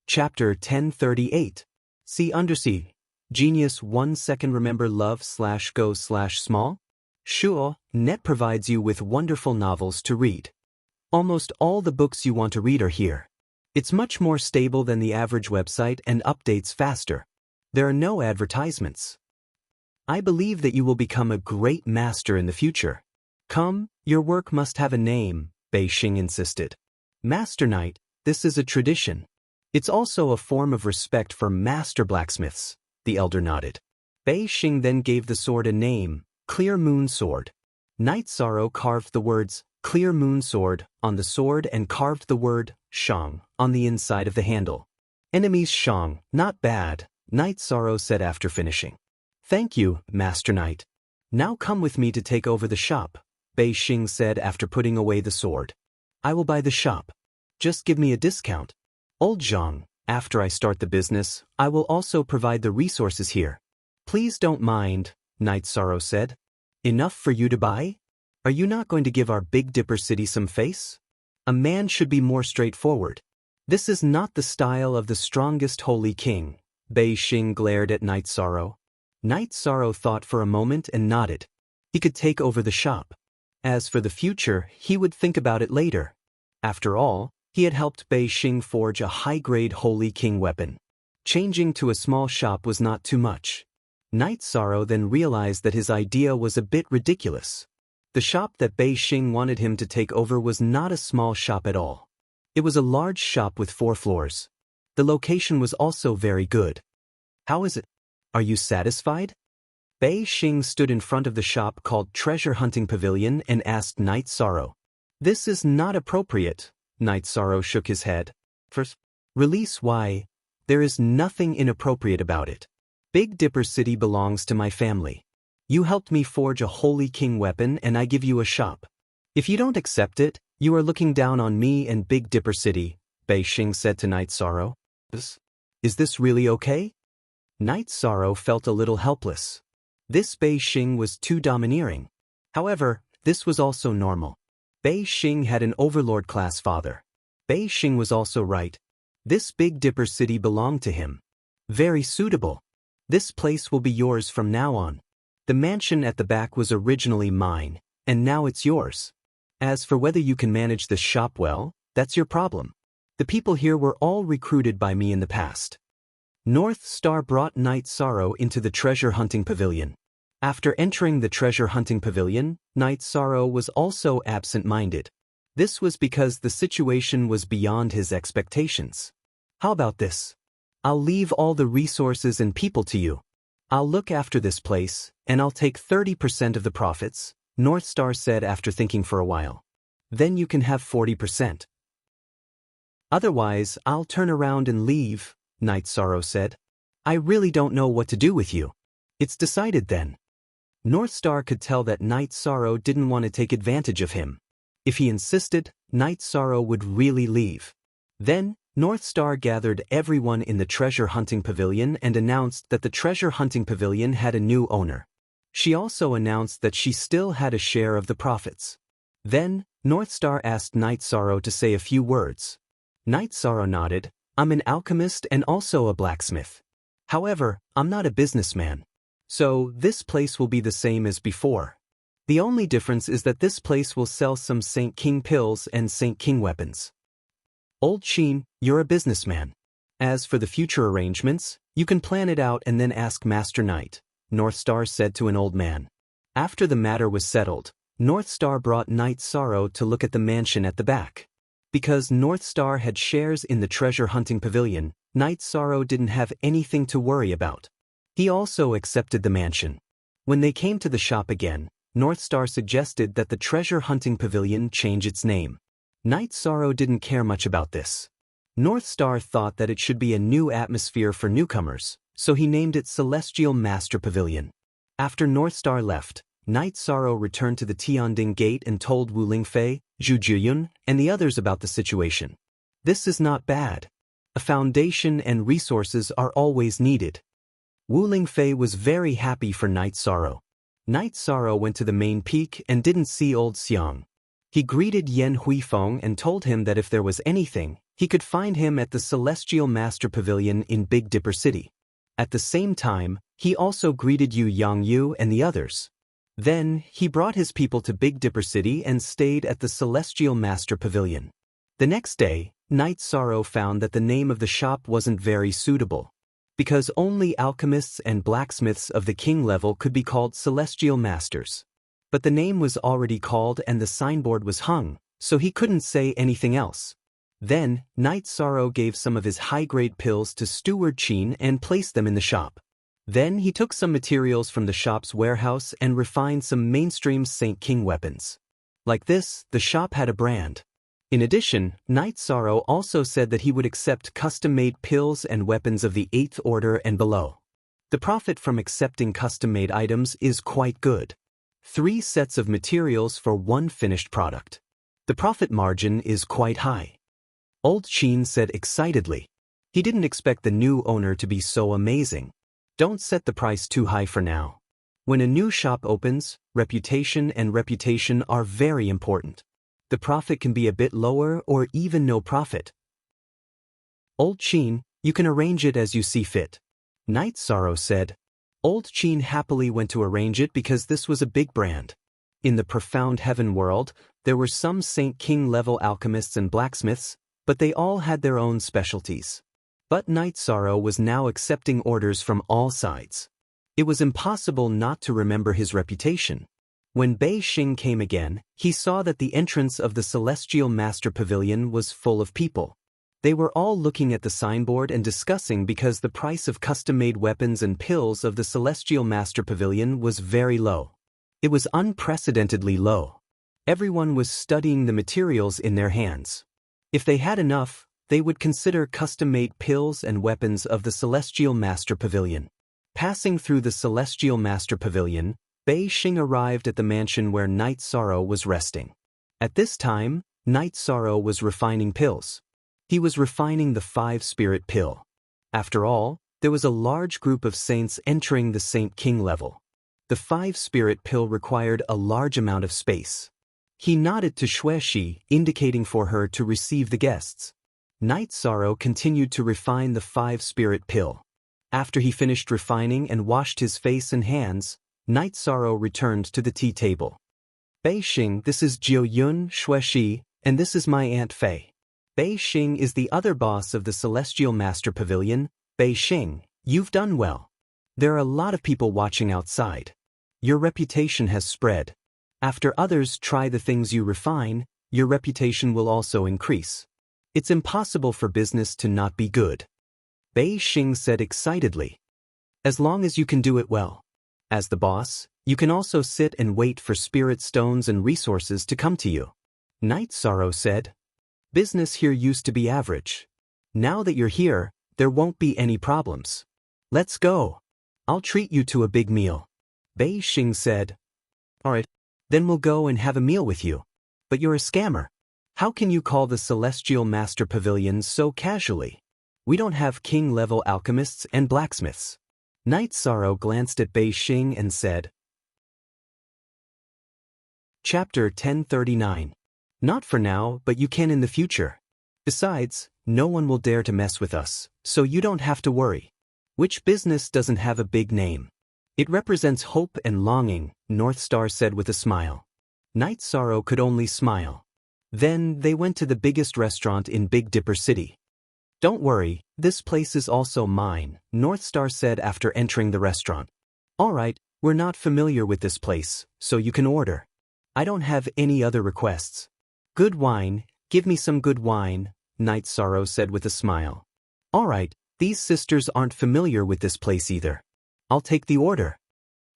Chapter 1038. See Undersea. Genius 1 second. Remember love/go/small? Sure, Net provides you with wonderful novels to read. Almost all the books you want to read are here. It's much more stable than the average website and updates faster. There are no advertisements. I believe that you will become a great master in the future. Come, your work must have a name, Bei Xing insisted. Master Knight, this is a tradition. It's also a form of respect for master blacksmiths, the elder nodded. Bei Xing then gave the sword a name, Clear Moon Sword. Knight Sorrow carved the words, Clear Moon Sword, on the sword and carved the word, Shang, on the inside of the handle. Enemies Shang, not bad, Knight Sorrow said after finishing. Thank you, Master Knight. Now come with me to take over the shop, Bei Xing said after putting away the sword. I will buy the shop. Just give me a discount. Old Zhang, after I start the business, I will also provide the resources here. Please don't mind, Knight Sorrow said. Enough for you to buy? Are you not going to give our Big Dipper city some face? A man should be more straightforward. This is not the style of the strongest holy king, Bei Xing glared at Knight Sorrow. Knight Sorrow thought for a moment and nodded. He could take over the shop. As for the future, he would think about it later. After all, he had helped Bei Xing forge a high-grade Holy King weapon. Changing to a small shop was not too much. Knight Sorrow then realized that his idea was a bit ridiculous. The shop that Bei Xing wanted him to take over was not a small shop at all. It was a large shop with 4 floors. The location was also very good. How is it? Are you satisfied? Bei Xing stood in front of the shop called Treasure Hunting Pavilion and asked Knight Sorrow. This is not appropriate, Knight Sorrow shook his head. First, release why? There is nothing inappropriate about it. Big Dipper City belongs to my family. You helped me forge a Holy King weapon and I give you a shop. If you don't accept it, you are looking down on me and Big Dipper City, Bei Xing said to Knight Sorrow. Is this really okay? Knight Sorrow felt a little helpless. This Bei Xing was too domineering. However, this was also normal. Bei Xing had an overlord-class father. Bei Xing was also right. This Big Dipper city belonged to him. Very suitable. This place will be yours from now on. The mansion at the back was originally mine, and now it's yours. As for whether you can manage this shop well, that's your problem. The people here were all recruited by me in the past. North Star brought Knight Sorrow into the treasure hunting pavilion. After entering the treasure hunting pavilion, Knight Sorrow was also absent-minded. This was because the situation was beyond his expectations. How about this? I'll leave all the resources and people to you. I'll look after this place, and I'll take 30% of the profits, North Star said after thinking for a while. Then you can have 40%. Otherwise, I'll turn around and leave, Knight Sorrow said. I really don't know what to do with you. It's decided then. North Star could tell that Knight Sorrow didn't want to take advantage of him. If he insisted, Knight Sorrow would really leave. Then, North Star gathered everyone in the treasure hunting pavilion and announced that the treasure hunting pavilion had a new owner. She also announced that she still had a share of the profits. Then, North Star asked Knight Sorrow to say a few words. Knight Sorrow nodded. I'm an alchemist and also a blacksmith. However, I'm not a businessman. So, this place will be the same as before. The only difference is that this place will sell some Saint King pills and Saint King weapons. Old Sheen, you're a businessman. As for the future arrangements, you can plan it out and then ask Master Knight, North Star said to an old man. After the matter was settled, North Star brought Knight Sorrow to look at the mansion at the back. Because North Star had shares in the treasure hunting pavilion, Knight Sorrow didn't have anything to worry about. He also accepted the mansion. When they came to the shop again, North Star suggested that the treasure hunting pavilion change its name. Knight Sorrow didn't care much about this. North Star thought that it should be a new atmosphere for newcomers, so he named it Celestial Master Pavilion. After North Star left, Knight Sorrow returned to the Tianding Gate and told Wu Lingfei, Zhu Jiyun, and the others about the situation. This is not bad. A foundation and resources are always needed. Wu Lingfei was very happy for Knight Sorrow. Knight Sorrow went to the main peak and didn't see Old Xiang. He greeted Yan Huifeng and told him that if there was anything, He could find him at the Celestial Master Pavilion in Big Dipper City. At the same time, he also greeted Yang Yu and the others. Then, he brought his people to Big Dipper City and stayed at the Celestial Master Pavilion. The next day, Night Sorrow found that the name of the shop wasn't very suitable, because only alchemists and blacksmiths of the king level could be called Celestial Masters. But the name was already called and the signboard was hung, so he couldn't say anything else. Then, Night Sorrow gave some of his high-grade pills to Steward Qin and placed them in the shop. Then he took some materials from the shop's warehouse and refined some mainstream Saint King weapons. Like this, the shop had a brand. In addition, Night Sorrow also said that he would accept custom-made pills and weapons of the 8th order and below. The profit from accepting custom-made items is quite good. 3 sets of materials for 1 finished product. The profit margin is quite high. Old Qin said excitedly. He didn't expect the new owner to be so amazing. Don't set the price too high for now. When a new shop opens, reputation are very important. The profit can be a bit lower or even no profit. Old Qin, you can arrange it as you see fit. Night Sorrow said. Old Qin happily went to arrange it because this was a big brand. In the profound heaven world, there were some Saint King level alchemists and blacksmiths, but they all had their own specialties. But Night Sorrow was now accepting orders from all sides. It was impossible not to remember his reputation. When Bei Xing came again, he saw that the entrance of the Celestial Master Pavilion was full of people. They were all looking at the signboard and discussing because the price of custom-made weapons and pills of the Celestial Master Pavilion was very low. It was unprecedentedly low. Everyone was studying the materials in their hands. If they had enough, they would consider custom-made pills and weapons of the Celestial Master Pavilion. Passing through the Celestial Master Pavilion, Bei Xing arrived at the mansion where Night Sorrow was resting. At this time, Night Sorrow was refining pills. He was refining the 5-spirit pill. After all, there was a large group of saints entering the Saint King level. The 5-spirit pill required a large amount of space. He nodded to Xueshi, indicating for her to receive the guests. Night Sorrow continued to refine the 5-spirit pill. After he finished refining and washed his face and hands, Night Sorrow returned to the tea table. Bei Xing, this is Jiu Yun, Xueshi, and this is my Aunt Fei. Bei Xing is the other boss of the Celestial Master Pavilion. Bei Xing, you've done well. There are a lot of people watching outside. Your reputation has spread. After others try the things you refine, your reputation will also increase. It's impossible for business to not be good. Bei Xing said excitedly. As long as you can do it well. As the boss, you can also sit and wait for spirit stones and resources to come to you. Night Sorrow said. Business here used to be average. Now that you're here, there won't be any problems. Let's go. I'll treat you to a big meal. Bei Xing said. Alright, then we'll go and have a meal with you. But you're a scammer. How can you call the Celestial Master Pavilion so casually? We don't have king-level alchemists and blacksmiths. Night Sorrow glanced at Bei Xing and said. Chapter 1039. Not for now, but you can in the future. Besides, no one will dare to mess with us, so you don't have to worry. Which business doesn't have a big name? It represents hope and longing, North Star said with a smile. Night Sorrow could only smile. Then they went to the biggest restaurant in Big Dipper City. Don't worry, this place is also mine, North Star said after entering the restaurant. Alright, we're not familiar with this place, so you can order. I don't have any other requests. Good wine, give me some good wine, Night Sorrow said with a smile. Alright, these sisters aren't familiar with this place either. I'll take the order.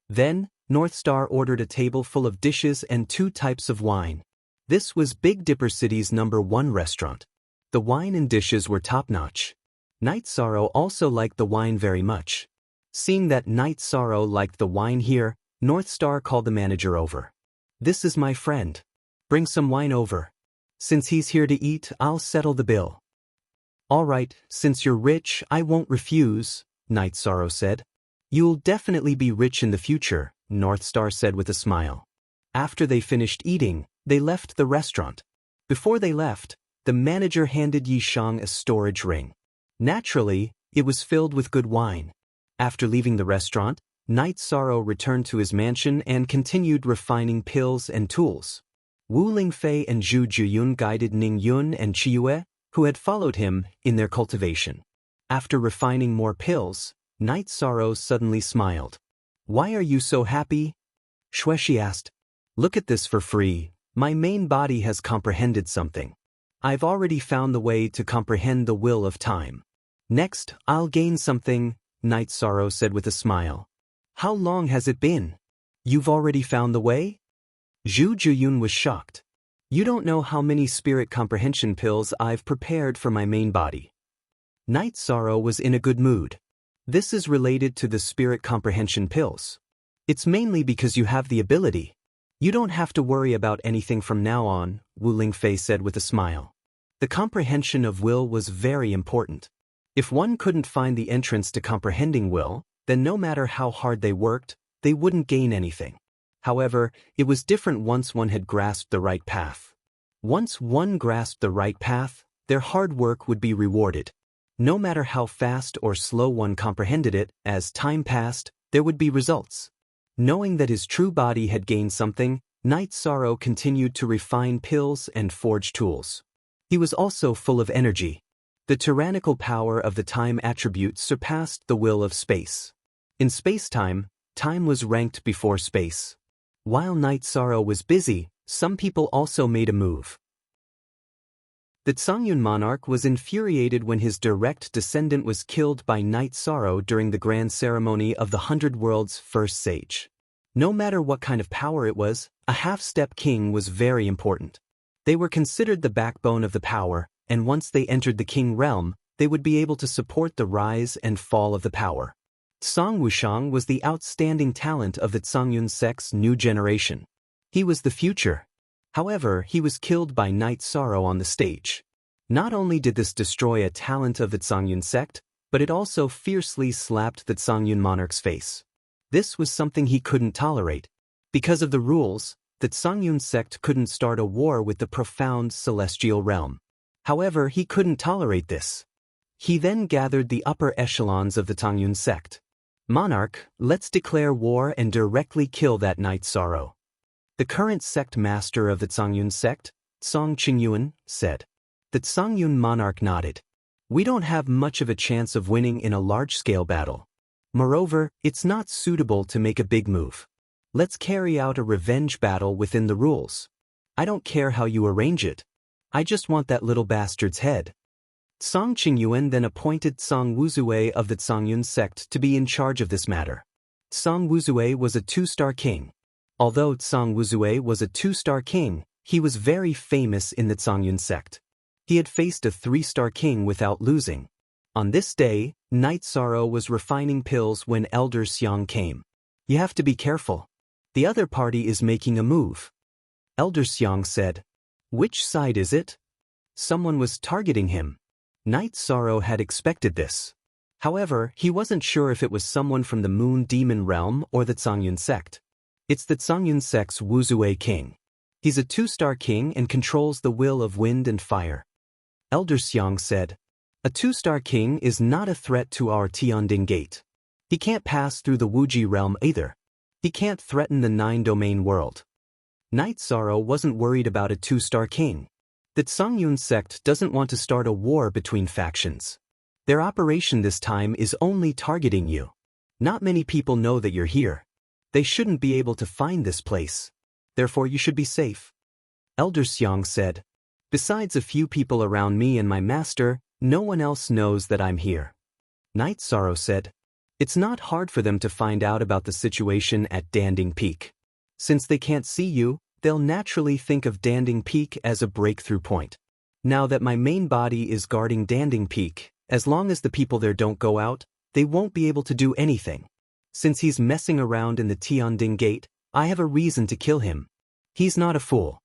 Then, North Star ordered a table full of dishes and 2 types of wine. This was Big Dipper City's #1 restaurant. The wine and dishes were top-notch. Night Sorrow also liked the wine very much. Seeing that Night Sorrow liked the wine here, North Star called the manager over. This is my friend. Bring some wine over. Since he's here to eat, I'll settle the bill. Alright, since you're rich, I won't refuse, Night Sorrow said. You'll definitely be rich in the future, North Star said with a smile. After they finished eating, they left the restaurant. Before they left, The manager handed Yi Shang a storage ring. Naturally, it was filled with good wine. After leaving the restaurant, Knight Sorrow returned to his mansion and continued refining pills and tools. Wu Lingfei and Zhu Juyun guided Ning Yun and Qiyue, who had followed him, in their cultivation. After refining more pills, Knight Sorrow suddenly smiled. "Why are you so happy?" Xueshi asked. "Look at this for free. My main body has comprehended something. I've already found the way to comprehend the will of time. Next, I'll gain something," Knight Sorrow said with a smile. "How long has it been? You've already found the way?" Zhu Juyun was shocked. "You don't know how many spirit comprehension pills I've prepared for my main body." Knight Sorrow was in a good mood. "This is related to the spirit comprehension pills. It's mainly because you have the ability. You don't have to worry about anything from now on," Wu Lingfei said with a smile. The comprehension of will was very important. If one couldn't find the entrance to comprehending will, then no matter how hard they worked, they wouldn't gain anything. However, it was different once one had grasped the right path. Once one grasped the right path, their hard work would be rewarded. No matter how fast or slow one comprehended it, as time passed, there would be results. Knowing that his true body had gained something, Knight Sorrow continued to refine pills and forge tools. He was also full of energy. The tyrannical power of the time attribute surpassed the will of space. In space-time, time was ranked before space. While Knight Sorrow was busy, some people also made a move. The Tsangyun monarch was infuriated when his direct descendant was killed by Knight Sorrow during the grand ceremony of the 100 Worlds' first sage. No matter what kind of power it was, a half-step king was very important. They were considered the backbone of the power, and once they entered the king realm, they would be able to support the rise and fall of the power. Song Wushang was the outstanding talent of the Tsangyun sect's new generation. He was the future. However, he was killed by Knight Sorrow on the stage. Not only did this destroy a talent of the Tsangyun sect, but it also fiercely slapped the Tsangyun monarch's face. This was something he couldn't tolerate. Because of the rules, the Tsangyun sect couldn't start a war with the profound celestial realm. However, he couldn't tolerate this. He then gathered the upper echelons of the Tsangyun sect. "Monarch, let's declare war and directly kill that Knight Sorrow." The current sect master of the Tsangyun sect, Song Qingyuan, said. The Tsangyun monarch nodded. "We don't have much of a chance of winning in a large-scale battle. Moreover, it's not suitable to make a big move. Let's carry out a revenge battle within the rules. I don't care how you arrange it. I just want that little bastard's head." Song Qingyuan then appointed Song Wuzue of the Tsangyun sect to be in charge of this matter. Song Wuzue was a 2-star king. Although Song Wuzue was a 2-star king, he was very famous in the Tsangyun sect. He had faced a 3-star king without losing. On this day, Knight Sorrow was refining pills when Elder Xiang came. "You have to be careful. The other party is making a move." Elder Xiang said. "Which side is it?" Someone was targeting him. Knight Sorrow had expected this. However, he wasn't sure if it was someone from the Moon Demon realm or the Tsangyun sect. It's the Tsangyun sect's Wuzue king. He's a 2-star king and controls the will of wind and fire. Elder Xiang said. "A 2-star king is not a threat to our Tianding Gate. He can't pass through the Wuji realm either. He can't threaten the 9-domain world." Knight Sorrow wasn't worried about a 2-star king. The Tsangyun sect doesn't want to start a war between factions. Their operation this time is only targeting you. Not many people know that you're here. They shouldn't be able to find this place. Therefore you should be safe. Elder Xiang said. "Besides a few people around me and my master, no one else knows that I'm here." Knight Sorrow said. "It's not hard for them to find out about the situation at Danding Peak. Since they can't see you, they'll naturally think of Danding Peak as a breakthrough point. Now that my main body is guarding Danding Peak, as long as the people there don't go out, they won't be able to do anything. Since he's messing around in the Tianding Gate, I have a reason to kill him. He's not a fool."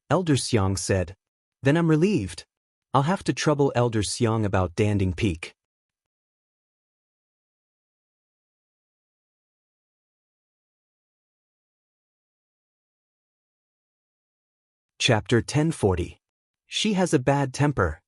Elder Xiang said. "Then I'm relieved. I'll have to trouble Elder Xiang about Danding Peak." Chapter 1040. She has a bad temper.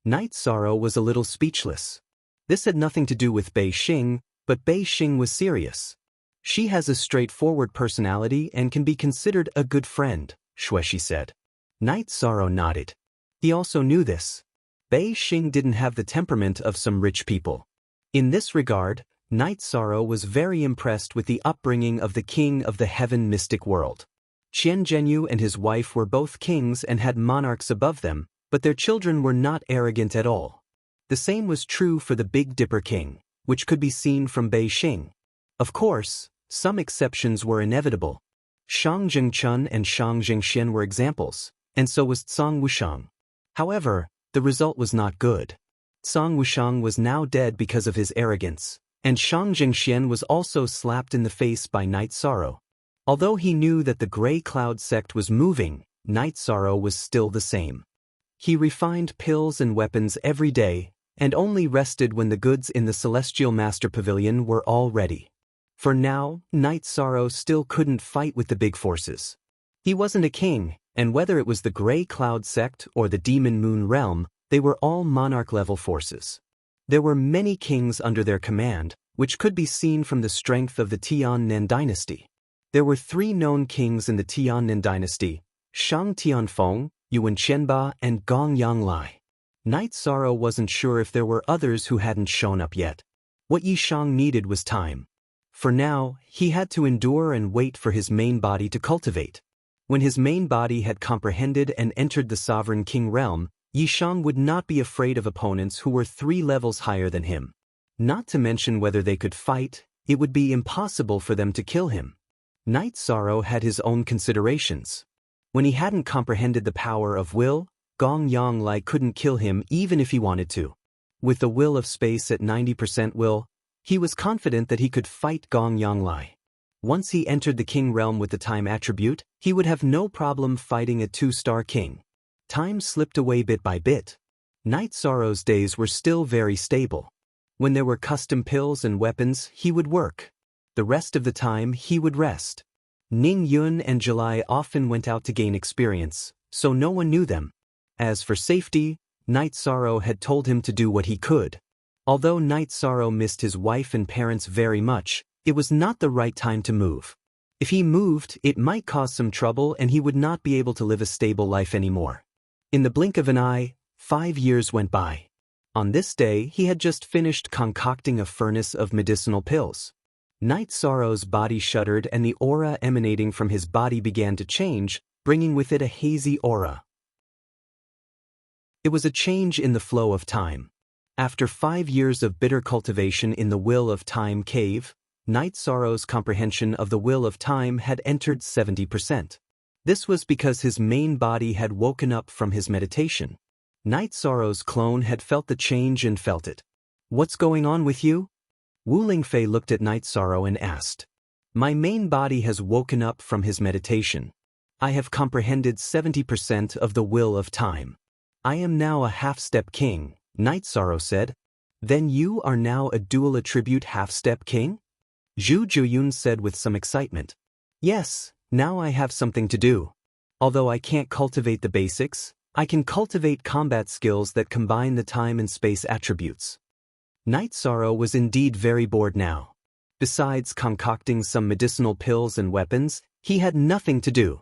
Night Sorrow was a little speechless. This had nothing to do with Bei Xing, but Bei Xing was serious. She has a straightforward personality and can be considered a good friend, Xueshi said. Night Sorrow nodded. He also knew this. Bei Xing didn't have the temperament of some rich people. In this regard, Night Sorrow was very impressed with the upbringing of the king of the heaven mystic world. Qian Zhenyu and his wife were both kings and had monarchs above them, but their children were not arrogant at all. The same was true for the Big Dipper King, which could be seen from Bei Xing. Of course, some exceptions were inevitable. Shang Jingchun and Shang Jingxian were examples, and so was Cang Wushang. However, the result was not good. Cang Wushang was now dead because of his arrogance, and Shang Jingxian was also slapped in the face by Night Sorrow. Although he knew that the Gray Cloud sect was moving, Night Sorrow was still the same. He refined pills and weapons every day, and only rested when the goods in the Celestial Master Pavilion were all ready. For now, Night Sorrow still couldn't fight with the big forces. He wasn't a king, and whether it was the Gray Cloud sect or the Demon Moon Realm, they were all monarch-level forces. There were many kings under their command, which could be seen from the strength of the Tiannan dynasty. There were 3 known kings in the Tiannan dynasty: Shang Tianfeng, Yuan Qianba, and Gong Yanglai. Night Sorrow wasn't sure if there were others who hadn't shown up yet. What Yishang needed was time. For now, he had to endure and wait for his main body to cultivate. When his main body had comprehended and entered the Sovereign King realm, Yishang would not be afraid of opponents who were 3 levels higher than him. Not to mention whether they could fight, it would be impossible for them to kill him. Night Sorrow had his own considerations. When he hadn't comprehended the power of will, Gong Yanglai couldn't kill him even if he wanted to. With the will of space at 90% will, he was confident that he could fight Gong Yanglai. Once he entered the king realm with the time attribute, he would have no problem fighting a 2-star king. Time slipped away bit by bit. Night Sorrow's days were still very stable. When there were custom pills and weapons, he would work. The rest of the time, he would rest. Ning Yun and July often went out to gain experience, so no one knew them. As for safety, Night Sorrow had told him to do what he could. Although Night Sorrow missed his wife and parents very much, it was not the right time to move. If he moved, it might cause some trouble and he would not be able to live a stable life anymore. In the blink of an eye, 5 years went by. On this day, he had just finished concocting a furnace of medicinal pills. Night Sorrow's body shuddered and the aura emanating from his body began to change, bringing with it a hazy aura. It was a change in the flow of time. After 5 years of bitter cultivation in the Will of Time cave, Night Sorrow's comprehension of the Will of Time had entered 70%. This was because his main body had woken up from his meditation. Night Sorrow's clone had felt the change and felt it. "What's going on with you?" Wu Lingfei looked at Night Sorrow and asked. "My main body has woken up from his meditation. I have comprehended 70% of the Will of Time. I am now a half-step king," Night Sorrow said. "Then you are now a dual attribute half-step king?" Zhu Juyun said with some excitement. "Yes, now I have something to do. Although I can't cultivate the basics, I can cultivate combat skills that combine the time and space attributes." Night Sorrow was indeed very bored now. Besides concocting some medicinal pills and weapons, he had nothing to do.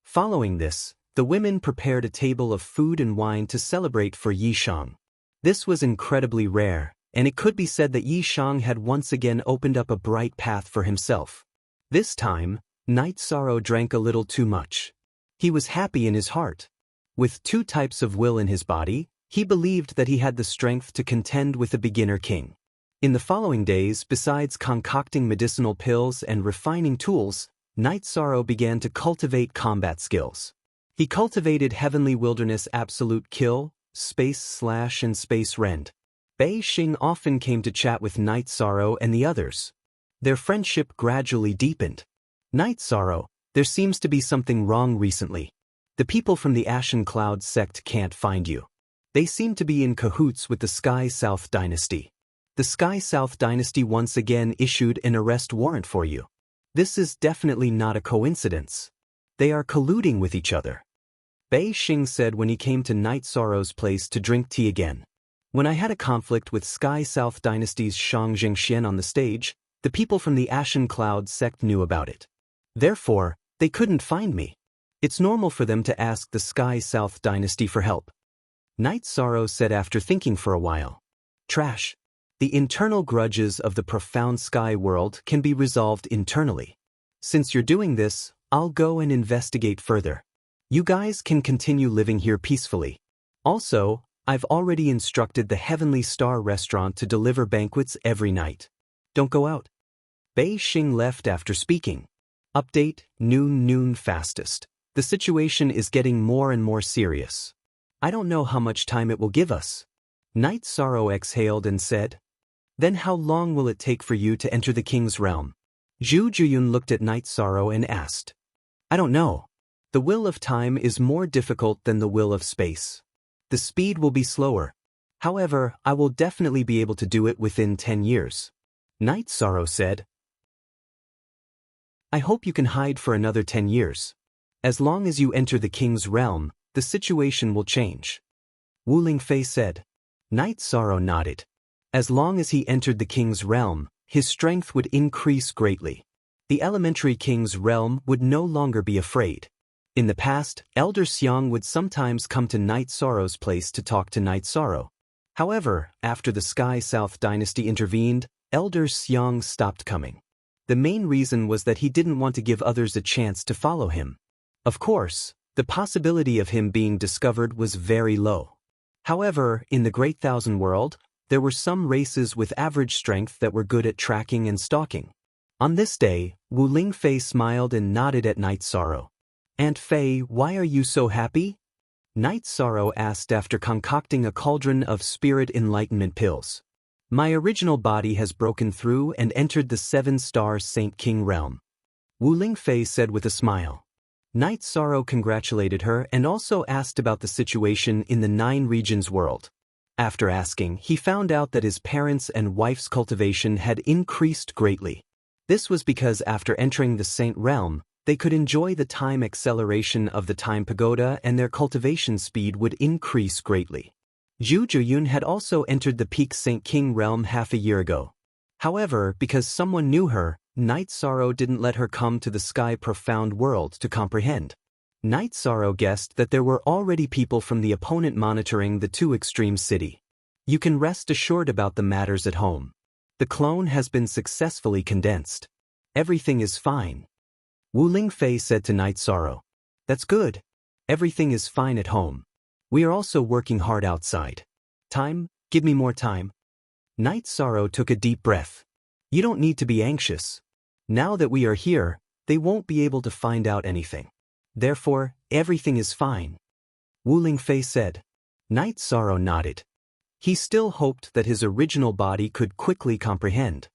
Following this, the women prepared a table of food and wine to celebrate for Yishang. This was incredibly rare, and it could be said that Yishang had once again opened up a bright path for himself. This time, Night Sorrow drank a little too much. He was happy in his heart. With 2 types of will in his body, he believed that he had the strength to contend with a beginner king. In the following days, besides concocting medicinal pills and refining tools, Night Sorrow began to cultivate combat skills. He cultivated Heavenly Wilderness Absolute Kill, Space Slash and Space Rend. Bei Xing often came to chat with Night Sorrow and the others. Their friendship gradually deepened. "Night Sorrow, there seems to be something wrong recently. The people from the Ashen Cloud sect can't find you. They seem to be in cahoots with the Sky South dynasty. The Sky South dynasty once again issued an arrest warrant for you. This is definitely not a coincidence. They are colluding with each other." Bei Xing said when he came to Night Sorrow's place to drink tea again. When I had a conflict with Sky South Dynasty's Shang Jingxian on the stage, the people from the Ashen Cloud sect knew about it. Therefore, they couldn't find me. It's normal for them to ask the Sky South Dynasty for help. Night Sorrow said after thinking for a while. Trash. The internal grudges of the profound sky world can be resolved internally. Since you're doing this, I'll go and investigate further. You guys can continue living here peacefully. Also, I've already instructed the Heavenly Star restaurant to deliver banquets every night. Don't go out. Bei Xing left after speaking. Update, noon fastest. The situation is getting more and more serious. I don't know how much time it will give us. Night Sorrow exhaled and said, Then how long will it take for you to enter the king's realm? Zhu Juyun looked at Night Sorrow and asked. I don't know. The will of time is more difficult than the will of space. The speed will be slower. However, I will definitely be able to do it within 10 years. Night Sorrow said. I hope you can hide for another 10 years. As long as you enter the king's realm, the situation will change. Wu Lingfei said. Night Sorrow nodded. As long as he entered the king's realm, his strength would increase greatly. The elementary king's realm would no longer be afraid. In the past, Elder Xiang would sometimes come to Night Sorrow's place to talk to Night Sorrow. However, after the Sky South Dynasty intervened, Elder Xiang stopped coming. The main reason was that he didn't want to give others a chance to follow him. Of course, the possibility of him being discovered was very low. However, in the Great Thousand World, there were some races with average strength that were good at tracking and stalking. On this day, Wu Lingfei smiled and nodded at Night Sorrow. Aunt Fei, why are you so happy? Night Sorrow asked after concocting a cauldron of spirit enlightenment pills. My original body has broken through and entered the 7-star Saint King realm. Wu Lingfei said with a smile. Night Sorrow congratulated her and also asked about the situation in the 9 regions world. After asking, he found out that his parents' and wife's cultivation had increased greatly. This was because after entering the Saint realm, they could enjoy the time acceleration of the time pagoda and their cultivation speed would increase greatly. Zhu Juyun had also entered the peak Saint King realm half a year ago. However, because someone knew her, Night Sorrow didn't let her come to the sky profound world to comprehend. Night Sorrow guessed that there were already people from the opponent monitoring the 2 extreme city. You can rest assured about the matters at home. The clone has been successfully condensed. Everything is fine. Wu Lingfei said to Night Sorrow. That's good. Everything is fine at home. We are also working hard outside. Time? Give me more time. Night Sorrow took a deep breath. You don't need to be anxious. Now that we are here, they won't be able to find out anything. Therefore, everything is fine. Wu Lingfei said. Night Sorrow nodded. He still hoped that his original body could quickly comprehend.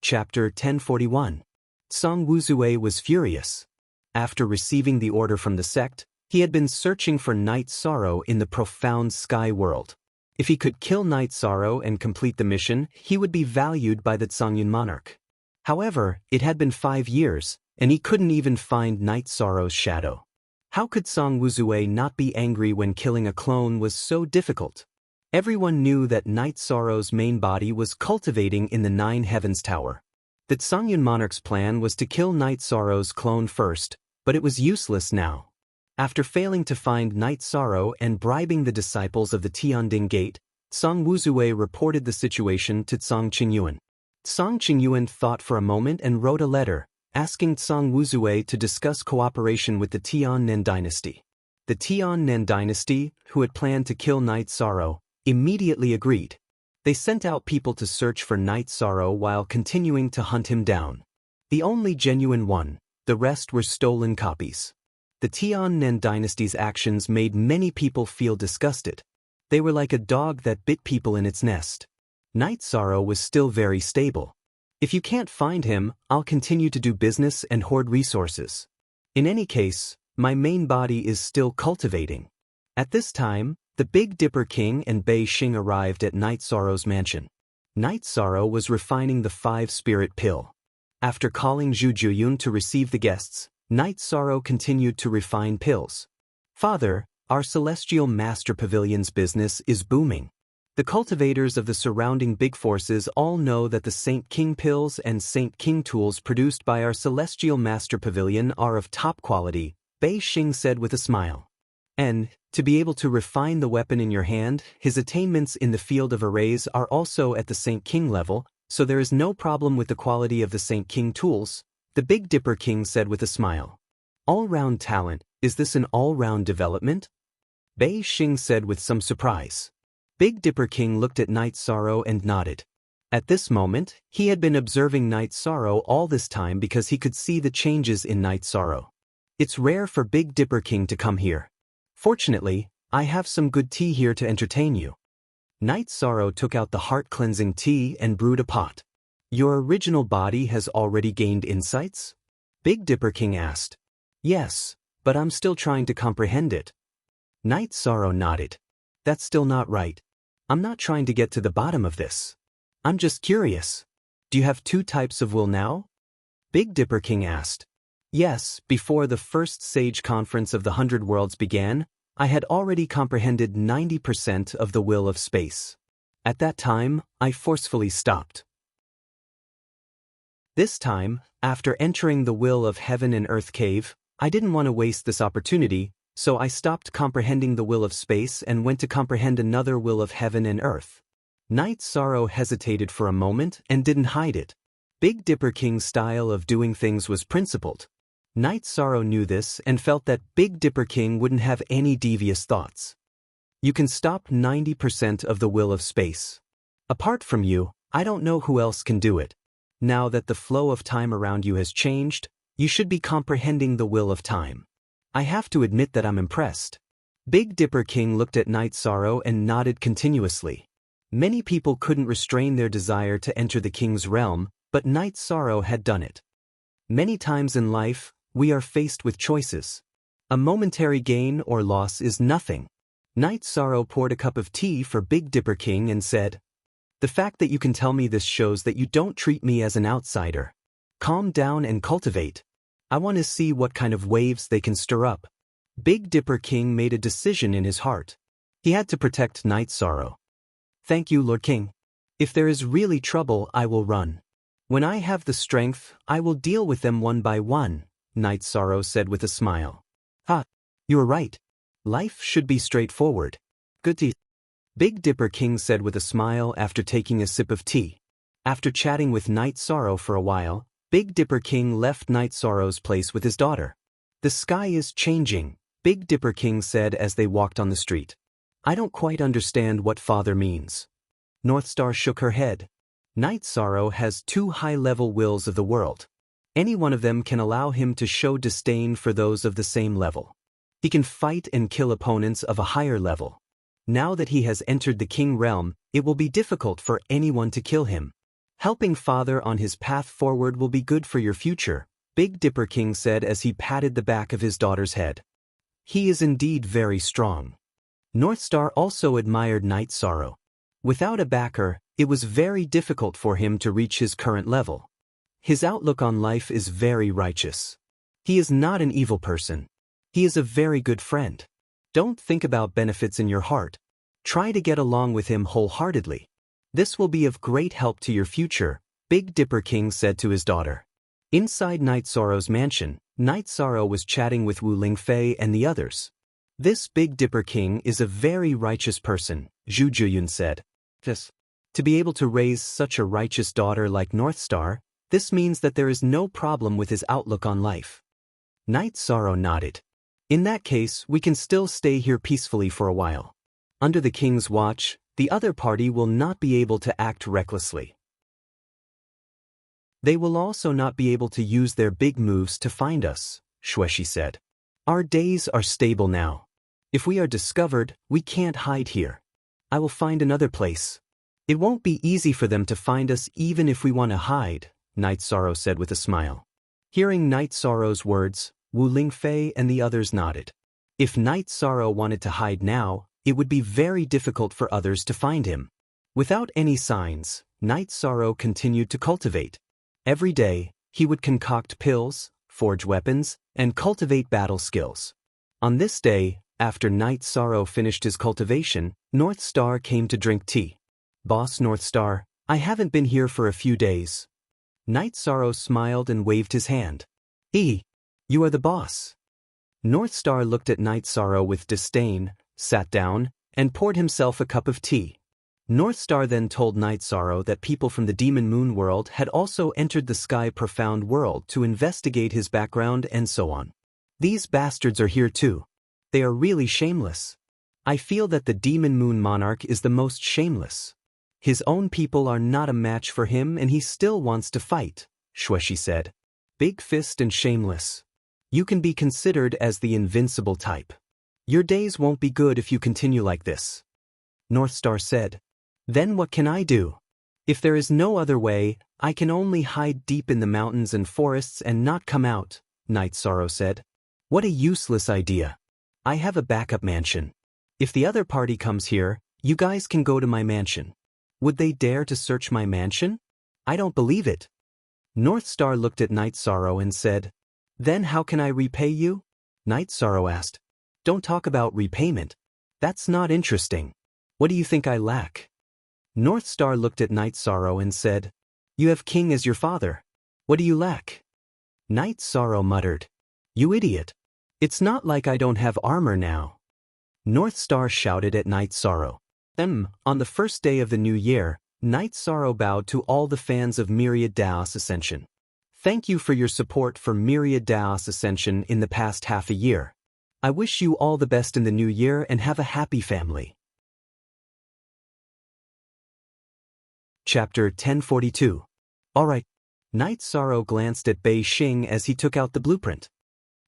Chapter 1041. Song Wuzue was furious. After receiving the order from the sect, he had been searching for Night Sorrow in the profound sky world. If he could kill Night Sorrow and complete the mission, he would be valued by the Zhongyun monarch. However, it had been 5 years, and he couldn't even find Night Sorrow's shadow. How could Song Wuzue not be angry when killing a clone was so difficult? Everyone knew that Night Sorrow's main body was cultivating in the 9 Heavens Tower. The Zhongyun monarch's plan was to kill Night Sorrow's clone first, but it was useless now. After failing to find Night Sorrow and bribing the disciples of the Tianding Gate, Song Wuzue reported the situation to Song Qingyuan. Song Qingyuan thought for a moment and wrote a letter, asking Song Wuzue to discuss cooperation with the Tiannan dynasty. The Tiannan dynasty, who had planned to kill Night Sorrow, immediately agreed. They sent out people to search for Night Sorrow while continuing to hunt him down. The only genuine one, the rest were stolen copies. The Tiannan dynasty's actions made many people feel disgusted. They were like a dog that bit people in its nest. Night Sorrow was still very stable. If you can't find him, I'll continue to do business and hoard resources. In any case, my main body is still cultivating. At this time, the Big Dipper King and Bei Xing arrived at Night Sorrow's mansion. Night Sorrow was refining the 5-spirit pill. After calling Zhu Juyun to receive the guests, Night Sorrow continued to refine pills. Father, our celestial master pavilion's business is booming. The cultivators of the surrounding big forces all know that the Saint King pills and Saint King tools produced by our celestial master pavilion are of top quality, Bei Xing said with a smile. And, to be able to refine the weapon in your hand, his attainments in the field of arrays are also at the Saint King level, so there is no problem with the quality of the Saint King tools, the Big Dipper King said with a smile. All-round talent, is this an all-round development? Bei Xing said with some surprise. Big Dipper King looked at Night Sorrow and nodded. At this moment, he had been observing Night Sorrow all this time because he could see the changes in Night Sorrow. It's rare for Big Dipper King to come here. Fortunately, I have some good tea here to entertain you. Night Sorrow took out the heart-cleansing tea and brewed a pot. Your original body has already gained insights? Big Dipper King asked. Yes, but I'm still trying to comprehend it. Night Sorrow nodded. That's still not right. I'm not trying to get to the bottom of this. I'm just curious. Do you have 2 types of will now? Big Dipper King asked. Yes, before the first Sage Conference of the 100 Worlds began, I had already comprehended 90% of the will of space. At that time, I forcefully stopped. This time, after entering the will of heaven and earth cave, I didn't want to waste this opportunity, so I stopped comprehending the will of space and went to comprehend another will of heaven and earth. Night Sorrow hesitated for a moment and didn't hide it. Big Dipper King's style of doing things was principled. Night Sorrow knew this and felt that Big Dipper King wouldn't have any devious thoughts. You can stop 90% of the will of space. Apart from you, I don't know who else can do it. Now that the flow of time around you has changed, you should be comprehending the will of time. I have to admit that I'm impressed. Big Dipper King looked at Night Sorrow and nodded continuously. Many people couldn't restrain their desire to enter the king's realm, but Night Sorrow had done it. Many times in life, we are faced with choices. A momentary gain or loss is nothing. Night Sorrow poured a cup of tea for Big Dipper King and said, The fact that you can tell me this shows that you don't treat me as an outsider. Calm down and cultivate. I want to see what kind of waves they can stir up. Big Dipper King made a decision in his heart. He had to protect Night Sorrow. Thank you, Lord King. If there is really trouble, I will run. When I have the strength, I will deal with them one by one, Night Sorrow said with a smile. You are right. Life should be straightforward. Good tea. Big Dipper King said with a smile after taking a sip of tea. After chatting with Night Sorrow for a while, Big Dipper King left Night Sorrow's place with his daughter. The sky is changing, Big Dipper King said as they walked on the street. I don't quite understand what father means. Northstar shook her head. Night Sorrow has 2 high-level wills of the world. Any one of them can allow him to show disdain for those of the same level. He can fight and kill opponents of a higher level. Now that he has entered the king realm, it will be difficult for anyone to kill him. Helping father on his path forward will be good for your future, Big Dipper King said as he patted the back of his daughter's head. He is indeed very strong. Northstar also admired Night Sorrow. Without a backer, it was very difficult for him to reach his current level. His outlook on life is very righteous. He is not an evil person. He is a very good friend. Don't think about benefits in your heart. Try to get along with him wholeheartedly. This will be of great help to your future, Big Dipper King said to his daughter. Inside Night Sorrow's mansion, Night Sorrow was chatting with Wu Lingfei and the others. This Big Dipper King is a very righteous person, Zhu Zhiyun said. To be able to raise such a righteous daughter like Northstar, this means that there is no problem with his outlook on life. Night Sorrow nodded. In that case, we can still stay here peacefully for a while. Under the king's watch, the other party will not be able to act recklessly. They will also not be able to use their big moves to find us, Xueshi said. Our days are stable now. If we are discovered, we can't hide here. I will find another place. It won't be easy for them to find us even if we want to hide, Night Sorrow said with a smile. Hearing Night Sorrow's words, Wu Lingfei and the others nodded. If Night Sorrow wanted to hide now, it would be very difficult for others to find him. Without any signs, Night Sorrow continued to cultivate. Every day, he would concoct pills, forge weapons, and cultivate battle skills. On this day, after Night Sorrow finished his cultivation, North Star came to drink tea. Boss North Star, I haven't been here for a few days. Night Sorrow smiled and waved his hand. You are the boss. North Star looked at Night Sorrow with disdain, sat down, and poured himself a cup of tea. North Star then told Night Sorrow that people from the Demon Moon world had also entered the Sky Profound world to investigate his background and so on. These bastards are here too. They are really shameless. I feel that the Demon Moon Monarch is the most shameless. His own people are not a match for him and he still wants to fight, Shueshi said. Big fist and shameless. You can be considered as the invincible type. Your days won't be good if you continue like this. North Star said. Then what can I do? If there is no other way, I can only hide deep in the mountains and forests and not come out, Night Sorrow said. What a useless idea. I have a backup mansion. If the other party comes here, you guys can go to my mansion. Would they dare to search my mansion? I don't believe it. North Star looked at Night Sorrow and said, Then how can I repay you? Night Sorrow asked. Don't talk about repayment. That's not interesting. What do you think I lack? North Star looked at Night Sorrow and said, You have King as your father. What do you lack? Night Sorrow muttered, You idiot. It's not like I don't have armor now. North Star shouted at Night Sorrow. On the first day of the new year, Night Sorrow bowed to all the fans of Myriad Daos Ascension. Thank you for your support for Myriad Daos Ascension in the past half a year. I wish you all the best in the new year and have a happy family. Chapter 1042. Alright. Night Sorrow glanced at Bei Xing as he took out the blueprint.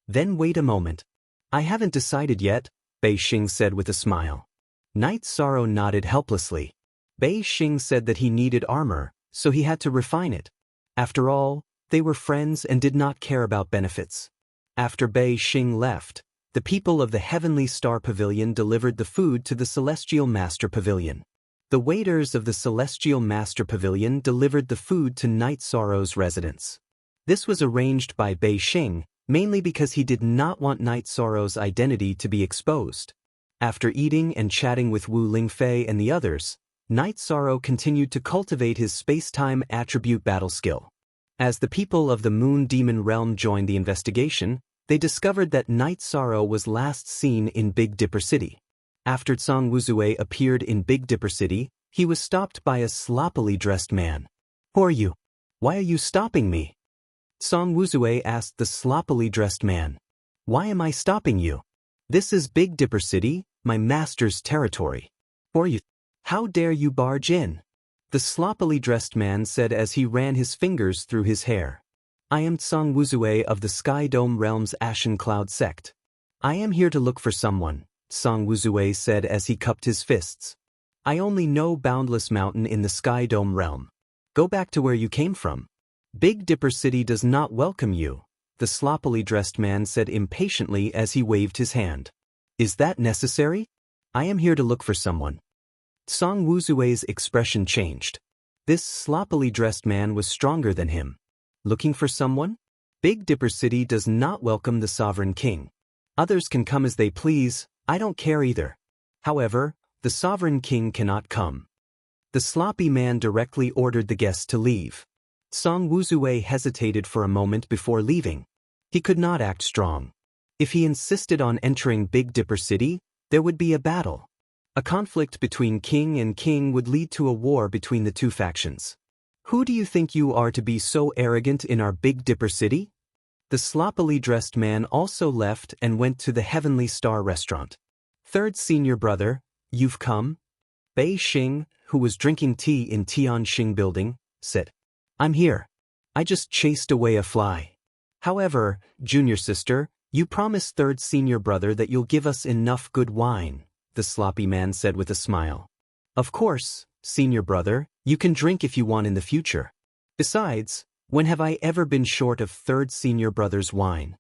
Then wait a moment. I haven't decided yet, Bei Xing said with a smile. Night Sorrow nodded helplessly. Bei Xing said that he needed armor, so he had to refine it. After all, they were friends and did not care about benefits. After Bei Xing left, the people of the Heavenly Star Pavilion delivered the food to the Celestial Master Pavilion. The waiters of the Celestial Master Pavilion delivered the food to Night Sorrow's residence. This was arranged by Bei Xing, mainly because he did not want Night Sorrow's identity to be exposed. After eating and chatting with Wu Lingfei and the others, Night Sorrow continued to cultivate his space-time attribute battle skill. As the people of the Moon Demon Realm joined the investigation, they discovered that Night Sorrow was last seen in Big Dipper City. After Tsang Wuzue appeared in Big Dipper City, he was stopped by a sloppily dressed man. Who are you? Why are you stopping me? Tsang Wuzue asked the sloppily dressed man. Why am I stopping you? This is Big Dipper City, my master's territory. Who are you? How dare you barge in? The sloppily dressed man said as he ran his fingers through his hair. I am Tsang Wuzue of the Sky Dome Realm's Ashen Cloud sect. I am here to look for someone, Tsang Wuzue said as he cupped his fists. I only know Boundless Mountain in the Sky Dome Realm. Go back to where you came from. Big Dipper City does not welcome you, the sloppily dressed man said impatiently as he waved his hand. Is that necessary? I am here to look for someone. Tsang Wuzue's expression changed. This sloppily dressed man was stronger than him. Looking for someone? Big Dipper City does not welcome the Sovereign King. Others can come as they please, I don't care either. However, the Sovereign King cannot come. The sloppy man directly ordered the guests to leave. Tsang Wuzue hesitated for a moment before leaving. He could not act strong. If he insisted on entering Big Dipper City, there would be a battle. A conflict between king and king would lead to a war between the two factions. Who do you think you are to be so arrogant in our Big Dipper City? The sloppily dressed man also left and went to the Heavenly Star restaurant. Third senior brother, you've come? Bei Xing, who was drinking tea in Tianxing building, said. I'm here. I just chased away a fly. However, junior sister, you promised third senior brother that you'll give us enough good wine, the sloppy man said with a smile. Of course, senior brother, you can drink if you want in the future. Besides, when have I ever been short of third senior brother's wine?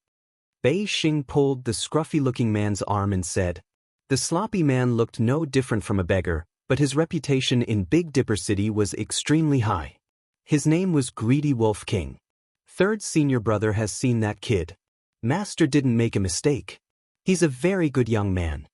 Bei Xing pulled the scruffy-looking man's arm and said. The sloppy man looked no different from a beggar, but his reputation in Big Dipper City was extremely high. His name was Greedy Wolf King. Third senior brother has seen that kid. Master didn't make a mistake. He's a very good young man.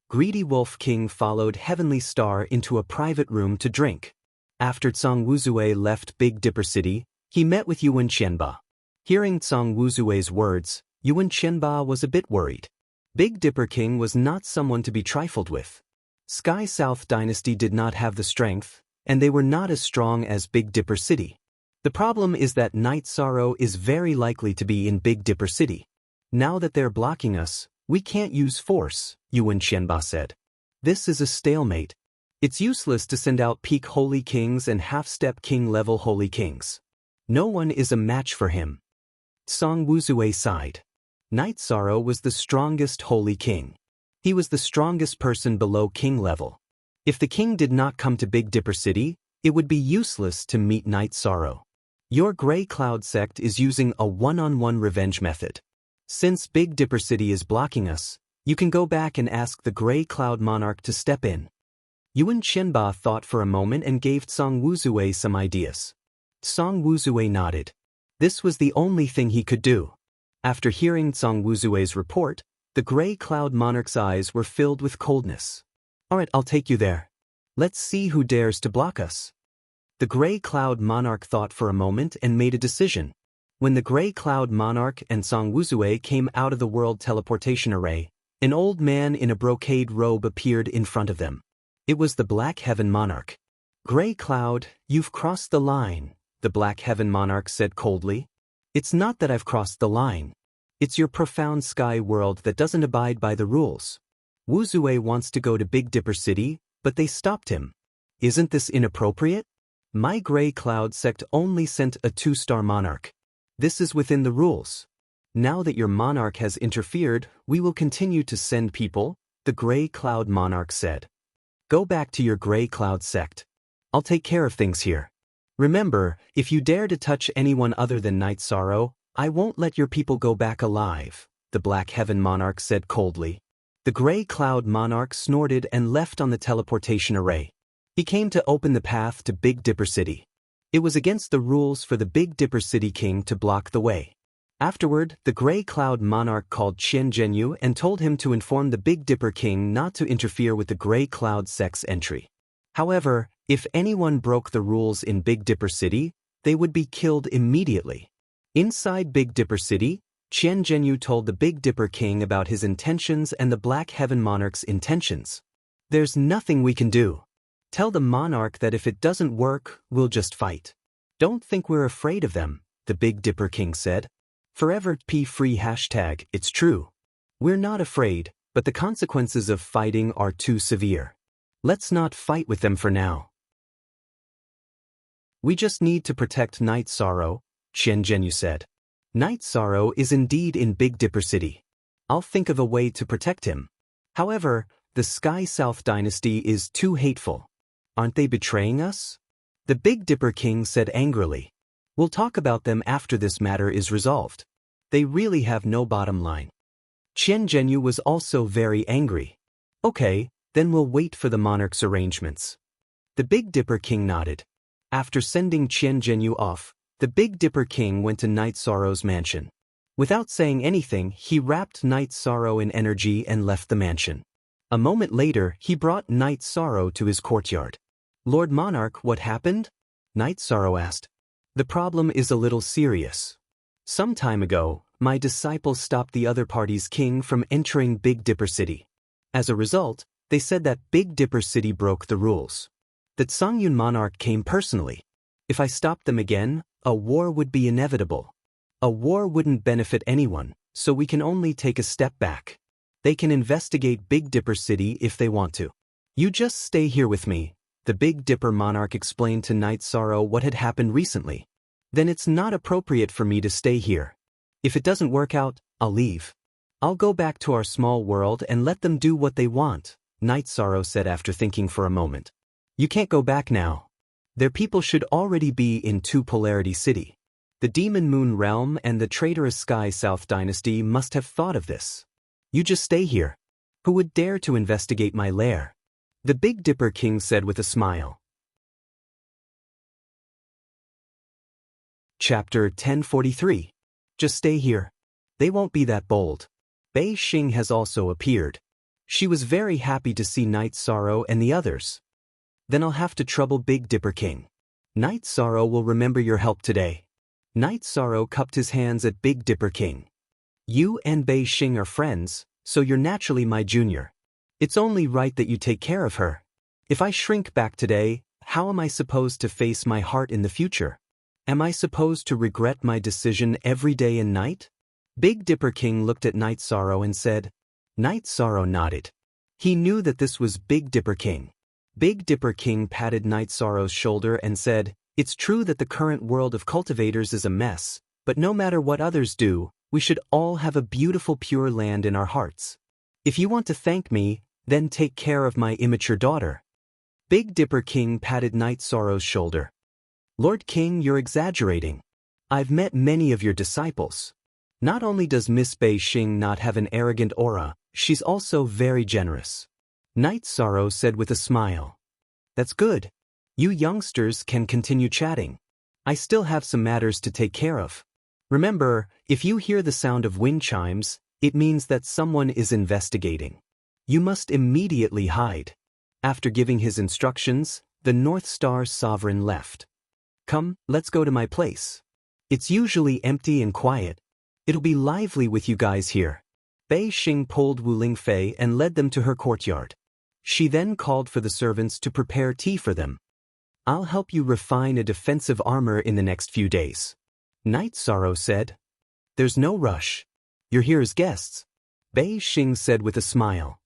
Greedy Wolf King followed Heavenly Star into a private room to drink. After Tsang Wuzue left Big Dipper City, he met with Yuan Qianba. Hearing Tsang Wuzue's words, Yuan Qianba was a bit worried. Big Dipper King was not someone to be trifled with. Sky South Dynasty did not have the strength, and they were not as strong as Big Dipper City. The problem is that Night Sorrow is very likely to be in Big Dipper City. Now that they're blocking us, we can't use force, Yuan Qianba said. This is a stalemate. It's useless to send out peak Holy Kings and half-step king-level Holy Kings. No one is a match for him. Tsang Wuzue sighed. Night Sorrow was the strongest Holy King. He was the strongest person below king level. If the king did not come to Big Dipper City, it would be useless to meet Night Sorrow. Your Grey Cloud sect is using a one-on-one revenge method. Since Big Dipper City is blocking us, you can go back and ask the Grey Cloud Monarch to step in. Yuan Qianba thought for a moment and gave Tsang Wuzue some ideas. Tsang Wuzue nodded. This was the only thing he could do. After hearing Tsang Wuzue's report, the Grey Cloud Monarch's eyes were filled with coldness. Alright, I'll take you there. Let's see who dares to block us. The Grey Cloud Monarch thought for a moment and made a decision. When the Grey Cloud Monarch and Tsang Wuzue came out of the World Teleportation Array, an old man in a brocade robe appeared in front of them. It was the Black Heaven Monarch. Grey Cloud, you've crossed the line, the Black Heaven Monarch said coldly. It's not that I've crossed the line. It's your profound sky world that doesn't abide by the rules. Wuzue wants to go to Big Dipper City, but they stopped him. Isn't this inappropriate? My Grey Cloud sect only sent a 2-star monarch. This is within the rules. Now that your monarch has interfered, we will continue to send people, the Grey Cloud Monarch said. Go back to your Grey Cloud sect. I'll take care of things here. Remember, if you dare to touch anyone other than Night Sorrow, I won't let your people go back alive, the Black Heaven Monarch said coldly. The Grey Cloud Monarch snorted and left on the teleportation array. He came to open the path to Big Dipper City. It was against the rules for the Big Dipper City King to block the way. Afterward, the Grey Cloud Monarch called Qian Zhenyu and told him to inform the Big Dipper King not to interfere with the Grey Cloud sect's entry. However, if anyone broke the rules in Big Dipper City, they would be killed immediately. Inside Big Dipper City, Qian Zhenyu told the Big Dipper King about his intentions and the Black Heaven Monarch's intentions. There's nothing we can do. Tell the Monarch that if it doesn't work, we'll just fight. Don't think we're afraid of them, the Big Dipper King said. Forever P free hashtag, it's true. We're not afraid, but the consequences of fighting are too severe. Let's not fight with them for now. We just need to protect Night Sorrow, Qian Zhenyu said. Night Sorrow is indeed in Big Dipper City. I'll think of a way to protect him. However, the Sky South Dynasty is too hateful. Aren't they betraying us? The Big Dipper King said angrily. We'll talk about them after this matter is resolved. They really have no bottom line. Qian Zhenyu was also very angry. Okay, then we'll wait for the monarch's arrangements. The Big Dipper King nodded. After sending Qian Zhenyu off, the Big Dipper King went to Night Sorrow's mansion. Without saying anything, he wrapped Night Sorrow in energy and left the mansion. A moment later, he brought Night Sorrow to his courtyard. Lord Monarch, what happened? Night Sorrow asked. The problem is a little serious. Some time ago, my disciples stopped the other party's king from entering Big Dipper City. As a result, they said that Big Dipper City broke the rules. The Tsangyun Monarch came personally. If I stopped them again, a war would be inevitable. A war wouldn't benefit anyone, so we can only take a step back. They can investigate Big Dipper City if they want to. You just stay here with me, the Big Dipper Monarch explained to Night Sorrow what had happened recently. Then it's not appropriate for me to stay here. If it doesn't work out, I'll leave. I'll go back to our small world and let them do what they want, Night Sorrow said after thinking for a moment. You can't go back now. Their people should already be in Two Polarity City. The Demon Moon Realm and the traitorous Sky South Dynasty must have thought of this. You just stay here. Who would dare to investigate my lair? The Big Dipper King said with a smile. Chapter 1043. Just stay here. They won't be that bold. Bei Xing has also appeared. She was very happy to see Night Sorrow and the others. Then I'll have to trouble Big Dipper King. Night Sorrow will remember your help today. Night Sorrow cupped his hands at Big Dipper King. You and Bei Xing are friends, so you're naturally my junior. It's only right that you take care of her. If I shrink back today, how am I supposed to face my heart in the future? Am I supposed to regret my decision every day and night? Big Dipper King looked at Night Sorrow and said. Night Sorrow nodded. He knew that this was Big Dipper King. Big Dipper King patted Night Sorrow's shoulder and said, It's true that the current world of cultivators is a mess, but no matter what others do, we should all have a beautiful pure land in our hearts. If you want to thank me, then take care of my immature daughter. Big Dipper King patted Night Sorrow's shoulder. Lord King, you're exaggerating. I've met many of your disciples. Not only does Miss Bei Xing not have an arrogant aura, she's also very generous. Night Sorrow said with a smile. That's good. You youngsters can continue chatting. I still have some matters to take care of. Remember, if you hear the sound of wind chimes, it means that someone is investigating. You must immediately hide. After giving his instructions, the North Star Sovereign left. Come, let's go to my place. It's usually empty and quiet. It'll be lively with you guys here. Bei Xing pulled Wu Lingfei and led them to her courtyard. She then called for the servants to prepare tea for them. I'll help you refine a defensive armor in the next few days. Night Sorrow said. There's no rush. You're here as guests. Bei Xing said with a smile.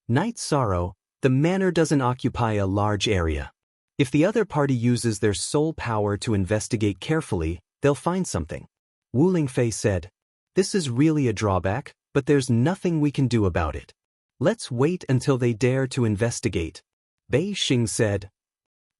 Night Sorrow, the manor doesn't occupy a large area. If the other party uses their soul power to investigate carefully, they'll find something. Wu Lingfei said. This is really a drawback, but there's nothing we can do about it. Let's wait until they dare to investigate. Bei Xing said.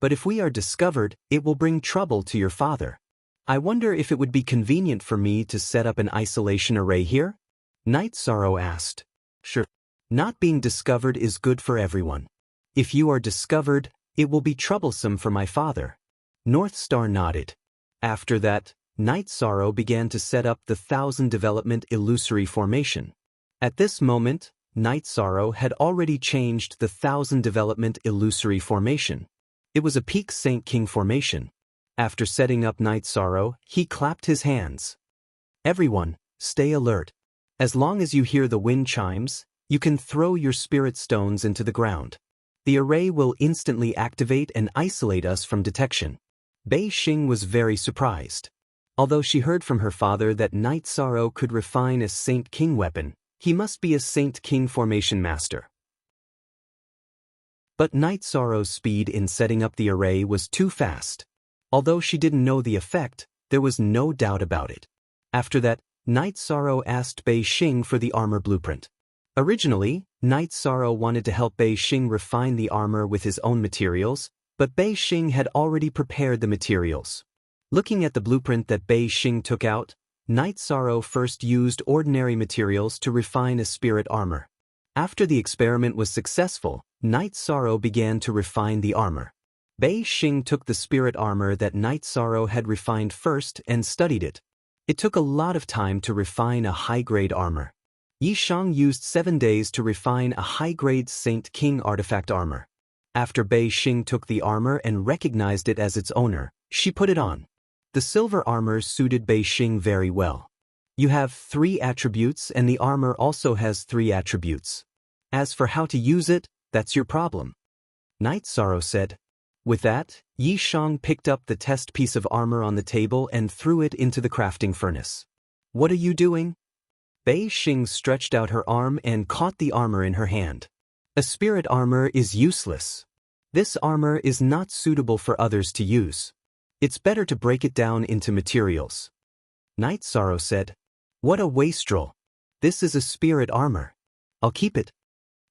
But if we are discovered, it will bring trouble to your father. I wonder if it would be convenient for me to set up an isolation array here? Night Sorrow asked. Sure. Not being discovered is good for everyone. If you are discovered, it will be troublesome for my father. North Star nodded. After that, Night Sorrow began to set up the 1000 Development Illusory Formation. At this moment, Night Sorrow had already changed the 1000 Development Illusory Formation. It was a Peak Saint King formation. After setting up Night Sorrow, he clapped his hands. Everyone, stay alert. As long as you hear the wind chimes, you can throw your spirit stones into the ground. The array will instantly activate and isolate us from detection. Bei Xing was very surprised. Although she heard from her father that Night Sorrow could refine a Saint King weapon, he must be a Saint King formation master. But Night Sorrow's speed in setting up the array was too fast. Although she didn't know the effect, there was no doubt about it. After that, Night Sorrow asked Bei Xing for the armor blueprint. Originally, Night Sorrow wanted to help Bei Xing refine the armor with his own materials, but Bei Xing had already prepared the materials. Looking at the blueprint that Bei Xing took out, Night Sorrow first used ordinary materials to refine a spirit armor. After the experiment was successful, Night Sorrow began to refine the armor. Bei Xing took the spirit armor that Night Sorrow had refined first and studied it. It took a lot of time to refine a high-grade armor. Yi Shang used 7 days to refine a high-grade Saint King artifact armor. After Bei Xing took the armor and recognized it as its owner, she put it on. The silver armor suited Bei Xing very well. You have 3 attributes and the armor also has 3 attributes. As for how to use it, that's your problem. Night Sorrow said. With that, Yi Shang picked up the test piece of armor on the table and threw it into the crafting furnace. What are you doing? Bei Xing stretched out her arm and caught the armor in her hand. A spirit armor is useless. This armor is not suitable for others to use. It's better to break it down into materials. Night Sorrow said. What a wastrel. This is a spirit armor. I'll keep it.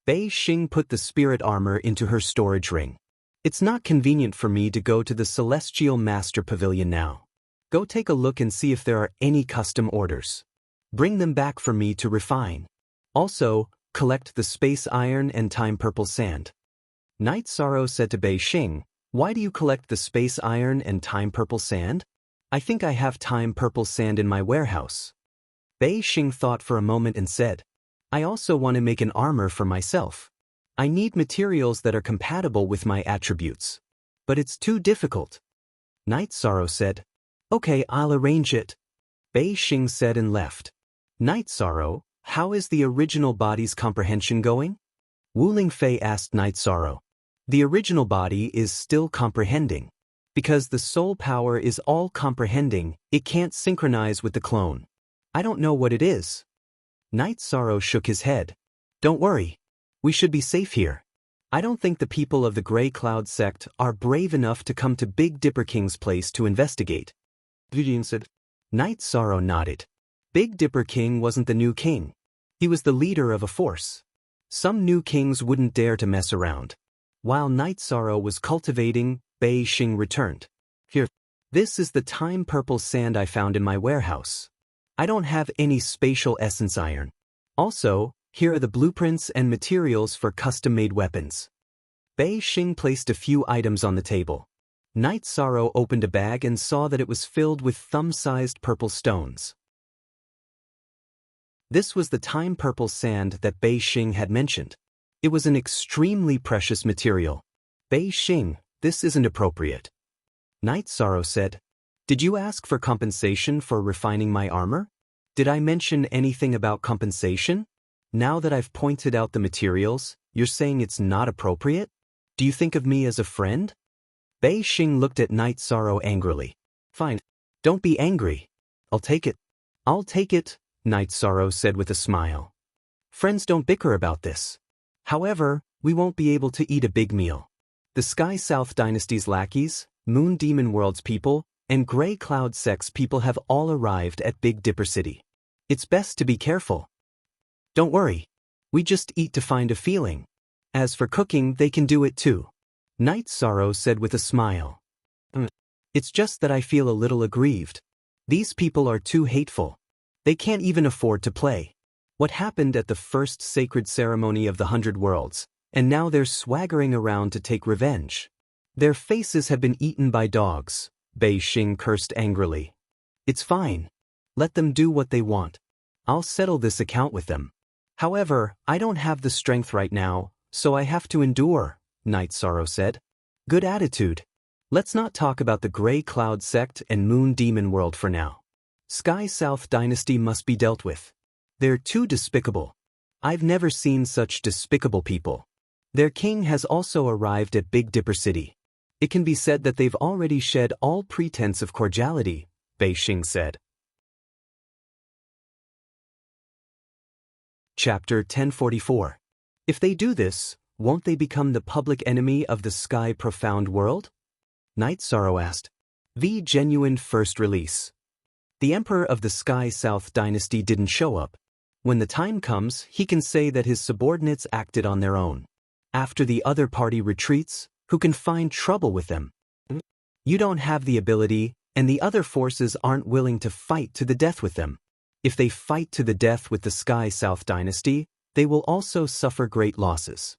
Bei Xing put the spirit armor into her storage ring. It's not convenient for me to go to the Celestial Master Pavilion now. Go take a look and see if there are any custom orders. Bring them back for me to refine. Also, collect the space iron and time purple sand. Night Sorrow said to Bei Xing, why do you collect the space iron and time purple sand? I think I have time purple sand in my warehouse. Bei Xing thought for a moment and said, I also want to make an armor for myself. I need materials that are compatible with my attributes. But it's too difficult. Night Sorrow said, Okay, I'll arrange it. Bei Xing said and left. Night Sorrow, how is the original body's comprehension going? Wu Lingfei asked Night Sorrow. The original body is still comprehending. Because the soul power is all comprehending, it can't synchronize with the clone. I don't know what it is. Night Sorrow shook his head. Don't worry. We should be safe here. I don't think the people of the Grey Cloud sect are brave enough to come to Big Dipper King's place to investigate. Vivian said. Night Sorrow nodded. Big Dipper King wasn't the new king. He was the leader of a force. Some new kings wouldn't dare to mess around. While Night Sorrow was cultivating, Bei Xing returned. Here. This is the time purple sand I found in my warehouse. I don't have any spatial essence iron. Also, here are the blueprints and materials for custom-made weapons. Bei Xing placed a few items on the table. Night Sorrow opened a bag and saw that it was filled with thumb-sized purple stones. This was the time purple sand that Bei Xing had mentioned. It was an extremely precious material. Bei Xing, this isn't appropriate. Night Sorrow said, Did you ask for compensation for refining my armor? Did I mention anything about compensation? Now that I've pointed out the materials, you're saying it's not appropriate? Do you think of me as a friend? Bei Xing looked at Night Sorrow angrily. Fine. Don't be angry. I'll take it. I'll take it, Night Sorrow said with a smile. Friends don't bicker about this. However, we won't be able to eat a big meal. The Sky South Dynasty's lackeys, Moon Demon World's people, and Grey Cloud Sect's people have all arrived at Big Dipper City. It's best to be careful. Don't worry. We just eat to find a feeling. As for cooking, they can do it too. Night Sorrow said with a smile. It's just that I feel a little aggrieved. These people are too hateful. They can't even afford to play. What happened at the first sacred ceremony of the 100 Worlds, and now they're swaggering around to take revenge. Their faces have been eaten by dogs, Bei Xing cursed angrily. It's fine. Let them do what they want. I'll settle this account with them. However, I don't have the strength right now, so I have to endure, Night Sorrow said. Good attitude. Let's not talk about the Grey Cloud sect and Moon Demon World for now. Sky South Dynasty must be dealt with. They're too despicable. I've never seen such despicable people. Their king has also arrived at Big Dipper City. It can be said that they've already shed all pretense of cordiality, Bei Xing said. Chapter 1044. If they do this, won't they become the public enemy of the Sky Profound World? Night Sorrow asked. The genuine first release. The Emperor of the Sky South Dynasty didn't show up. When the time comes, he can say that his subordinates acted on their own. After the other party retreats, who can find trouble with them? You don't have the ability, and the other forces aren't willing to fight to the death with them. If they fight to the death with the Sky South Dynasty, they will also suffer great losses.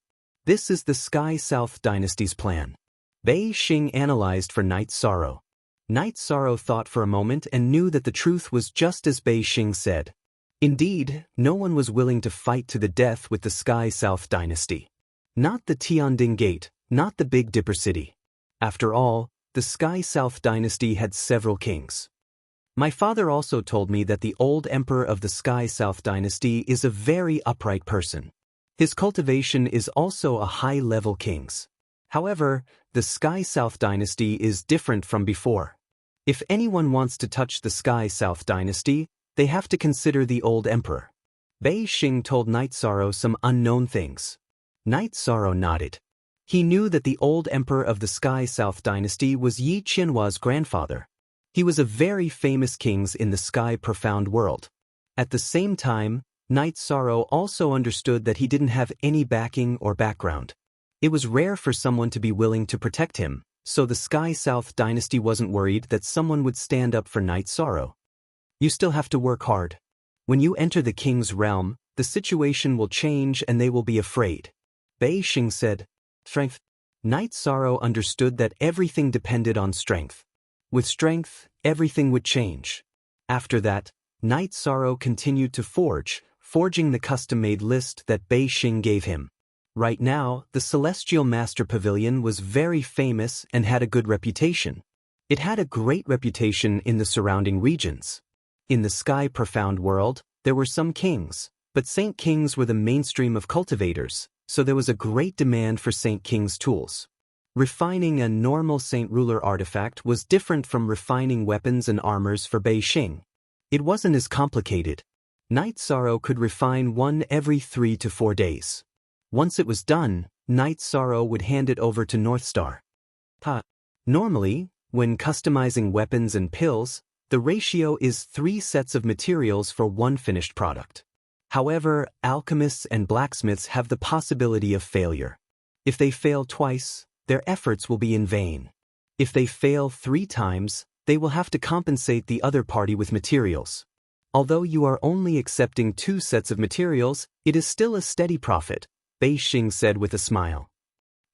This is the Sky South Dynasty's plan. Bei Xing analyzed for Night Sorrow. Night Sorrow thought for a moment and knew that the truth was just as Bei Xing said. Indeed, no one was willing to fight to the death with the Sky South Dynasty. Not the Tianding Gate, not the Big Dipper City. After all, the Sky South Dynasty had several kings. My father also told me that the old emperor of the Sky South Dynasty is a very upright person. His cultivation is also a high-level king's. However, the Sky South Dynasty is different from before. If anyone wants to touch the Sky South Dynasty, they have to consider the old emperor. Bei Xing told Night Sorrow some unknown things. Night Sorrow nodded. He knew that the old emperor of the Sky South Dynasty was Yi Qianhua's grandfather. He was a very famous king in the Sky Profound World. At the same time, Night Sorrow also understood that he didn't have any backing or background. It was rare for someone to be willing to protect him, so the Sky South Dynasty wasn't worried that someone would stand up for Night Sorrow. You still have to work hard. When you enter the king's realm, the situation will change and they will be afraid. Bei Xing said, Strength. Night Sorrow understood that everything depended on strength. With strength, everything would change. After that, Night Sorrow continued to forging the custom-made list that Bei Xing gave him. Right now, the Celestial Master Pavilion was very famous and had a good reputation. It had a great reputation in the surrounding regions. In the Sky Profound world, there were some kings, but Saint Kings were the mainstream of cultivators, so there was a great demand for Saint King's tools. Refining a normal Saint Ruler artifact was different from refining weapons and armors for Bei Xing. It wasn't as complicated. Night Sorrow could refine one every 3 to 4 days. Once it was done, Night Sorrow would hand it over to Northstar. Normally, when customizing weapons and pills, the ratio is 3 sets of materials for one finished product. However, alchemists and blacksmiths have the possibility of failure. If they fail twice, their efforts will be in vain. If they fail 3 times, they will have to compensate the other party with materials. Although you are only accepting 2 sets of materials, it is still a steady profit, Bei Xing said with a smile.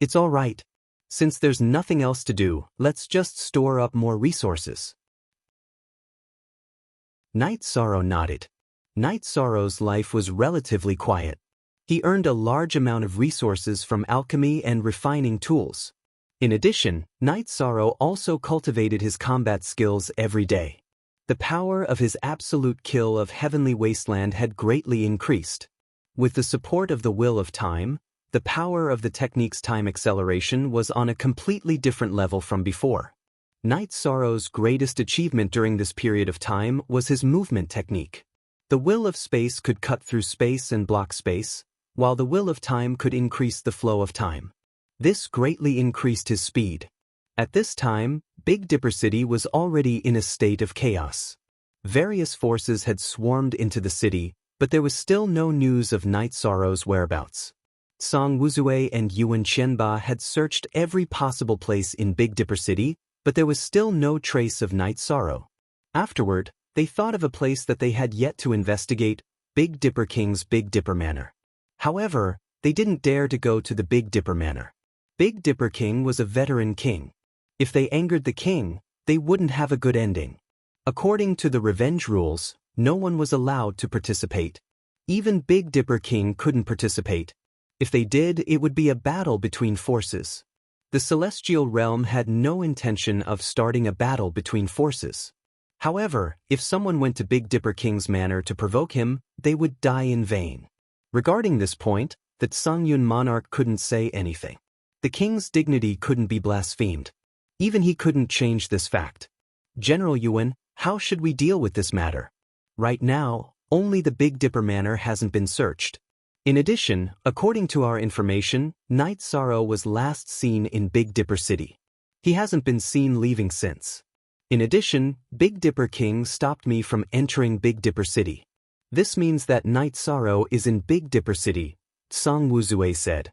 It's all right. Since there's nothing else to do, let's just store up more resources. Night Sorrow nodded. Night Sorrow's life was relatively quiet. He earned a large amount of resources from alchemy and refining tools. In addition, Night Sorrow also cultivated his combat skills every day. The power of his absolute kill of Heavenly Wasteland had greatly increased. With the support of the Will of Time, the power of the technique's time acceleration was on a completely different level from before. Night Sorrow's greatest achievement during this period of time was his movement technique. The Will of Space could cut through space and block space, while the Will of Time could increase the flow of time. This greatly increased his speed. At this time, Big Dipper City was already in a state of chaos. Various forces had swarmed into the city, but there was still no news of Night Sorrow's whereabouts. Song Wuzue and Yuan Qianba had searched every possible place in Big Dipper City, but there was still no trace of Night Sorrow. Afterward, they thought of a place that they had yet to investigate, Big Dipper King's Big Dipper Manor. However, they didn't dare to go to the Big Dipper Manor. Big Dipper King was a veteran king. If they angered the king, they wouldn't have a good ending. According to the revenge rules, no one was allowed to participate. Even Big Dipper King couldn't participate. If they did, it would be a battle between forces. The Celestial Realm had no intention of starting a battle between forces. However, if someone went to Big Dipper King's manor to provoke him, they would die in vain. Regarding this point, the Tsungyun monarch couldn't say anything. The king's dignity couldn't be blasphemed. Even he couldn't change this fact. General Yuan, how should we deal with this matter? Right now, only the Big Dipper Manor hasn't been searched. In addition, according to our information, Night Sorrow was last seen in Big Dipper City. He hasn't been seen leaving since. In addition, Big Dipper King stopped me from entering Big Dipper City. This means that Night Sorrow is in Big Dipper City, Song Wuzue said.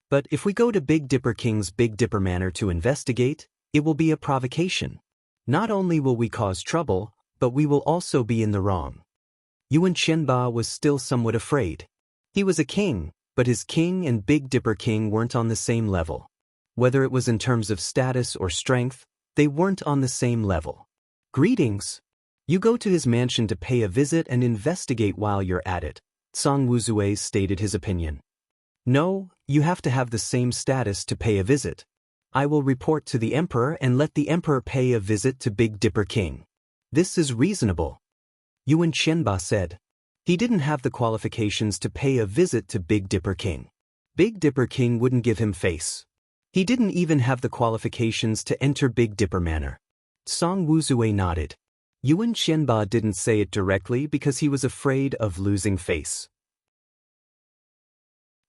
But if we go to Big Dipper King's Big Dipper Manor to investigate, it will be a provocation. Not only will we cause trouble, but we will also be in the wrong. Yuan Qianba was still somewhat afraid. He was a king, but his king and Big Dipper King weren't on the same level. Whether it was in terms of status or strength, they weren't on the same level. Greetings. You go to his mansion to pay a visit and investigate while you're at it, Song Wuzue stated his opinion. No, you have to have the same status to pay a visit. I will report to the Emperor and let the Emperor pay a visit to Big Dipper King. This is reasonable. Yuan Qianba said. He didn't have the qualifications to pay a visit to Big Dipper King. Big Dipper King wouldn't give him face. He didn't even have the qualifications to enter Big Dipper Manor. Song Wuzue nodded. Yuan Qianba didn't say it directly because he was afraid of losing face.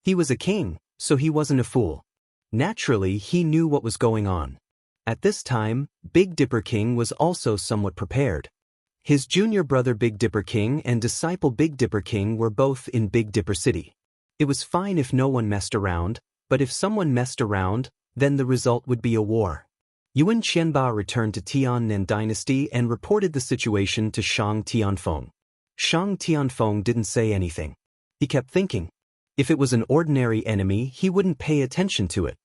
He was a king, so he wasn't a fool. Naturally, he knew what was going on. At this time, Big Dipper King was also somewhat prepared. His junior brother Big Dipper King and disciple Big Dipper King were both in Big Dipper City. It was fine if no one messed around, but if someone messed around, then the result would be a war. Yuan Qianba returned to Tiannan Dynasty and reported the situation to Shang Tianfeng. Shang Tianfeng didn't say anything. He kept thinking. If it was an ordinary enemy, he wouldn't pay attention to it.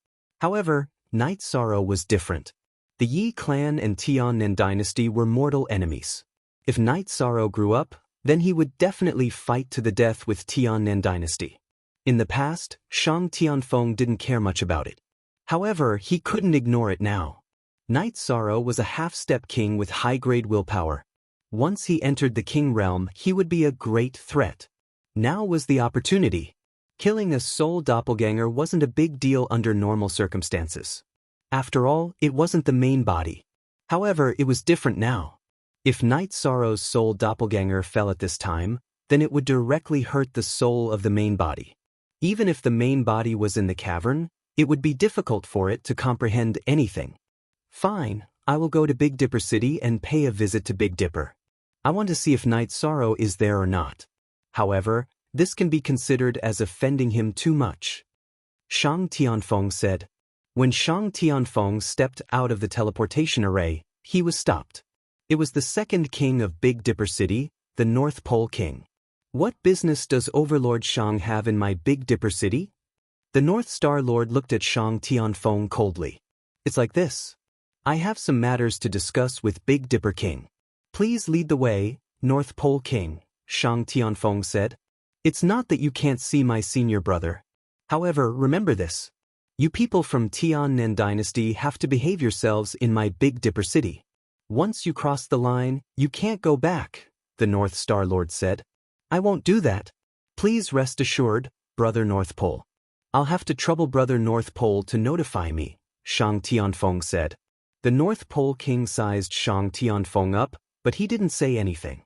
However, Night Sorrow was different. The Yi clan and Tiannan Dynasty were mortal enemies. If Knight Sorrow grew up, then he would definitely fight to the death with Tiannan dynasty. In the past, Shang Tianfeng didn't care much about it. However, he couldn't ignore it now. Knight Sorrow was a half-step king with high-grade willpower. Once he entered the king realm, he would be a great threat. Now was the opportunity. Killing a soul doppelganger wasn't a big deal under normal circumstances. After all, it wasn't the main body. However, it was different now. If Knight Sorrow's soul doppelganger fell at this time, then it would directly hurt the soul of the main body. Even if the main body was in the cavern, it would be difficult for it to comprehend anything. Fine, I will go to Big Dipper City and pay a visit to Big Dipper. I want to see if Knight Sorrow is there or not. However, this can be considered as offending him too much. Shang Tianfeng said. When Shang Tianfeng stepped out of the teleportation array, he was stopped. It was the second king of Big Dipper City, the North Pole King. What business does Overlord Shang have in my Big Dipper City? The North Star Lord looked at Shang Tianfeng coldly. It's like this. I have some matters to discuss with Big Dipper King. Please lead the way, North Pole King, Shang Tianfeng said. It's not that you can't see my senior brother. However, remember this. You people from Tiannan dynasty have to behave yourselves in my Big Dipper City. Once you cross the line, you can't go back, the North Star Lord said. I won't do that. Please rest assured, Brother North Pole. I'll have to trouble Brother North Pole to notify me, Shang Tianfeng said. The North Pole King sized Shang Tianfeng up, but he didn't say anything.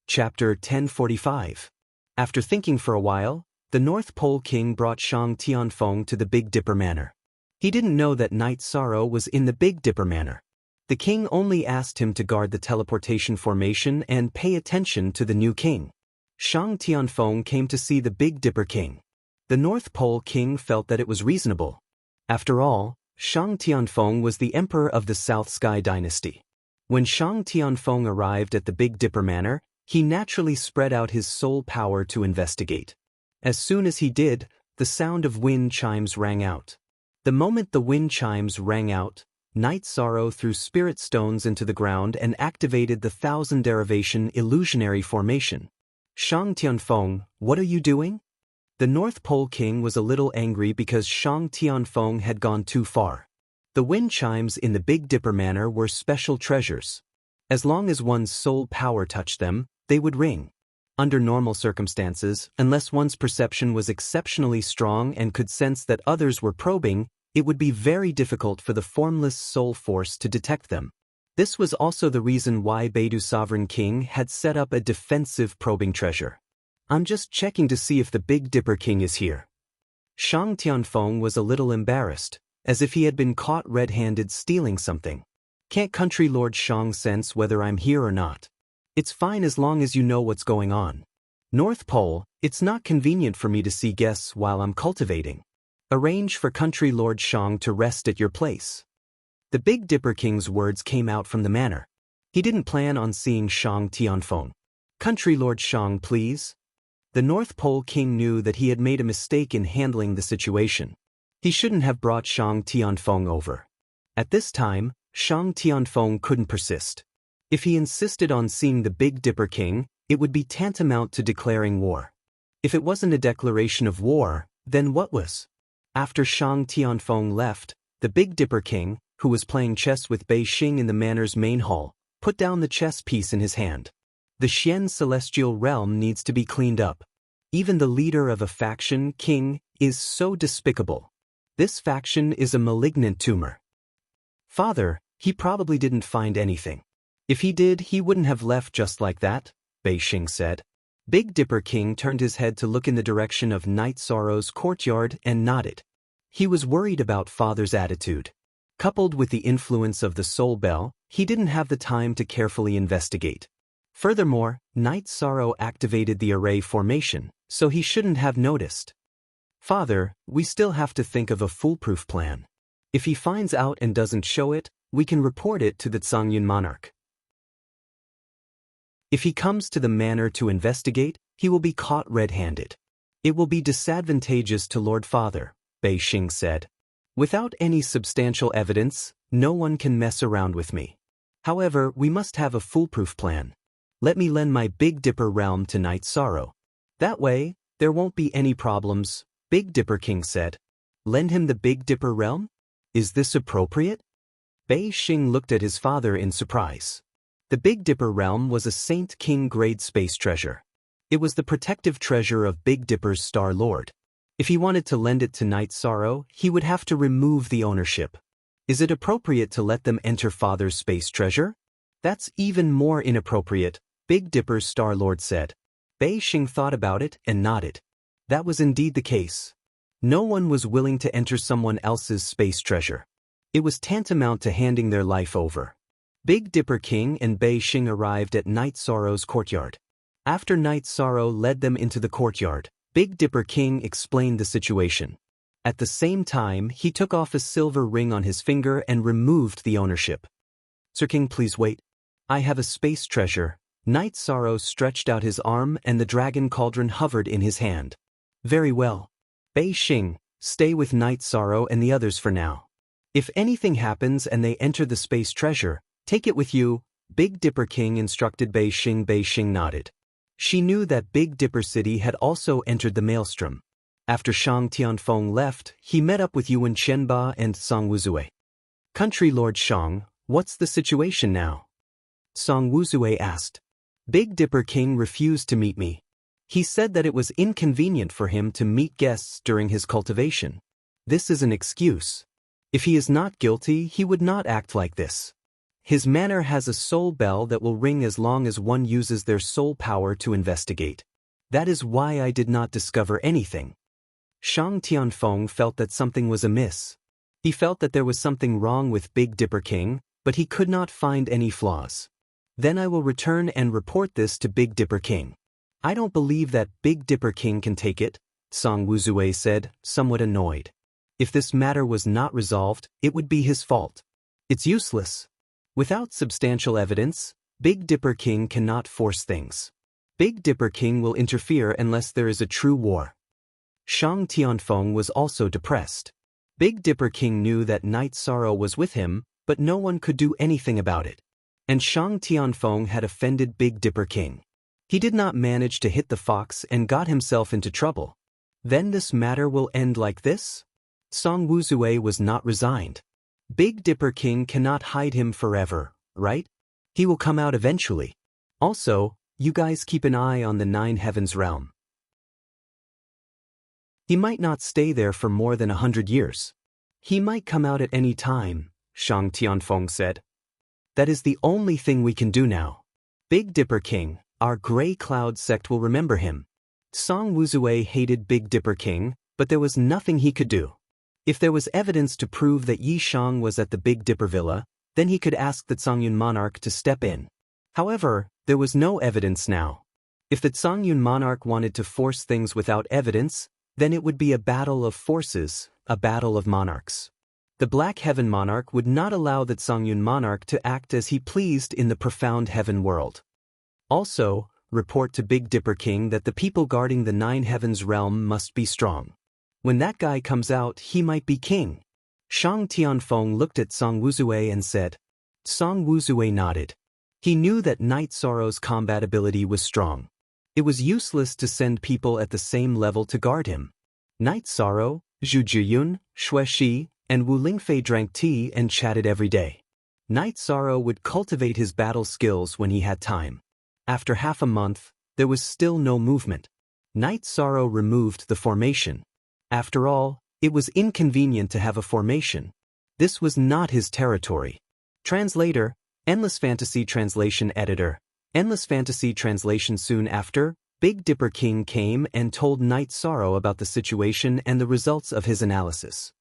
Chapter 1045. After thinking for a while, the North Pole King brought Shang Tianfeng to the Big Dipper Manor. He didn't know that Knight Sorrow was in the Big Dipper Manor. The king only asked him to guard the teleportation formation and pay attention to the new king. Shang Tianfeng came to see the Big Dipper King. The North Pole King felt that it was reasonable. After all, Shang Tianfeng was the emperor of the South Sky dynasty. When Shang Tianfeng arrived at the Big Dipper Manor, he naturally spread out his soul power to investigate. As soon as he did, the sound of wind chimes rang out. The moment the wind chimes rang out, Knight Sorrow threw spirit stones into the ground and activated the Thousand Derivation illusionary formation. Shang Tianfeng, what are you doing? The North Pole King was a little angry because Shang Tianfeng had gone too far. The wind chimes in the Big Dipper Manor were special treasures. As long as one's soul power touched them, they would ring. Under normal circumstances, unless one's perception was exceptionally strong and could sense that others were probing, it would be very difficult for the formless soul force to detect them. This was also the reason why Beidou Sovereign King had set up a defensive probing treasure. I'm just checking to see if the Big Dipper King is here. Shang Tianfeng was a little embarrassed, as if he had been caught red-handed stealing something. Can't Country Lord Shang sense whether I'm here or not? It's fine as long as you know what's going on. North Pole, it's not convenient for me to see guests while I'm cultivating. Arrange for Country Lord Shang to rest at your place. The Big Dipper King's words came out from the manor. He didn't plan on seeing Shang Tianfeng. Country Lord Shang, please. The North Pole King knew that he had made a mistake in handling the situation. He shouldn't have brought Shang Tianfeng over. At this time, Shang Tianfeng couldn't persist. If he insisted on seeing the Big Dipper King, it would be tantamount to declaring war. If it wasn't a declaration of war, then what was? After Shang Tianfeng left, the Big Dipper King, who was playing chess with Bei Xing in the manor's main hall, put down the chess piece in his hand. The Xian celestial realm needs to be cleaned up. Even the leader of a faction, king, is so despicable. This faction is a malignant tumor. Father, he probably didn't find anything. If he did, he wouldn't have left just like that, Bei Xing said. Big Dipper King turned his head to look in the direction of Knight Sorrow's courtyard and nodded. He was worried about father's attitude. Coupled with the influence of the soul bell, he didn't have the time to carefully investigate. Furthermore, Knight Sorrow activated the array formation, so he shouldn't have noticed. Father, we still have to think of a foolproof plan. If he finds out and doesn't show it, we can report it to the Zhongyun monarch. If he comes to the manor to investigate, he will be caught red-handed. It will be disadvantageous to Lord Father, Bei Xing said. Without any substantial evidence, no one can mess around with me. However, we must have a foolproof plan. Let me lend my Big Dipper realm to Night Sorrow. That way, there won't be any problems, Big Dipper King said. Lend him the Big Dipper realm? Is this appropriate? Bei Xing looked at his father in surprise. The Big Dipper realm was a Saint King grade space treasure. It was the protective treasure of Big Dipper's Star Lord. If he wanted to lend it to Night Sorrow, he would have to remove the ownership. Is it appropriate to let them enter Father's space treasure? That's even more inappropriate, Big Dipper's Star Lord said. Bei Xing thought about it and nodded. That was indeed the case. No one was willing to enter someone else's space treasure. It was tantamount to handing their life over. Big Dipper King and Bei Xing arrived at Night Sorrow's courtyard. After Night Sorrow led them into the courtyard, Big Dipper King explained the situation. At the same time, he took off a silver ring on his finger and removed the ownership. Sir King, please wait. I have a space treasure. Night Sorrow stretched out his arm and the dragon cauldron hovered in his hand. Very well. Bei Xing, stay with Night Sorrow and the others for now. If anything happens and they enter the space treasure, take it with you, Big Dipper King instructed Bei Xing. Bei Xing nodded. She knew that Big Dipper City had also entered the maelstrom. After Shang Tianfeng left, he met up with Yuan Qianba and Song Wuzue. Country Lord Shang, what's the situation now? Song Wuzue asked. Big Dipper King refused to meet me. He said that it was inconvenient for him to meet guests during his cultivation. This is an excuse. If he is not guilty, he would not act like this. His manor has a soul bell that will ring as long as one uses their soul power to investigate. That is why I did not discover anything. Shang Tianfeng felt that something was amiss. He felt that there was something wrong with Big Dipper King, but he could not find any flaws. Then I will return and report this to Big Dipper King. I don't believe that Big Dipper King can take it, Song Wuzue said, somewhat annoyed. If this matter was not resolved, it would be his fault. It's useless. Without substantial evidence, Big Dipper King cannot force things. Big Dipper King will interfere unless there is a true war. Shang Tianfeng was also depressed. Big Dipper King knew that Night Sorrow was with him, but no one could do anything about it. And Shang Tianfeng had offended Big Dipper King. He did not manage to hit the fox and got himself into trouble. Then this matter will end like this? Song Wuzue was not resigned. Big Dipper King cannot hide him forever, right? He will come out eventually. Also, you guys keep an eye on the Nine Heavens realm. He might not stay there for more than 100 years. He might come out at any time, Shang Tianfeng said. That is the only thing we can do now. Big Dipper King, our Gray Cloud sect will remember him. Song Wuzue hated Big Dipper King, but there was nothing he could do. If there was evidence to prove that Yi Shang was at the Big Dipper Villa, then he could ask the Zongyun monarch to step in. However, there was no evidence now. If the Zongyun monarch wanted to force things without evidence, then it would be a battle of forces, a battle of monarchs. The Black Heaven monarch would not allow the Zongyun monarch to act as he pleased in the profound heaven world. Also, report to Big Dipper King that the people guarding the Nine Heavens realm must be strong. When that guy comes out, he might be king. Shang Tianfeng looked at Song Wuzue and said. Song Wuzue nodded. He knew that Night Sorrow's combat ability was strong. It was useless to send people at the same level to guard him. Night Sorrow, Zhu Jiyun, Xue Shi, and Wu Lingfei drank tea and chatted every day. Night Sorrow would cultivate his battle skills when he had time. After half a month, there was still no movement. Night Sorrow removed the formation. After all, it was inconvenient to have a formation. This was not his territory. Translator, Endless Fantasy Translation Editor, Endless Fantasy Translation. Soon after, Big Dipper King came and told Night Sorrow about the situation and the results of his analysis.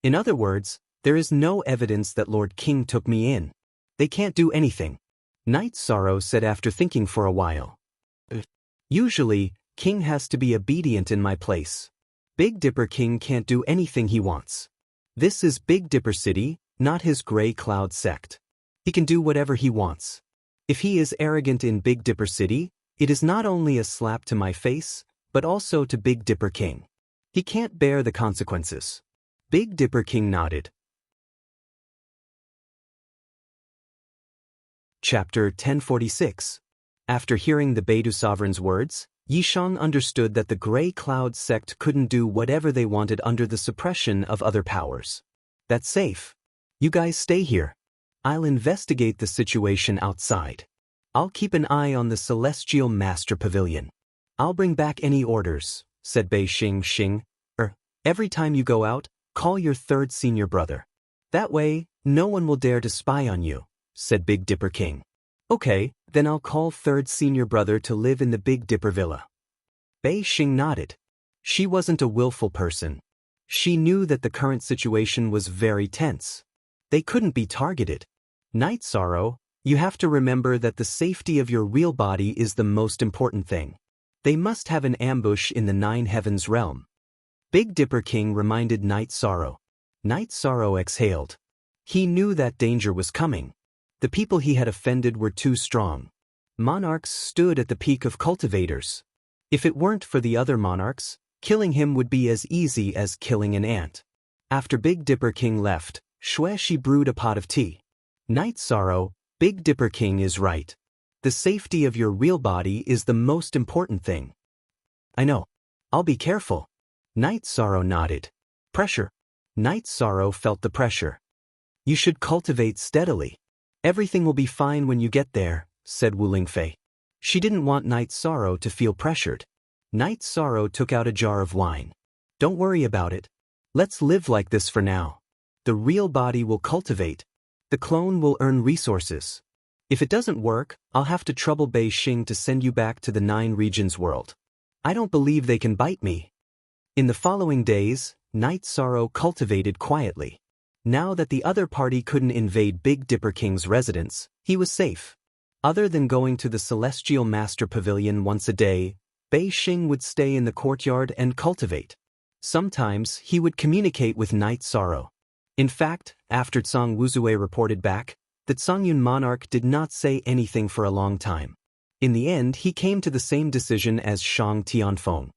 In other words, there is no evidence that Lord King took me in. They can't do anything. Night Sorrow said after thinking for a while. Usually, King has to be obedient in my place. Big Dipper King can't do anything he wants. This is Big Dipper City, not his Gray Cloud sect. He can do whatever he wants. If he is arrogant in Big Dipper City, it is not only a slap to my face, but also to Big Dipper King. He can't bear the consequences. Big Dipper King nodded. Chapter 1046. After hearing the Beidou sovereign's words, Yishang understood that the Gray Cloud sect couldn't do whatever they wanted under the suppression of other powers. That's safe. You guys stay here. I'll investigate the situation outside. I'll keep an eye on the Celestial Master Pavilion. I'll bring back any orders, said Bei Xing. Every time you go out, call your third senior brother. That way, no one will dare to spy on you, said Big Dipper King. Okay, then I'll call third senior brother to live in the Big Dipper Villa. Bei Xing nodded. She wasn't a willful person. She knew that the current situation was very tense. They couldn't be targeted. Night Sorrow, you have to remember that the safety of your real body is the most important thing. They must have an ambush in the Nine Heavens realm. Big Dipper King reminded Night Sorrow. Night Sorrow exhaled. He knew that danger was coming. The people he had offended were too strong. Monarchs stood at the peak of cultivators. If it weren't for the other monarchs, killing him would be as easy as killing an ant. After Big Dipper King left, Xueshi brewed a pot of tea. Night Sorrow, Big Dipper King is right. The safety of your real body is the most important thing. I know. I'll be careful. Night Sorrow nodded. Pressure. Night Sorrow felt the pressure. You should cultivate steadily. Everything will be fine when you get there, said Wu Lingfei. She didn't want Night Sorrow to feel pressured. Night Sorrow took out a jar of wine. Don't worry about it. Let's live like this for now. The real body will cultivate. The clone will earn resources. If it doesn't work, I'll have to trouble Bei Xing to send you back to the Nine Regions world. I don't believe they can bite me. In the following days, Night Sorrow cultivated quietly. Now that the other party couldn't invade Big Dipper King's residence, he was safe. Other than going to the Celestial Master Pavilion once a day, Bei Xing would stay in the courtyard and cultivate. Sometimes he would communicate with Night Sorrow. In fact, after Tsang Wuzue reported back, the Tsangyun monarch did not say anything for a long time. In the end, he came to the same decision as Shang Tianfeng.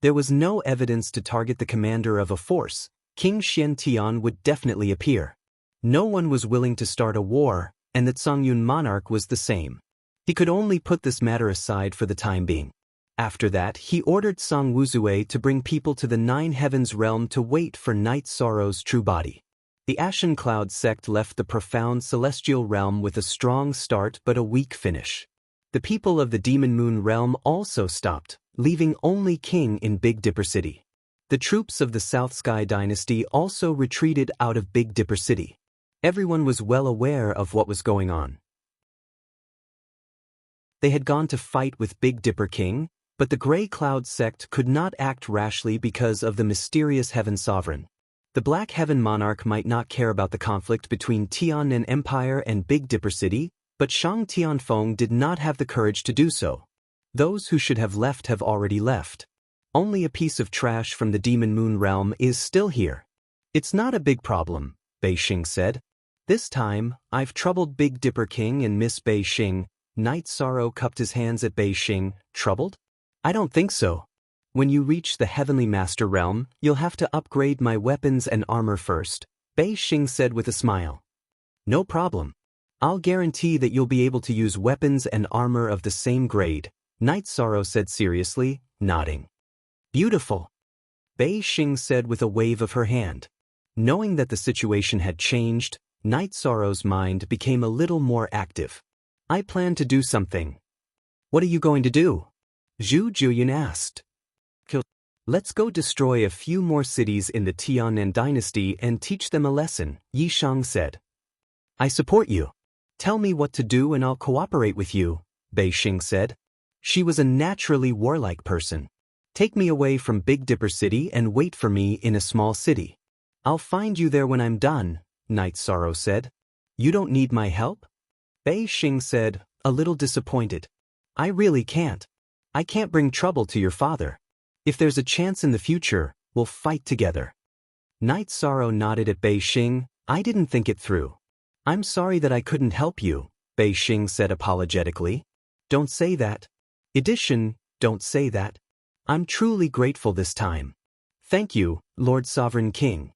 There was no evidence to target the commander of a force. King Xian Tian would definitely appear. No one was willing to start a war, and the Tsangyun monarch was the same. He could only put this matter aside for the time being. After that, he ordered Tsang Wuzue to bring people to the Nine Heavens realm to wait for Night Sorrow's true body. The Ashen Cloud sect left the profound celestial realm with a strong start but a weak finish. The people of the Demon Moon realm also stopped, leaving only King in Big Dipper City. The troops of the South Sky dynasty also retreated out of Big Dipper City. Everyone was well aware of what was going on. They had gone to fight with Big Dipper King, but the Gray Cloud sect could not act rashly because of the mysterious Heaven Sovereign. The Black Heaven Monarch might not care about the conflict between Tiannan Empire and Big Dipper City, but Shang Tianfeng did not have the courage to do so. Those who should have left have already left. Only a piece of trash from the Demon Moon realm is still here. It's not a big problem, Bei Xing said. This time, I've troubled Big Dipper King and Miss Bei Xing. Night Sorrow cupped his hands at Bei Xing. Troubled? I don't think so. When you reach the Heavenly Master realm, you'll have to upgrade my weapons and armor first, Bei Xing said with a smile. No problem. I'll guarantee that you'll be able to use weapons and armor of the same grade, Night Sorrow said seriously, nodding. Beautiful. Bei Xing said with a wave of her hand. Knowing that the situation had changed, Night Sorrow's mind became a little more active. I plan to do something. What are you going to do? Zhu Juyin asked. Let's go destroy a few more cities in the Tiannan dynasty and teach them a lesson, Yishang said. I support you. Tell me what to do and I'll cooperate with you, Bei Xing said. She was a naturally warlike person. Take me away from Big Dipper City and wait for me in a small city. I'll find you there when I'm done, Night Sorrow said. You don't need my help? Bei Xing said, a little disappointed. I really can't. I can't bring trouble to your father. If there's a chance in the future, we'll fight together. Night Sorrow nodded at Bei Xing. I didn't think it through. I'm sorry that I couldn't help you, Bei Xing said apologetically. Don't say that. Edition, don't say that. I'm truly grateful this time. Thank you, Lord Sovereign King.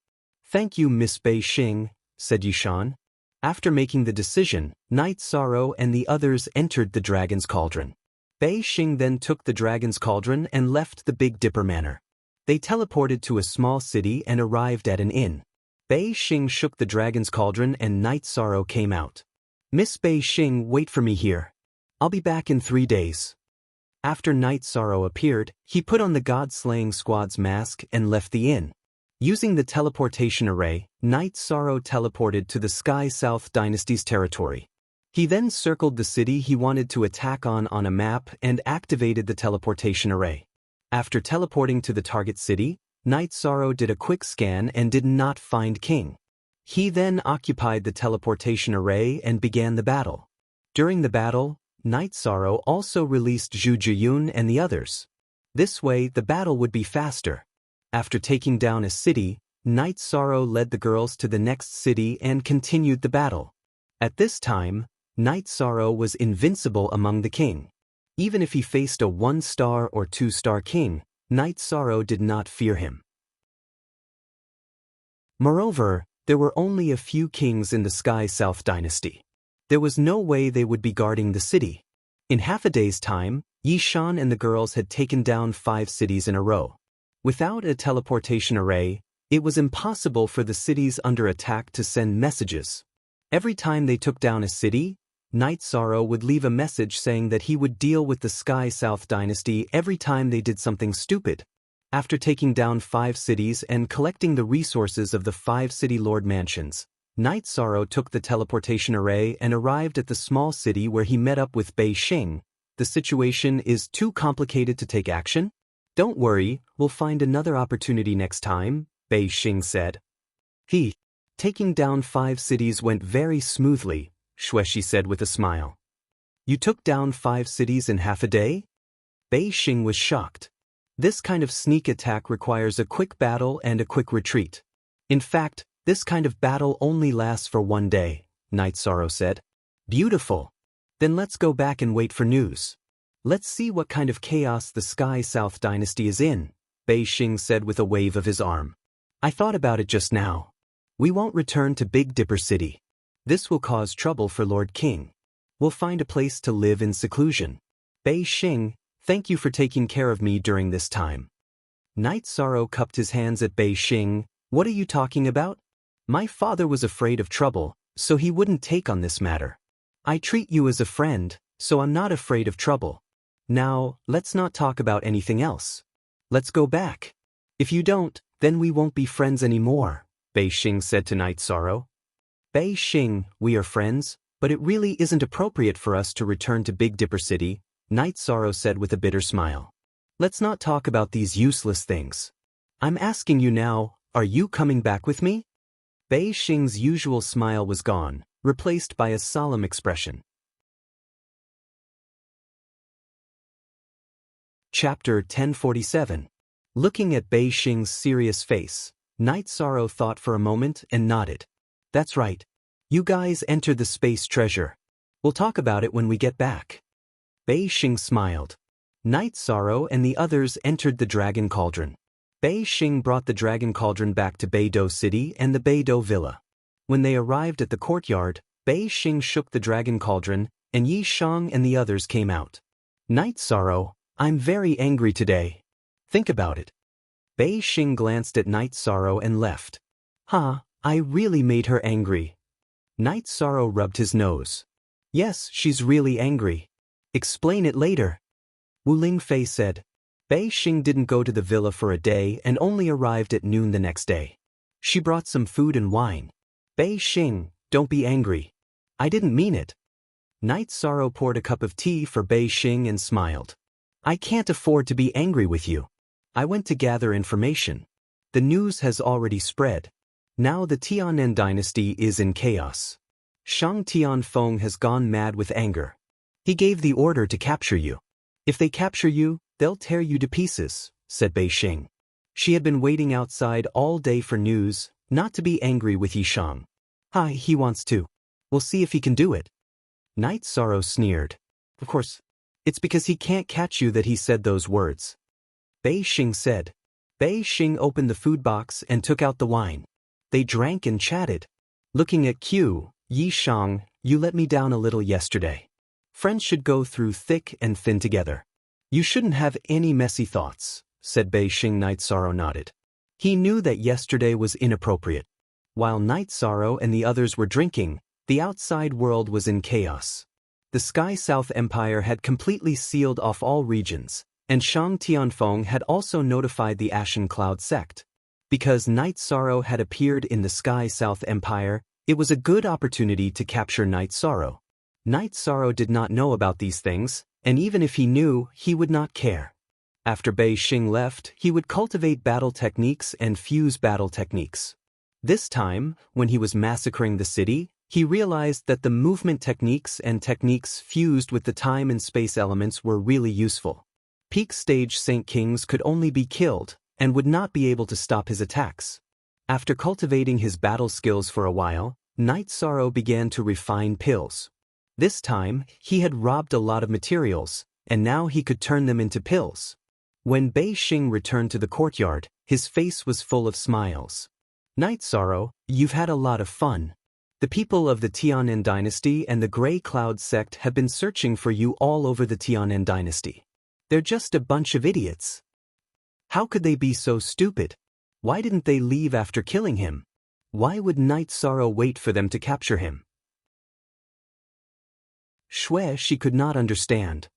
Thank you, Miss Bei Xing, said Yishan. After making the decision, Night Sorrow and the others entered the Dragon's Cauldron. Bei Xing then took the Dragon's Cauldron and left the Big Dipper Manor. They teleported to a small city and arrived at an inn. Bei Xing shook the Dragon's Cauldron and Night Sorrow came out. Miss Bei Xing, wait for me here. I'll be back in 3 days. After Night Sorrow appeared, he put on the God-slaying squad's mask and left the inn. Using the teleportation array, Night Sorrow teleported to the Sky South Dynasty's territory. He then circled the city he wanted to attack on a map and activated the teleportation array. After teleporting to the target city, Night Sorrow did a quick scan and did not find King. He then occupied the teleportation array and began the battle. During the battle, Night Sorrow also released Zhu Jiyun and the others. This way, the battle would be faster. After taking down a city, Night Sorrow led the girls to the next city and continued the battle. At this time, Night Sorrow was invincible among the king. Even if he faced a 1-star or 2-star king, Night Sorrow did not fear him. Moreover, there were only a few kings in the Sky South dynasty. There was no way they would be guarding the city. In half a day's time, Yishan and the girls had taken down 5 cities in a row. Without a teleportation array, it was impossible for the cities under attack to send messages. Every time they took down a city, Night Sorrow would leave a message saying that he would deal with the Sky South dynasty every time they did something stupid. After taking down 5 cities and collecting the resources of the 5 city lord mansions, Night Sorrow took the teleportation array and arrived at the small city where he met up with Bei Xing. The situation is too complicated to take action? Don't worry, we'll find another opportunity next time, Bei Xing said. Taking down 5 cities went very smoothly, Xueshi said with a smile. You took down 5 cities in half a day? Bei Xing was shocked. This kind of sneak attack requires a quick battle and a quick retreat. In fact, this kind of battle only lasts for 1 day, Night Sorrow said. Beautiful. Then let's go back and wait for news. Let's see what kind of chaos the Sky South dynasty is in, Bei Xing said with a wave of his arm. I thought about it just now. We won't return to Big Dipper City. This will cause trouble for Lord King. We'll find a place to live in seclusion. Bei Xing, thank you for taking care of me during this time. Night Sorrow cupped his hands at Bei Xing. What are you talking about? My father was afraid of trouble, so he wouldn't take on this matter. I treat you as a friend, so I'm not afraid of trouble. Now, let's not talk about anything else. Let's go back. If you don't, then we won't be friends anymore, Bei Xing said to Night Sorrow. Bei Xing, we are friends, but it really isn't appropriate for us to return to Big Dipper City, Night Sorrow said with a bitter smile. Let's not talk about these useless things. I'm asking you now, are you coming back with me? Bei Xing's usual smile was gone, replaced by a solemn expression. Chapter 1047. Looking at Bei Xing's serious face, Night Sorrow thought for a moment and nodded. That's right. You guys entered the space treasure. We'll talk about it when we get back. Bei Xing smiled. Night Sorrow and the others entered the Dragon Cauldron. Bei Xing brought the Dragon Cauldron back to Beidou City and the Beidou Villa. When they arrived at the courtyard, Bei Xing shook the Dragon Cauldron, and Yi Shang and the others came out. Night Sorrow, I'm very angry today. Think about it. Bei Xing glanced at Night Sorrow and left. I really made her angry. Night Sorrow rubbed his nose. Yes, she's really angry. Explain it later. Wu Lingfei said. Bei Xing didn't go to the villa for a day and only arrived at noon the next day. She brought some food and wine. Bei Xing, don't be angry. I didn't mean it. Night Sorrow poured a cup of tea for Bei Xing and smiled. I can't afford to be angry with you. I went to gather information. The news has already spread. Now the Tianen dynasty is in chaos. Shang Tianfeng has gone mad with anger. He gave the order to capture you. If they capture you, they'll tear you to pieces, said Bei Xing. She had been waiting outside all day for news, not to be angry with Yishang. He wants to. We'll see if he can do it. Night Sorrow sneered. Of course, it's because he can't catch you that he said those words. Bei Xing said. Bei Xing opened the food box and took out the wine. they drank and chatted. Looking at Q, Yi Shang, you let me down a little yesterday. Friends should go through thick and thin together. You shouldn't have any messy thoughts, said Bei Xing. Night Sorrow nodded. He knew that yesterday was inappropriate. While Night Sorrow and the others were drinking, the outside world was in chaos. The Sky South Empire had completely sealed off all regions, and Shang Tianfeng had also notified the Ashen Cloud sect. Because Night Sorrow had appeared in the Sky South Empire, it was a good opportunity to capture Night Sorrow. Night Sorrow did not know about these things, and even if he knew, he would not care. After Bei Xing left, he would cultivate battle techniques and fuse battle techniques. This time, when he was massacring the city, he realized that the movement techniques and techniques fused with the time and space elements were really useful. Peak stage Saint Kings could only be killed, and would not be able to stop his attacks. After cultivating his battle skills for a while, Night Sorrow began to refine pills. This time, he had robbed a lot of materials, and now he could turn them into pills. When Bei Xing returned to the courtyard, his face was full of smiles. Night Sorrow, you've had a lot of fun. The people of the Tianen dynasty and the Grey Cloud sect have been searching for you all over the Tianen dynasty. They're just a bunch of idiots. How could they be so stupid? Why didn't they leave after killing him? Why would Night Sorrow wait for them to capture him? She could not understand.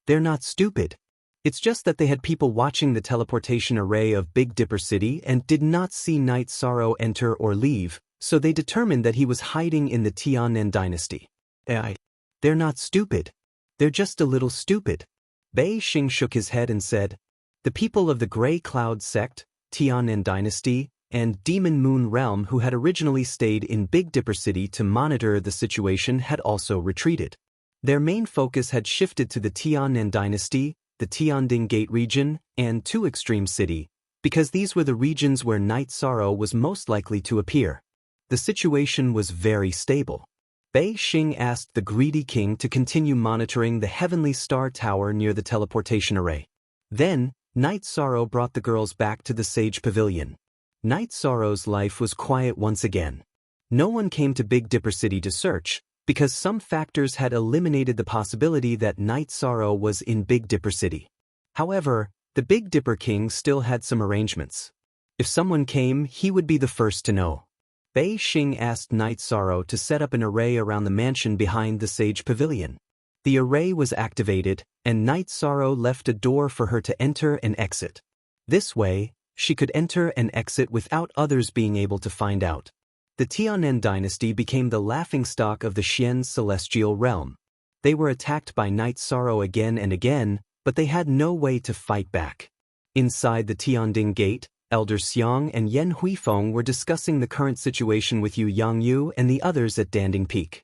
They're not stupid. It's just that they had people watching the teleportation array of Big Dipper City and did not see Night Sorrow enter or leave, so they determined that he was hiding in the Tianen dynasty. They're not stupid. They're just a little stupid. Bei Xing shook his head and said, the people of the Grey Cloud sect, Tianen dynasty, and Demon Moon Realm who had originally stayed in Big Dipper City to monitor the situation had also retreated. Their main focus had shifted to the Tianen dynasty, the Tianding Gate region, and To Extreme City, because these were the regions where Night Sorrow was most likely to appear. The situation was very stable. Bei Xing asked the greedy king to continue monitoring the Heavenly Star Tower near the teleportation array. Then, Night Sorrow brought the girls back to the Sage Pavilion. Night Sorrow's life was quiet once again. No one came to Big Dipper City to search, because some factors had eliminated the possibility that Night Sorrow was in Big Dipper City. However, the Big Dipper King still had some arrangements. If someone came, he would be the first to know. Bei Xing asked Night Sorrow to set up an array around the mansion behind the Sage Pavilion. The array was activated, and Night Sorrow left a door for her to enter and exit. This way, she could enter and exit without others being able to find out. The Tianen dynasty became the laughingstock of the Xian celestial realm. They were attacked by Night Sorrow again and again, but they had no way to fight back. Inside the Tianding Gate, Elder Xiang and Yen Huifeng were discussing the current situation with Yu Yangyu and the others at Danding Peak.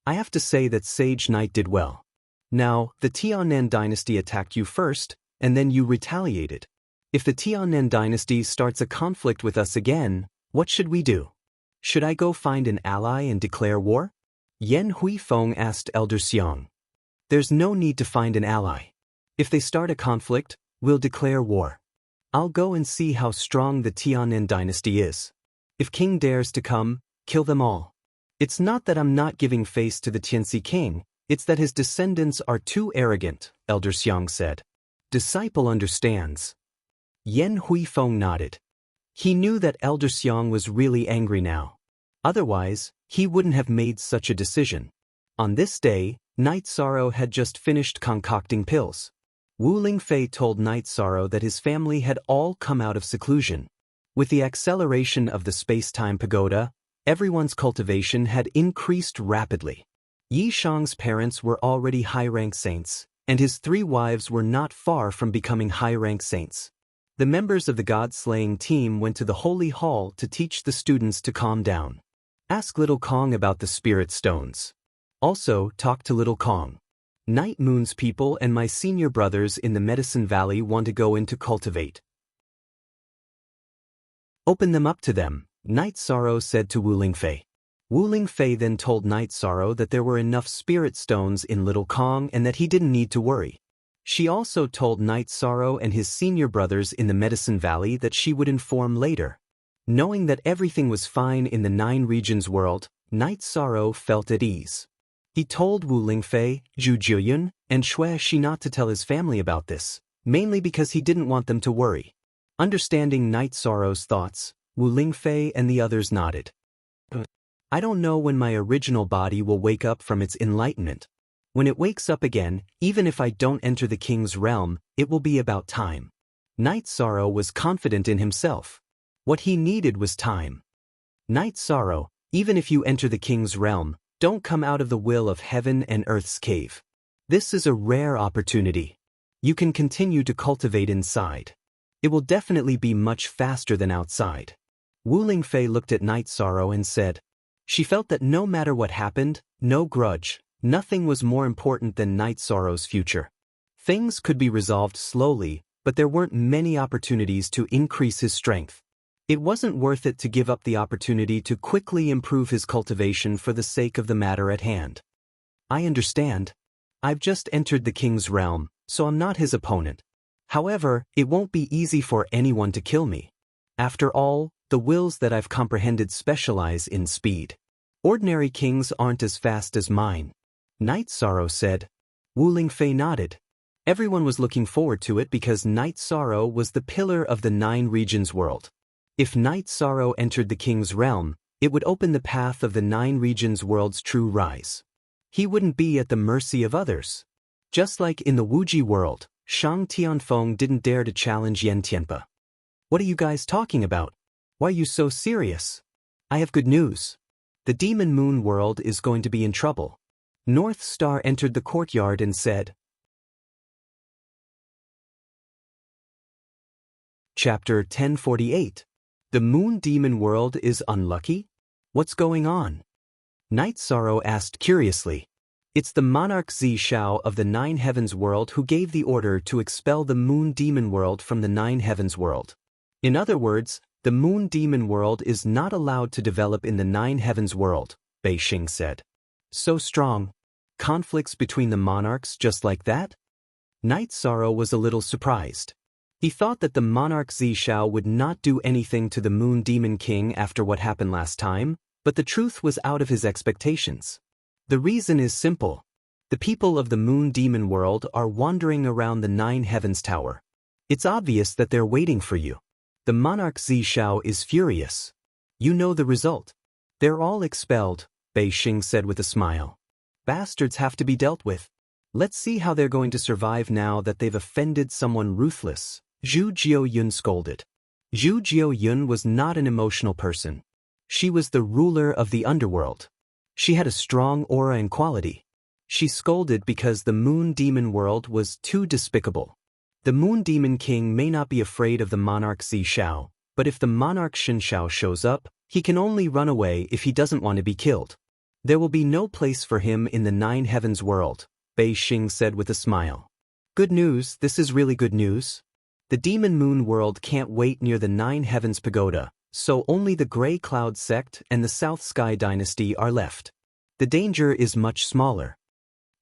I have to say that Sage Knight did well. Now, the Tianen dynasty attacked you first, and then you retaliated. If the Tianen dynasty starts a conflict with us again, what should we do? Should I go find an ally and declare war? Yen Huifeng asked Elder Xiang. There's no need to find an ally. If they start a conflict, we'll declare war. I'll go and see how strong the Tianen dynasty is. If King dares to come, kill them all. It's not that I'm not giving face to the Tianxi King, it's that his descendants are too arrogant, Elder Xiang said. Disciple understands. Yen Huifeng nodded. He knew that Elder Xiang was really angry now. Otherwise, he wouldn't have made such a decision. On this day, Night Sorrow had just finished concocting pills. Wu Lingfei told Night Sorrow that his family had all come out of seclusion. With the acceleration of the space-time pagoda, everyone's cultivation had increased rapidly. Yi Shang's parents were already high-rank saints, and his 3 wives were not far from becoming high-rank saints. The members of the God-slaying team went to the Holy Hall to teach the students to calm down. Ask Little Kong about the spirit stones. Also, talk to Little Kong. Night Moon's people and my senior brothers in the Medicine Valley want to go in to cultivate. Open them up to them, Night Sorrow said to Wu Lingfei. Wu Lingfei then told Night Sorrow that there were enough spirit stones in Little Kong and that he didn't need to worry. She also told Night Sorrow and his senior brothers in the Medicine Valley that she would inform later. Knowing that everything was fine in the Nine Regions world, Night Sorrow felt at ease. He told Wu Lingfei, Zhu Jiuyun, and Xue Shi not to tell his family about this, mainly because he didn't want them to worry. Understanding Night Sorrow's thoughts, Wu Lingfei and the others nodded. I don't know when my original body will wake up from its enlightenment. When it wakes up again, even if I don't enter the king's realm, it will be about time. Night Sorrow was confident in himself. What he needed was time. Night Sorrow, even if you enter the king's realm, don't come out of the will of heaven and earth's cave. This is a rare opportunity. You can continue to cultivate inside. It will definitely be much faster than outside. Wu Lingfei looked at Night Sorrow and said, she felt that no matter what happened, no grudge, nothing was more important than Night Sorrow's future. Things could be resolved slowly, but there weren't many opportunities to increase his strength. It wasn't worth it to give up the opportunity to quickly improve his cultivation for the sake of the matter at hand. I understand. I've just entered the king's realm, so I'm not his opponent. However, it won't be easy for anyone to kill me. After all, the wills that I've comprehended specialize in speed. Ordinary kings aren't as fast as mine. Night Sorrow said. Wu Lingfei nodded. Everyone was looking forward to it because Night Sorrow was the pillar of the Nine Regions world. If Night Sorrow entered the king's realm, it would open the path of the Nine Regions world's true rise. He wouldn't be at the mercy of others. Just like in the Wuji world, Shang Tianfeng didn't dare to challenge Yen Tianpa. What are you guys talking about? Why are you so serious? I have good news. The Demon Moon world is going to be in trouble. North Star entered the courtyard and said. Chapter 1048. The Moon Demon world is unlucky? What's going on? Night Sorrow asked curiously. It's the monarch Zi Shao of the Nine Heavens world who gave the order to expel the Moon Demon world from the Nine Heavens world. In other words, the Moon Demon world is not allowed to develop in the Nine Heavens world, Bei Xing said. So strong. Conflicts between the monarchs just like that? Night Sorrow was a little surprised. He thought that the monarch Zi Shao would not do anything to the Moon Demon King after what happened last time, but the truth was out of his expectations. The reason is simple. The people of the Moon Demon world are wandering around the Nine Heavens Tower. It's obvious that they're waiting for you. The monarch Zi Shao is furious. You know the result. They're all expelled, Bei Xing said with a smile. Bastards have to be dealt with. Let's see how they're going to survive now that they've offended someone ruthless, Zhu Jiuyun scolded. Zhu Jiuyun was not an emotional person. She was the ruler of the underworld. She had a strong aura and quality. She scolded because the Moon Demon world was too despicable. The Moon Demon King may not be afraid of the monarch Zi Shao, but if the monarch Shen Shao shows up, he can only run away if he doesn't want to be killed. There will be no place for him in the Nine Heavens world, Bei Xing said with a smile. Good news, this is really good news. The Demon Moon world can't wait near the Nine Heavens Pagoda, so only the Grey Cloud sect and the South Sky dynasty are left. The danger is much smaller.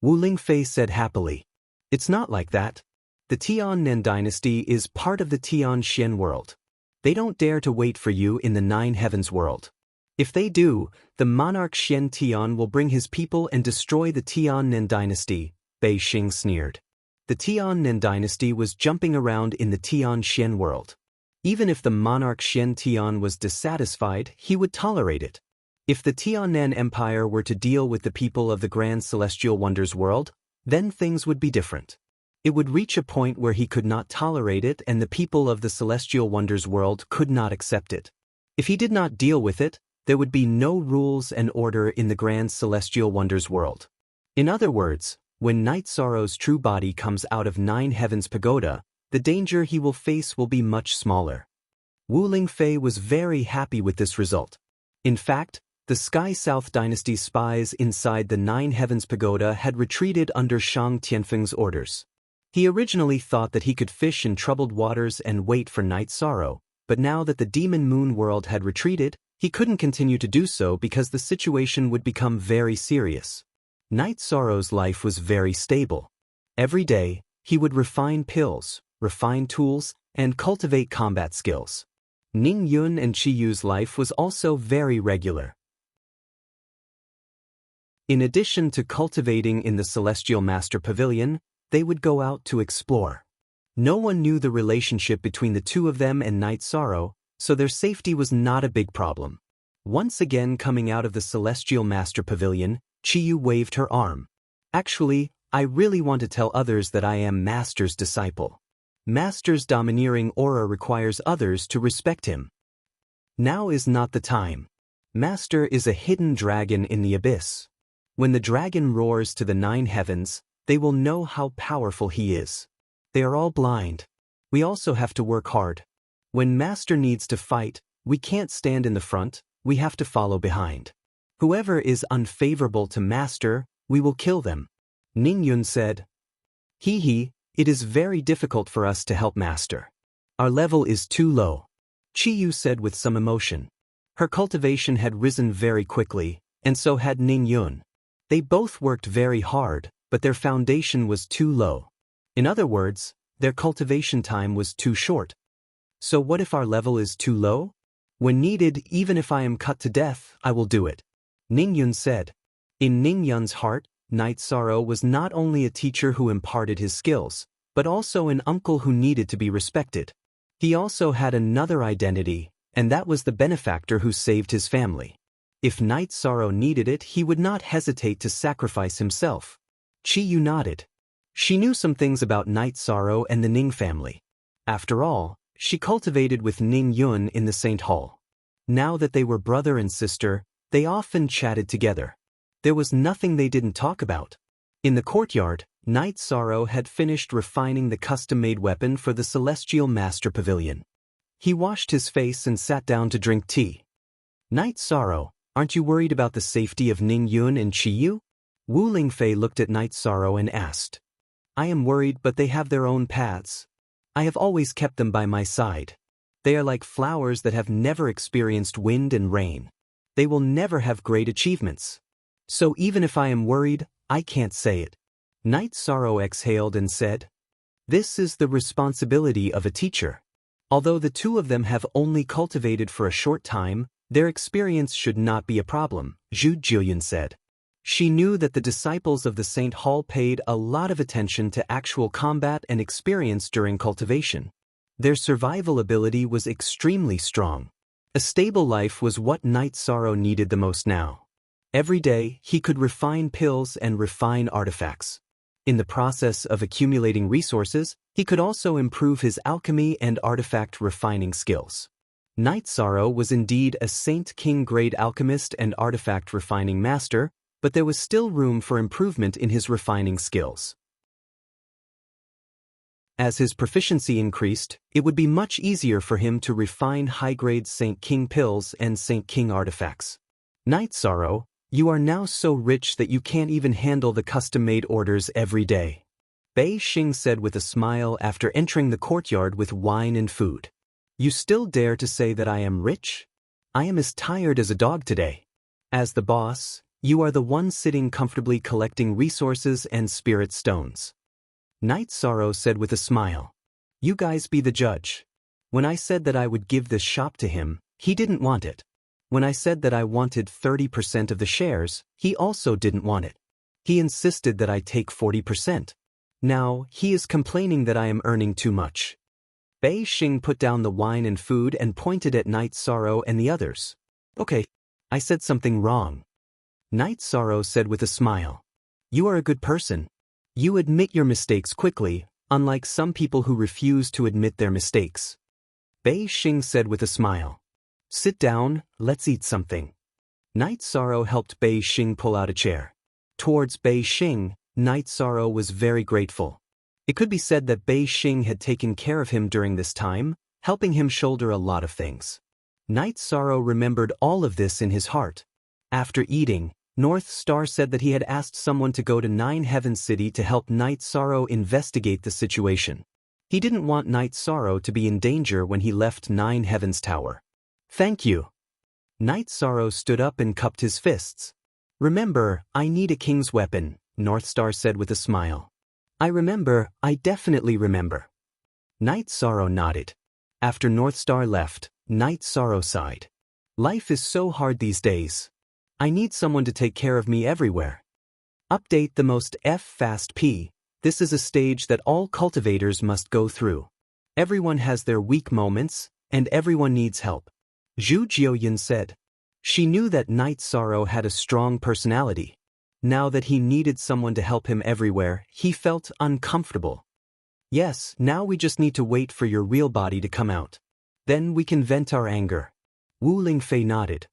Wu Lingfei said happily. It's not like that. The Tiannan dynasty is part of the Tianxian world. They don't dare to wait for you in the Nine Heavens world. If they do, the monarch Xian Tian will bring his people and destroy the Tiannan dynasty, Bei Xing sneered. The Tiannan dynasty was jumping around in the Tianxian world. Even if the monarch Xian Tian was dissatisfied, he would tolerate it. If the Tiannan Empire were to deal with the people of the Grand Celestial Wonders world, then things would be different. It would reach a point where he could not tolerate it and the people of the Celestial Wonders world could not accept it. If he did not deal with it, there would be no rules and order in the Grand Celestial Wonders world. In other words, when Night Sorrow's true body comes out of Nine Heavens Pagoda, the danger he will face will be much smaller. Wu Lingfei was very happy with this result. In fact, the Sky South dynasty spies inside the Nine Heavens Pagoda had retreated under Shang Tianfeng's orders. He originally thought that he could fish in troubled waters and wait for Night Sorrow, but now that the Demon Moon world had retreated, he couldn't continue to do so because the situation would become very serious. Night Sorrow's life was very stable. Every day, he would refine pills, refine tools, and cultivate combat skills. Ning Yun and Chi Yu's life was also very regular. In addition to cultivating in the Celestial Master Pavilion, they would go out to explore. No one knew the relationship between the two of them and Night Sorrow, so their safety was not a big problem. Once again coming out of the Celestial Master Pavilion, Chi Yu waved her arm. Actually, I really want to tell others that I am Master's disciple. Master's domineering aura requires others to respect him. Now is not the time. Master is a hidden dragon in the abyss. When the dragon roars to the 9 heavens, they will know how powerful he is. They are all blind. We also have to work hard. When Master needs to fight, we can't stand in the front, we have to follow behind. Whoever is unfavorable to Master, we will kill them. Ning Yun said. It is very difficult for us to help Master. Our level is too low. Chi Yu said with some emotion. Her cultivation had risen very quickly, and so had Ning Yun. They both worked very hard, but their foundation was too low. In other words, their cultivation time was too short. So what if our level is too low? When needed, even if I am cut to death, I will do it. Ning Yun said. In Ning Yun's heart, Night Sorrow was not only a teacher who imparted his skills, but also an uncle who needed to be respected. He also had another identity, and that was the benefactor who saved his family. If Night Sorrow needed it, he would not hesitate to sacrifice himself. Chi Yu nodded. She knew some things about Night Sorrow and the Ning family. After all, she cultivated with Ning Yun in the Saint Hall. Now that they were brother and sister, they often chatted together. There was nothing they didn't talk about. In the courtyard, Night Sorrow had finished refining the custom-made weapon for the Celestial Master Pavilion. He washed his face and sat down to drink tea. Night Sorrow, aren't you worried about the safety of Ning Yun and Chi Yu? Wu Lingfei looked at Night Sorrow and asked. I am worried, but they have their own paths. I have always kept them by my side. They are like flowers that have never experienced wind and rain. They will never have great achievements. So even if I am worried, I can't say it. Night Sorrow exhaled and said, This is the responsibility of a teacher. Although the two of them have only cultivated for a short time, their experience should not be a problem, Zhu Jillian said. She knew that the disciples of the Saint Hall paid a lot of attention to actual combat and experience during cultivation. Their survival ability was extremely strong. A stable life was what Night Sorrow needed the most now. Every day, he could refine pills and refine artifacts. In the process of accumulating resources, he could also improve his alchemy and artifact refining skills. Night Sorrow was indeed a Saint King-grade alchemist and artifact refining master, but there was still room for improvement in his refining skills. As his proficiency increased, it would be much easier for him to refine high-grade Saint King pills and Saint King artifacts. Night Sorrow, you are now so rich that you can't even handle the custom-made orders every day. Bei Xing said with a smile after entering the courtyard with wine and food. You still dare to say that I am rich? I am as tired as a dog today. As the boss, you are the one sitting comfortably collecting resources and spirit stones. Night Sorrow said with a smile. You guys be the judge. When I said that I would give this shop to him, he didn't want it. When I said that I wanted 30% of the shares, he also didn't want it. He insisted that I take 40%. Now, he is complaining that I am earning too much. Bei Xing put down the wine and food and pointed at Night Sorrow and the others. Okay, I said something wrong. Night Sorrow said with a smile. You are a good person. You admit your mistakes quickly, unlike some people who refuse to admit their mistakes. Bei Xing said with a smile. Sit down, let's eat something. Night Sorrow helped Bei Xing pull out a chair. Towards Bei Xing, Night Sorrow was very grateful. It could be said that Bei Xing had taken care of him during this time, helping him shoulder a lot of things. Night Sorrow remembered all of this in his heart. After eating, North Star said that he had asked someone to go to 9 Heavens City to help Night Sorrow investigate the situation. He didn't want Night Sorrow to be in danger when he left 9 Heavens Tower. Thank you. Night Sorrow stood up and cupped his fists. Remember, I need a king's weapon, North Star said with a smile. I remember, I definitely remember. Night Sorrow nodded. After North Star left, Night Sorrow sighed. Life is so hard these days. I need someone to take care of me everywhere. Update the most fast P. This is a stage that all cultivators must go through. Everyone has their weak moments, and everyone needs help. Zhu Jiuyun said. She knew that Night Sorrow had a strong personality. Now that he needed someone to help him everywhere, he felt uncomfortable. Yes, now we just need to wait for your real body to come out. Then we can vent our anger. Wu Lingfei nodded.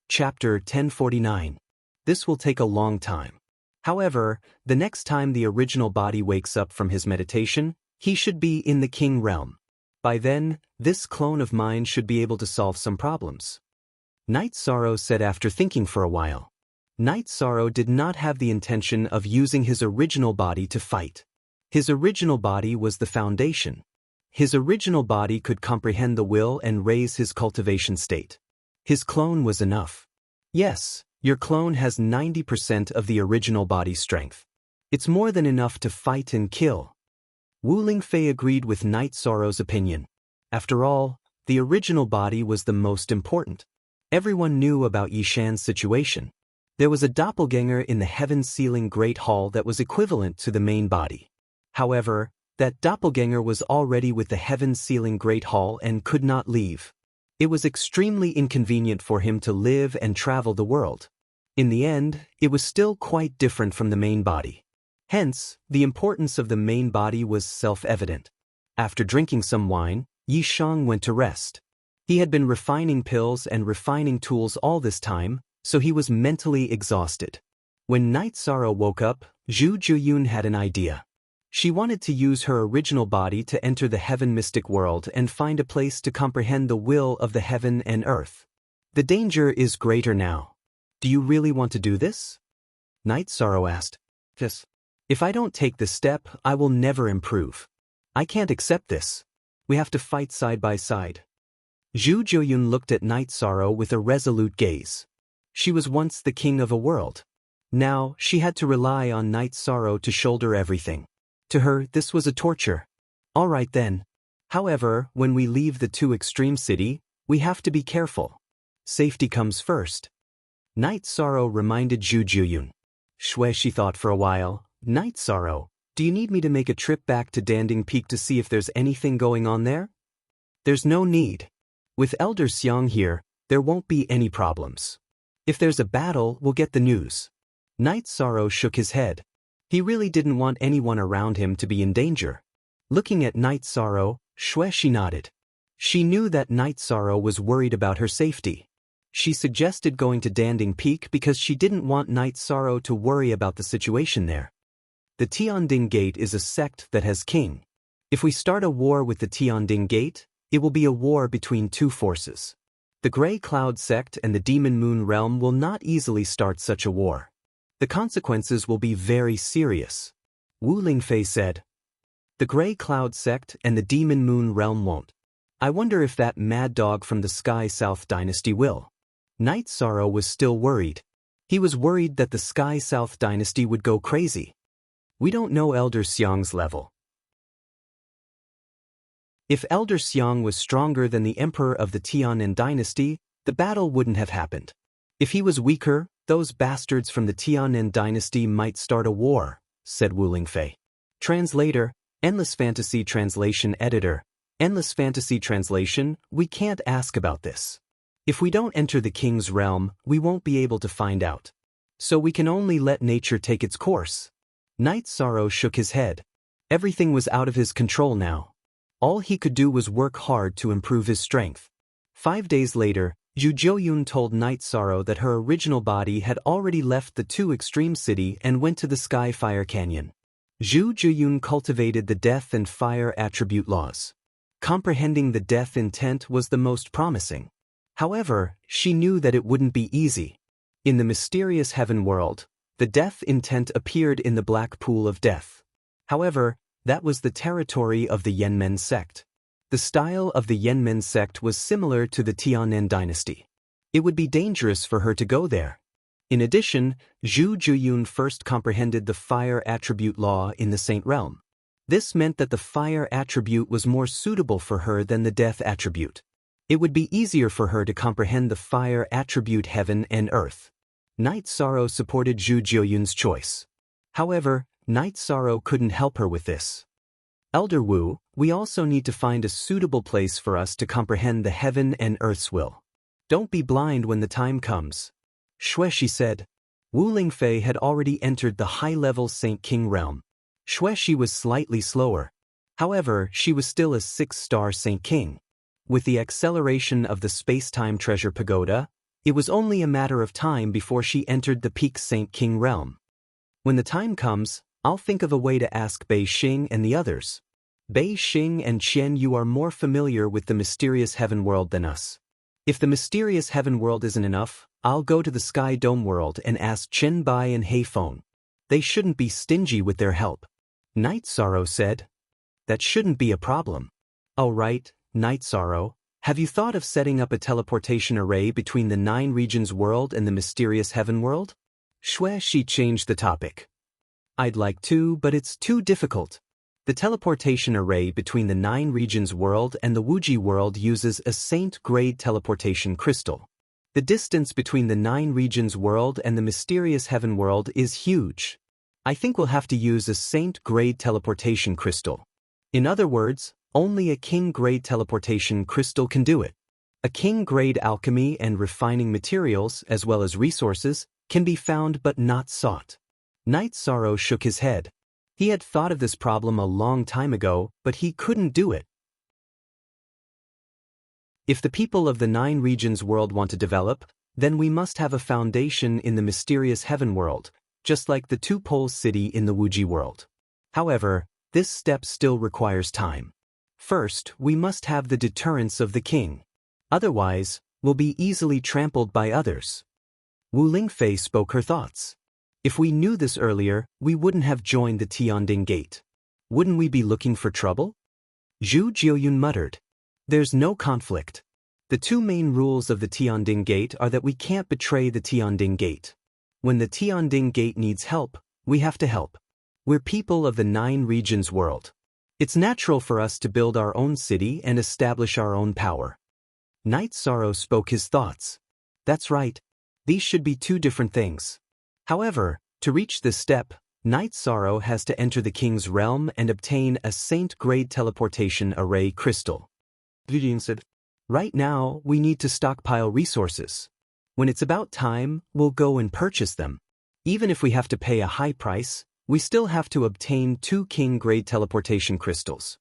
Chapter 1049. This will take a long time. However, the next time the original body wakes up from his meditation, he should be in the King realm. By then, this clone of mine should be able to solve some problems. Night Sorrow said after thinking for a while. Night Sorrow did not have the intention of using his original body to fight. His original body was the foundation. His original body could comprehend the will and raise his cultivation state. His clone was enough. Yes, your clone has 90% of the original body strength. It's more than enough to fight and kill. Wu Lingfei agreed with Night Sorrow's opinion. After all, the original body was the most important. Everyone knew about Yishan's situation. There was a doppelganger in the heaven-sealing Great Hall that was equivalent to the main body. However, that doppelganger was already with the heaven-sealing Great Hall and could not leave. It was extremely inconvenient for him to live and travel the world. In the end, it was still quite different from the main body. Hence, the importance of the main body was self-evident. After drinking some wine, Yishang went to rest. He had been refining pills and refining tools all this time, so he was mentally exhausted. When Night Sorrow woke up, Zhu Jiuyun had an idea. She wanted to use her original body to enter the heaven mystic world and find a place to comprehend the will of the heaven and earth. The danger is greater now. Do you really want to do this? Night Sorrow asked. Yes. If I don't take this step, I will never improve. I can't accept this. We have to fight side by side. Zhu Jiuyun looked at Night Sorrow with a resolute gaze. She was once the king of a world. Now, she had to rely on Night Sorrow to shoulder everything. To her, this was a torture. All right then. However, when we leave the Two Extreme City, we have to be careful. Safety comes first. Night Sorrow reminded Zhu Jiuyun. She thought for a while. Night Sorrow, do you need me to make a trip back to Danding Peak to see if there's anything going on there? There's no need. With Elder Xiang here, there won't be any problems. If there's a battle, we'll get the news. Night Sorrow shook his head. He really didn't want anyone around him to be in danger. Looking at Night Sorrow, she nodded. She knew that Night Sorrow was worried about her safety. She suggested going to Danding Peak because she didn't want Night Sorrow to worry about the situation there. The Tianding Gate is a sect that has king. If we start a war with the Tianding Gate, it will be a war between two forces. The Grey Cloud sect and the Demon Moon realm will not easily start such a war. The consequences will be very serious. Wu Lingfei said. The Grey Cloud sect and the Demon Moon realm won't. I wonder if that mad dog from the Sky South dynasty will. Night Sorrow was still worried. He was worried that the Sky South dynasty would go crazy. We don't know Elder Xiang's level. If Elder Xiang was stronger than the emperor of the Tianan dynasty, the battle wouldn't have happened. If he was weaker, those bastards from the Tianan dynasty might start a war, said Wu Lingfei. Translator, Endless Fantasy Translation Editor, Endless Fantasy Translation, we can't ask about this. If we don't enter the king's realm, we won't be able to find out. So we can only let nature take its course. Night Sorrow shook his head. Everything was out of his control now. All he could do was work hard to improve his strength. 5 days later, Zhu Jiuyun told Night Sorrow that her original body had already left the Two Extreme City and went to the Sky Fire Canyon. Zhu Jiuyun cultivated the death and fire attribute laws. Comprehending the death intent was the most promising. However, she knew that it wouldn't be easy. In the mysterious heaven world, the death intent appeared in the black pool of death. However, that was the territory of the Yanmen sect. The style of the Yanmen sect was similar to the Tianan dynasty. It would be dangerous for her to go there. In addition, Zhu Jiuyun first comprehended the fire attribute law in the Saint Realm. This meant that the fire attribute was more suitable for her than the death attribute. It would be easier for her to comprehend the fire attribute heaven and earth. Night Sorrow supported Zhu Jiuyun's choice. However, Night Sorrow couldn't help her with this. Elder Wu, we also need to find a suitable place for us to comprehend the heaven and earth's will. Don't be blind when the time comes. Xueshi said. Wu Lingfei had already entered the high-level Saint King realm. Xueshi was slightly slower. However, she was still a 6-star Saint King. With the acceleration of the space-time treasure pagoda, it was only a matter of time before she entered the peak Saint King realm. When the time comes, I'll think of a way to ask Bei Xing and the others. Bei Xing and Qian, you are more familiar with the mysterious heaven world than us. If the mysterious heaven world isn't enough, I'll go to the Sky Dome world and ask Chen Bai and Hei Feng. They shouldn't be stingy with their help. Night Sorrow said. That shouldn't be a problem. All right, Night Sorrow, have you thought of setting up a teleportation array between the 9 regions world and the mysterious heaven world? Xueshi changed the topic. I'd like to, but it's too difficult. The teleportation array between the 9 regions world and the Wuji world uses a Saint-grade teleportation crystal. The distance between the 9 regions world and the mysterious heaven world is huge. I think we'll have to use a Saint-grade teleportation crystal. In other words, only a King-grade teleportation crystal can do it. A King-grade alchemy and refining materials, as well as resources, can be found but not sought. Night Sorrow shook his head. He had thought of this problem a long time ago, but he couldn't do it. If the people of the 9 regions world want to develop, then we must have a foundation in the mysterious heaven world, just like the 2 poles city in the Wuji world. However, this step still requires time. First, we must have the deterrence of the king. Otherwise, we'll be easily trampled by others. Wu Lingfei spoke her thoughts. If we knew this earlier, we wouldn't have joined the Tianding Gate. Wouldn't we be looking for trouble? Zhu Jiuyun muttered. There's no conflict. The 2 main rules of the Tianding Gate are that we can't betray the Tianding Gate. When the Tianding Gate needs help, we have to help. We're people of the 9 regions world. It's natural for us to build our own city and establish our own power. Night Sorrow spoke his thoughts. That's right. These should be 2 different things. However, to reach this step, Night Sorrow has to enter the king's realm and obtain a Saint-grade teleportation array crystal. Vivian said, right now, we need to stockpile resources. When it's about time, we'll go and purchase them. Even if we have to pay a high price, we still have to obtain 2 King-grade teleportation crystals.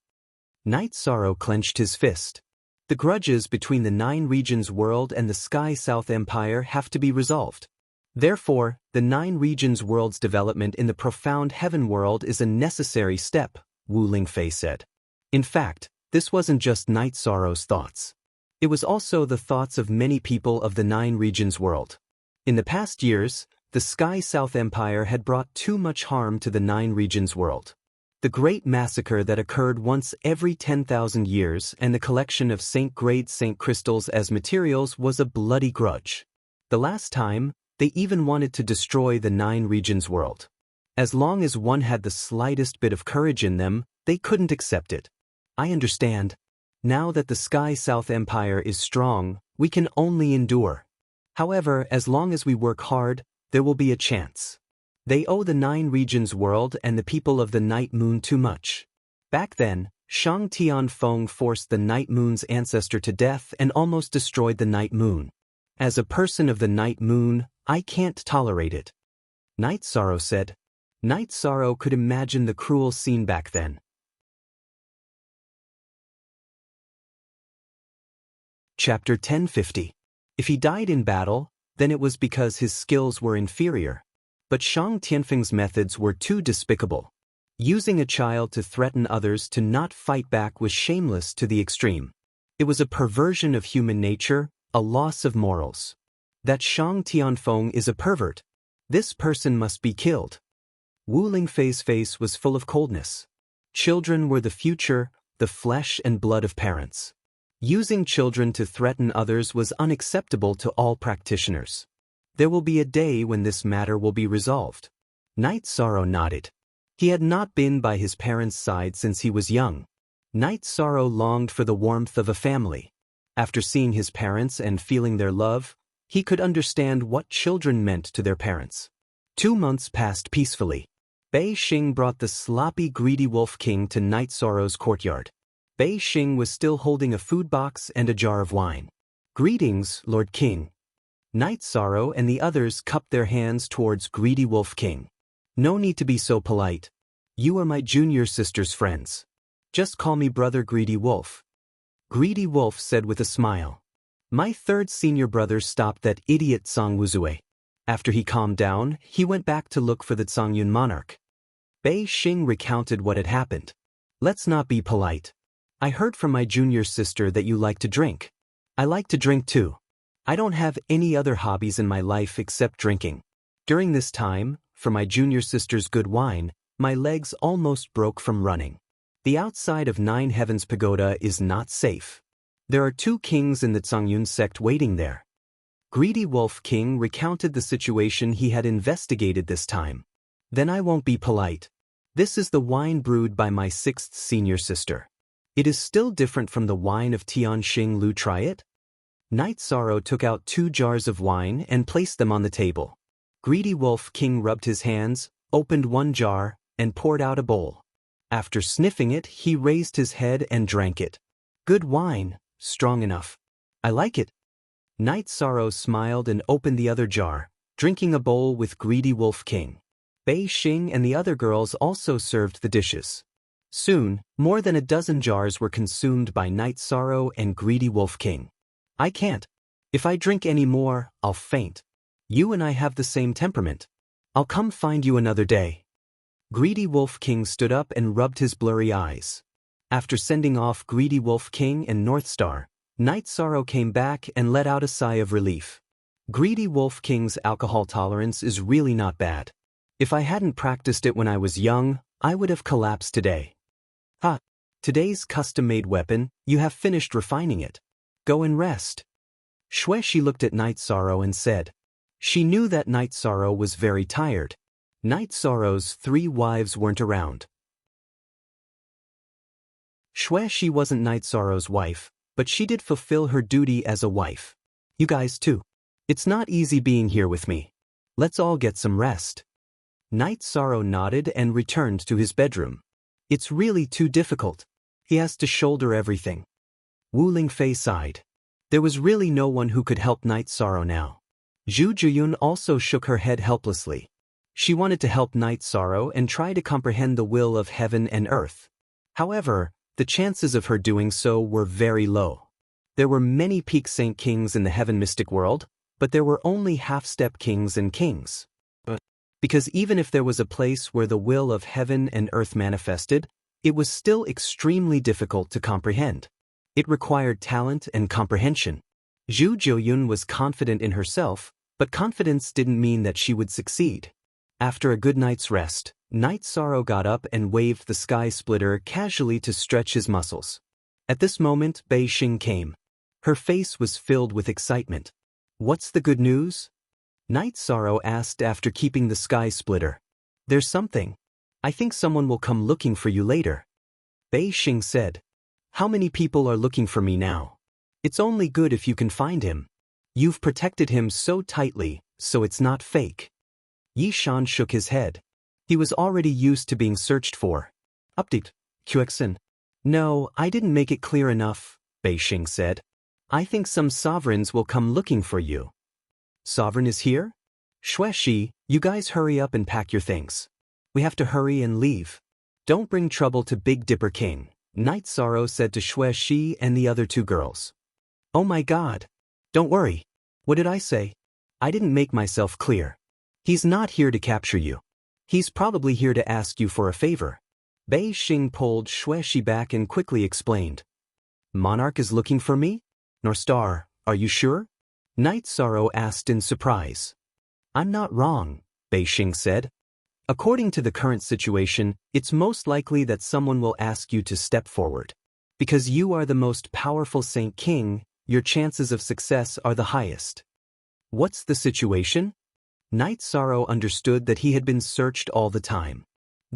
Night Sorrow clenched his fist. The grudges between the 9 regions world and the Sky South Empire have to be resolved. Therefore, the 9 regions world's development in the profound heaven world is a necessary step, Wu Lingfei said. In fact, this wasn't just Night Sorrow's thoughts. It was also the thoughts of many people of the 9 regions world. In the past years, the Sky South Empire had brought too much harm to the 9 regions world. The great massacre that occurred once every 10,000 years and the collection of Saint-grade Saint crystals as materials was a bloody grudge. The last time, they even wanted to destroy the 9 regions world. As long as one had the slightest bit of courage in them, they couldn't accept it. I understand. Now that the Sky South Empire is strong, we can only endure. However, as long as we work hard, there will be a chance. They owe the 9 regions world and the people of the Night Moon too much. Back then, Shang Tianfeng forced the Night Moon's ancestor to death and almost destroyed the Night Moon. As a person of the Night Moon, I can't tolerate it. Night Sorrow said. Night Sorrow could imagine the cruel scene back then. Chapter 1050. If he died in battle, then it was because his skills were inferior. But Shang Tianfeng's methods were too despicable. Using a child to threaten others to not fight back was shameless to the extreme. It was a perversion of human nature, a loss of morals. That Shang Tianfeng is a pervert. This person must be killed. Wu Lingfei's face was full of coldness. Children were the future, the flesh and blood of parents. Using children to threaten others was unacceptable to all practitioners. There will be a day when this matter will be resolved. Night Sorrow nodded. He had not been by his parents' side since he was young. Night Sorrow longed for the warmth of a family. After seeing his parents and feeling their love, he could understand what children meant to their parents. 2 months passed peacefully. Bei Xing brought the sloppy, greedy Wolf King to Night Sorrow's courtyard. Bei Xing was still holding a food box and a jar of wine. "Greetings, Lord King." Night Sorrow and the others cupped their hands towards greedy Wolf King. "No need to be so polite. You are my junior sister's friends. Just call me Brother Greedy Wolf." Greedy Wolf said with a smile. "My third senior brother stopped that idiot Song Wuzue." After he calmed down, he went back to look for the Zhongyun monarch. Bei Xing recounted what had happened. "Let's not be polite. I heard from my junior sister that you like to drink. I like to drink too. I don't have any other hobbies in my life except drinking. During this time, for my junior sister's good wine, my legs almost broke from running. The outside of Nine Heavens Pagoda is not safe. There are 2 kings in the Zhongyun sect waiting there." Greedy Wolf King recounted the situation he had investigated this time. "Then I won't be polite. This is the wine brewed by my 6th senior sister. It is still different from the wine of Tianxing Lu. Try it?" Night Sorrow took out 2 jars of wine and placed them on the table. Greedy Wolf King rubbed his hands, opened one jar, and poured out a bowl. After sniffing it, he raised his head and drank it. "Good wine, strong enough. I like it." Night Sorrow smiled and opened the other jar, drinking a bowl with Greedy Wolf King. Bei Xing and the other girls also served the dishes. Soon, more than a dozen jars were consumed by Night Sorrow and Greedy Wolf King. "I can't. If I drink any more, I'll faint. You and I have the same temperament. I'll come find you another day." Greedy Wolf King stood up and rubbed his blurry eyes. After sending off Greedy Wolf King and North Star, Night Sorrow came back and let out a sigh of relief. Greedy Wolf King's alcohol tolerance is really not bad. If I hadn't practiced it when I was young, I would have collapsed today. "Ha! Today's custom-made weapon, you have finished refining it. Go and rest." Xueshi looked at Night Sorrow and said. She knew that Night Sorrow was very tired. Night Sorrow's 3 wives weren't around. Xueshi wasn't Night Sorrow's wife, but she did fulfill her duty as a wife. "You guys too. It's not easy being here with me. Let's all get some rest." Night Sorrow nodded and returned to his bedroom. "It's really too difficult. He has to shoulder everything." Wu Lingfei sighed. There was really no one who could help Night Sorrow now. Zhu Juyun also shook her head helplessly. She wanted to help Night Sorrow and try to comprehend the will of heaven and earth. However, the chances of her doing so were very low. There were many peak saint kings in the heaven mystic world, but there were only half-step kings and kings. Because even if there was a place where the will of heaven and earth manifested, it was still extremely difficult to comprehend. It required talent and comprehension. Zhu Jiuyun was confident in herself, but confidence didn't mean that she would succeed. After a good night's rest, Night Sorrow got up and waved the sky splitter casually to stretch his muscles. At this moment, Bei Xing came. Her face was filled with excitement. "What's the good news?" Night Sorrow asked after keeping the sky splitter. "There's something. I think someone will come looking for you later." Bei Xing said. "How many people are looking for me now? It's only good if you can find him. You've protected him so tightly, so it's not fake." Yi Shan shook his head. He was already used to being searched for. "Update, Xuexin." "No, I didn't make it clear enough," Bei Xing said. "I think some sovereigns will come looking for you." "Sovereign is here?" "Xueshi, you guys hurry up and pack your things. We have to hurry and leave. Don't bring trouble to Big Dipper King," Night Sorrow said to Xueshi and the other 2 girls. "Oh my God. Don't worry. What did I say? I didn't make myself clear. He's not here to capture you. He's probably here to ask you for a favor." Bei Xing pulled Xueshi back and quickly explained. "Monarch is looking for me? North Star, are you sure?" Night Sorrow asked in surprise. "I'm not wrong," Bei Xing said. "According to the current situation, it's most likely that someone will ask you to step forward. Because you are the most powerful Saint King, your chances of success are the highest." "What's the situation?" Night Sorrow understood that he had been searched all the time.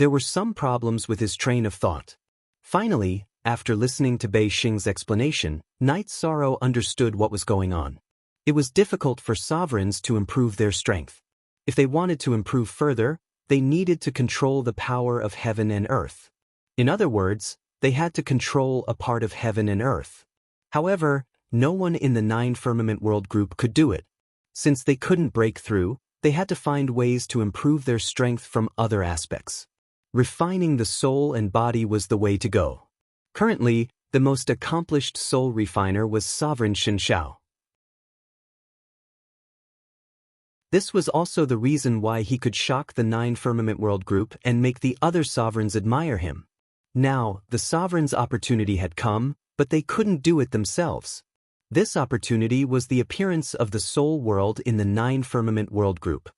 there were some problems with his train of thought. Finally, after listening to Bei Xing's explanation, Knight Sorrow understood what was going on. It was difficult for sovereigns to improve their strength. If they wanted to improve further, they needed to control the power of heaven and earth. In other words, they had to control a part of heaven and earth. However, no one in the Nine Firmament World Group could do it. Since they couldn't break through, they had to find ways to improve their strength from other aspects. Refining the soul and body was the way to go. Currently, the most accomplished soul refiner was Sovereign Xin Shao. This was also the reason why he could shock the Nine Firmament World Group and make the other sovereigns admire him. Now, the sovereigns' opportunity had come, but they couldn't do it themselves. This opportunity was the appearance of the Soul World in the Nine Firmament World Group.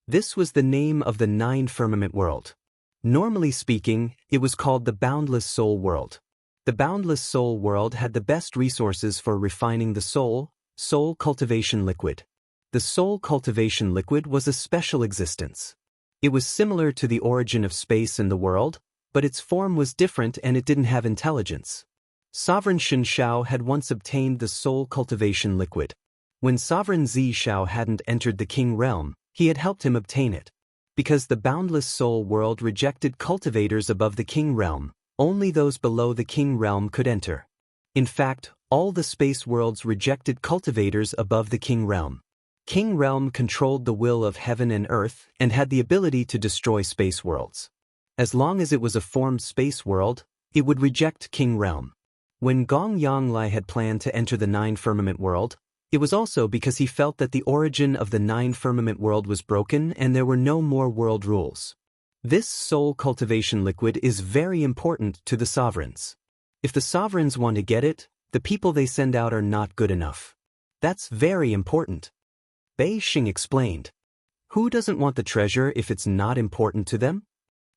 This was the name of the Nine Firmament World. Normally speaking, it was called the Boundless Soul World. The Boundless Soul World had the best resources for refining the soul cultivation liquid. The soul cultivation liquid was a special existence. It was similar to the origin of space and the world, but its form was different and it didn't have intelligence. Sovereign Xin Shao had once obtained the soul cultivation liquid. When Sovereign Zi Shao hadn't entered the King realm, he had helped him obtain it. Because the Boundless Soul World rejected cultivators above the King realm, only those below the King realm could enter. In fact, all the space worlds rejected cultivators above the King realm. King realm controlled the will of heaven and earth and had the ability to destroy space worlds. As long as it was a formed space world, it would reject King realm. When Gong Yonglai had planned to enter the Nine Firmament World, it was also because he felt that the origin of the Nine Firmament World was broken and there were no more world rules. This soul cultivation liquid is very important to the sovereigns. If the sovereigns want to get it, the people they send out are not good enough. That's very important. Bei Xing explained. Who doesn't want the treasure if it's not important to them?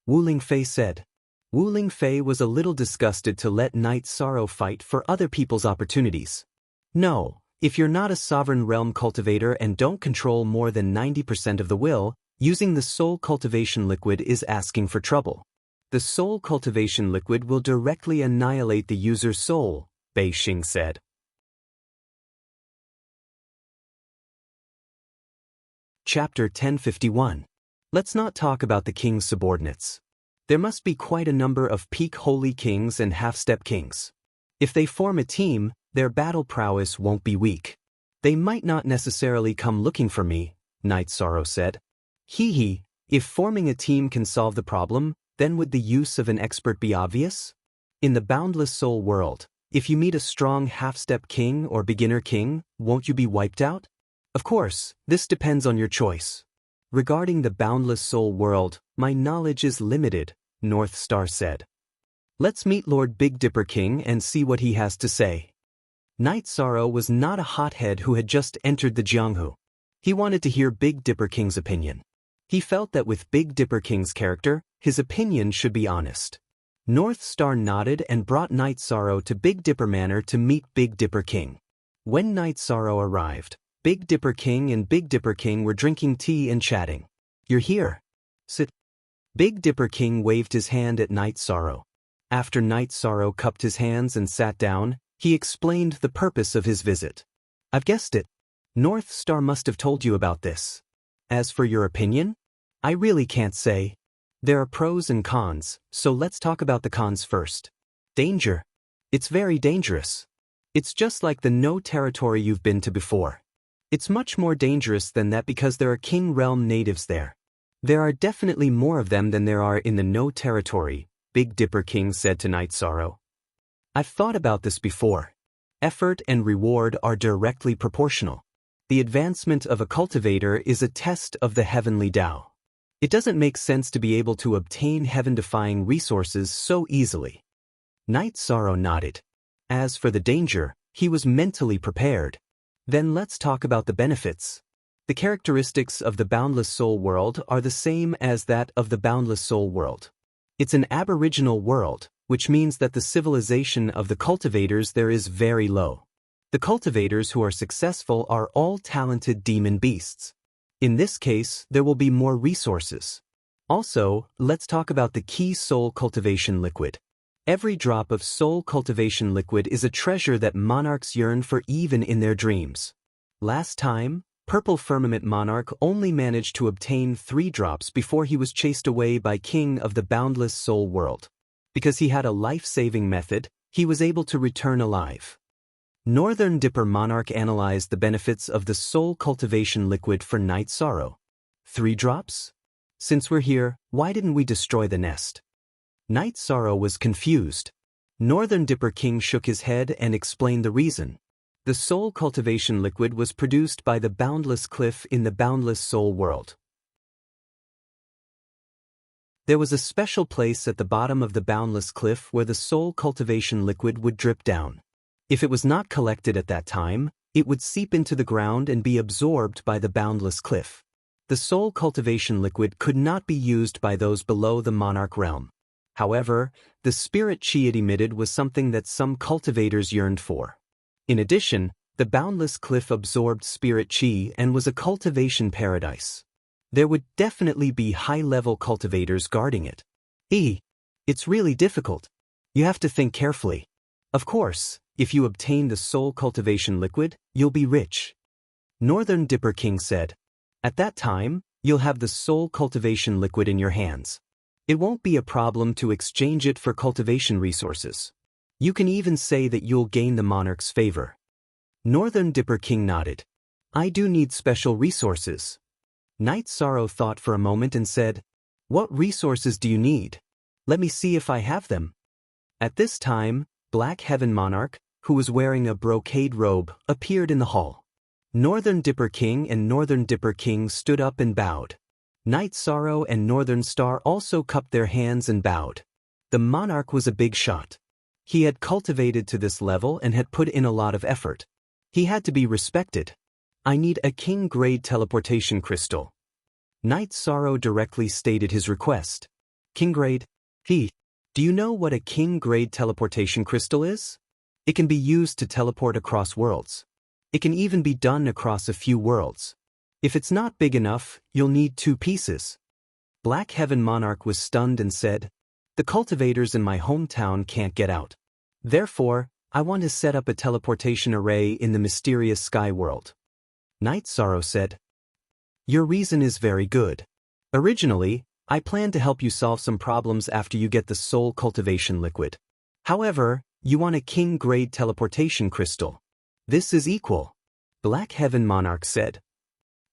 Wu Lingfei said. Wu Lingfei was a little disgusted to let Knight Sorrow fight for other people's opportunities. No, if you're not a sovereign realm cultivator and don't control more than 90% of the will, using the soul cultivation liquid is asking for trouble. The soul cultivation liquid will directly annihilate the user's soul, Bei Xing said. Chapter 1051. Let's not talk about the king's subordinates. There must be quite a number of peak holy kings and half-step kings. If they form a team, their battle prowess won't be weak. They might not necessarily come looking for me, Knight Sorrow said. Hee, if forming a team can solve the problem, then would the use of an expert be obvious? In the Boundless Soul World, if you meet a strong half-step king or beginner king, won't you be wiped out? Of course, this depends on your choice. Regarding the Boundless Soul World, my knowledge is limited, North Star said. Let's meet Lord Big Dipper King and see what he has to say. Knight Sorrow was not a hothead who had just entered the Jianghu. He wanted to hear Big Dipper King's opinion. He felt that with Big Dipper King's character, his opinion should be honest. North Star nodded and brought Knight Sorrow to Big Dipper Manor to meet Big Dipper King. When Knight Sorrow arrived, Big Dipper King and Big Dipper King were drinking tea and chatting. You're here. Sit. Big Dipper King waved his hand at Knight Sorrow. After Knight Sorrow cupped his hands and sat down, he explained the purpose of his visit. I've guessed it. North Star must have told you about this. As for your opinion, I really can't say. There are pros and cons, so let's talk about the cons first. Danger. It's very dangerous. It's just like the no territory you've been to before. It's much more dangerous than that because there are King Realm natives there. There are definitely more of them than there are in the no territory, Big Dipper King said to Knight Sorrow. I've thought about this before. Effort and reward are directly proportional. The advancement of a cultivator is a test of the heavenly Tao. It doesn't make sense to be able to obtain heaven-defying resources so easily. Knight Sorrow nodded. As for the danger, he was mentally prepared. Then let's talk about the benefits. The characteristics of the Boundless Soul World are the same as that of the Boundless Soul World. It's an aboriginal world, which means that the civilization of the cultivators there is very low. The cultivators who are successful are all talented demon beasts. In this case, there will be more resources. Also, let's talk about the key soul cultivation liquid. Every drop of soul cultivation liquid is a treasure that monarchs yearn for even in their dreams. Last time, Purple Firmament Monarch only managed to obtain 3 drops before he was chased away by King of the Boundless Soul World. Because he had a life-saving method, he was able to return alive. Northern Dipper Monarch analyzed the benefits of the soul cultivation liquid for Night Sorrow. 3 drops? Since we're here, why didn't we destroy the nest? Night Sorrow was confused. Northern Dipper King shook his head and explained the reason. The soul cultivation liquid was produced by the Boundless Cliff in the Boundless Soul World. There was a special place at the bottom of the Boundless Cliff where the soul cultivation liquid would drip down. If it was not collected at that time, it would seep into the ground and be absorbed by the Boundless Cliff. The soul cultivation liquid could not be used by those below the monarch realm. However, the spirit chi it emitted was something that some cultivators yearned for. In addition, the Boundless Cliff absorbed spirit chi and was a cultivation paradise. There would definitely be high-level cultivators guarding it. It's really difficult. You have to think carefully. Of course, if you obtain the soul cultivation liquid, you'll be rich. Northern Dipper King said. At that time, you'll have the soul cultivation liquid in your hands. It won't be a problem to exchange it for cultivation resources. You can even say that you'll gain the monarch's favor. Northern Dipper King nodded. I do need special resources. Night Sorrow thought for a moment and said, What resources do you need? Let me see if I have them. At this time, Black Heaven Monarch, who was wearing a brocade robe, appeared in the hall. Northern Dipper King and Northern Dipper King stood up and bowed. Night Sorrow and Northern Star also cupped their hands and bowed. The monarch was a big shot. He had cultivated to this level and had put in a lot of effort. He had to be respected. I need a king-grade teleportation crystal. Night Sorrow directly stated his request. King-grade? Do you know what a king-grade teleportation crystal is? It can be used to teleport across worlds. It can even be done across a few worlds. If it's not big enough, you'll need 2 pieces. Black Heaven Monarch was stunned and said, The cultivators in my hometown can't get out. Therefore, I want to set up a teleportation array in the mysterious sky world. Night Sorrow said, Your reason is very good. Originally, I planned to help you solve some problems after you get the soul cultivation liquid. However, you want a king-grade teleportation crystal. This is equal. Black Heaven Monarch said.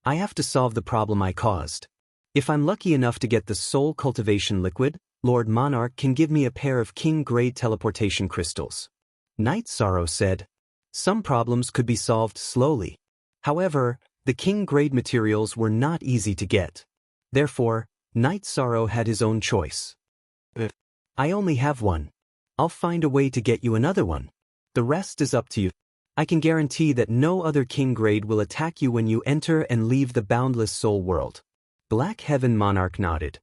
I have to solve the problem I caused. If I'm lucky enough to get the soul cultivation liquid, Lord Monarch can give me a pair of king-grade teleportation crystals. Night Sorrow said. Some problems could be solved slowly. However, the king-grade materials were not easy to get. Therefore, Night Sorrow had his own choice. I only have one. I'll find a way to get you another one. The rest is up to you. I can guarantee that no other king grade will attack you when you enter and leave the Boundless Soul World. Black Heaven Monarch nodded.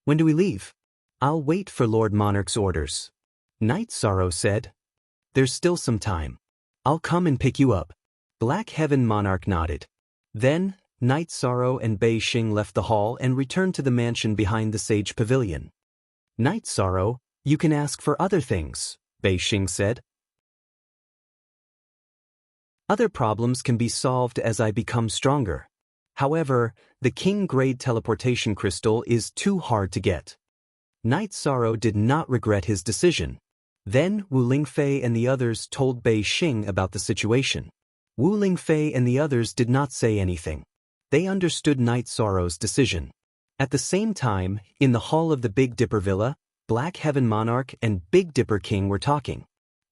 When do we leave? I'll wait for Lord Monarch's orders. Night Sorrow said. There's still some time. I'll come and pick you up. Black Heaven Monarch nodded. Then, Night Sorrow and Bei Xing left the hall and returned to the mansion behind the Sage Pavilion. Night Sorrow, you can ask for other things, Bei Xing said. Other problems can be solved as I become stronger. However, the king-grade teleportation crystal is too hard to get. Night Sorrow did not regret his decision. Then Wu Lingfei and the others told Bei Xing about the situation. Wu Lingfei and the others did not say anything. They understood Night Sorrow's decision. At the same time, in the hall of the Big Dipper Villa, Black Heaven Monarch and Big Dipper King were talking.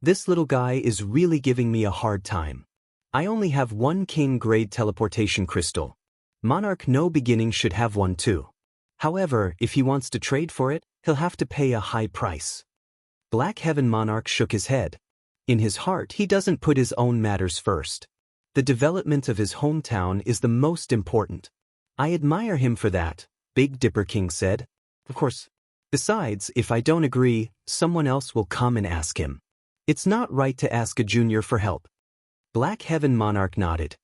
This little guy is really giving me a hard time. I only have 1 king-grade teleportation crystal. Monarch No Beginning should have one too. However, if he wants to trade for it, he'll have to pay a high price. Black Heaven Monarch shook his head. In his heart, he doesn't put his own matters first. The development of his hometown is the most important. I admire him for that, Big Dipper King said. Of course. Besides, if I don't agree, someone else will come and ask him. It's not right to ask a junior for help. Black Heaven Monarch nodded.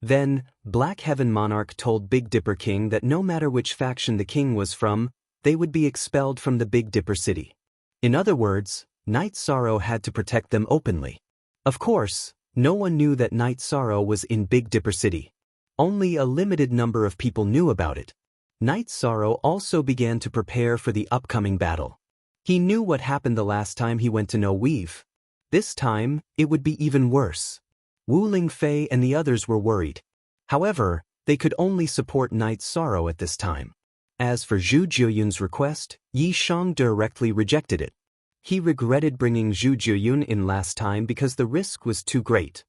Then, Black Heaven Monarch told Big Dipper King that no matter which faction the king was from, they would be expelled from the Big Dipper city. In other words, Night Sorrow had to protect them openly. Of course, no one knew that Night Sorrow was in Big Dipper city. Only a limited number of people knew about it. Night Sorrow also began to prepare for the upcoming battle. He knew what happened the last time he went to No Weave. This time, it would be even worse. Wu Lingfei and the others were worried. However, they could only support Night Sorrow at this time. As for Zhu Jiuyun's request, Yi Shang directly rejected it. He regretted bringing Zhu Jiyun in last time because the risk was too great.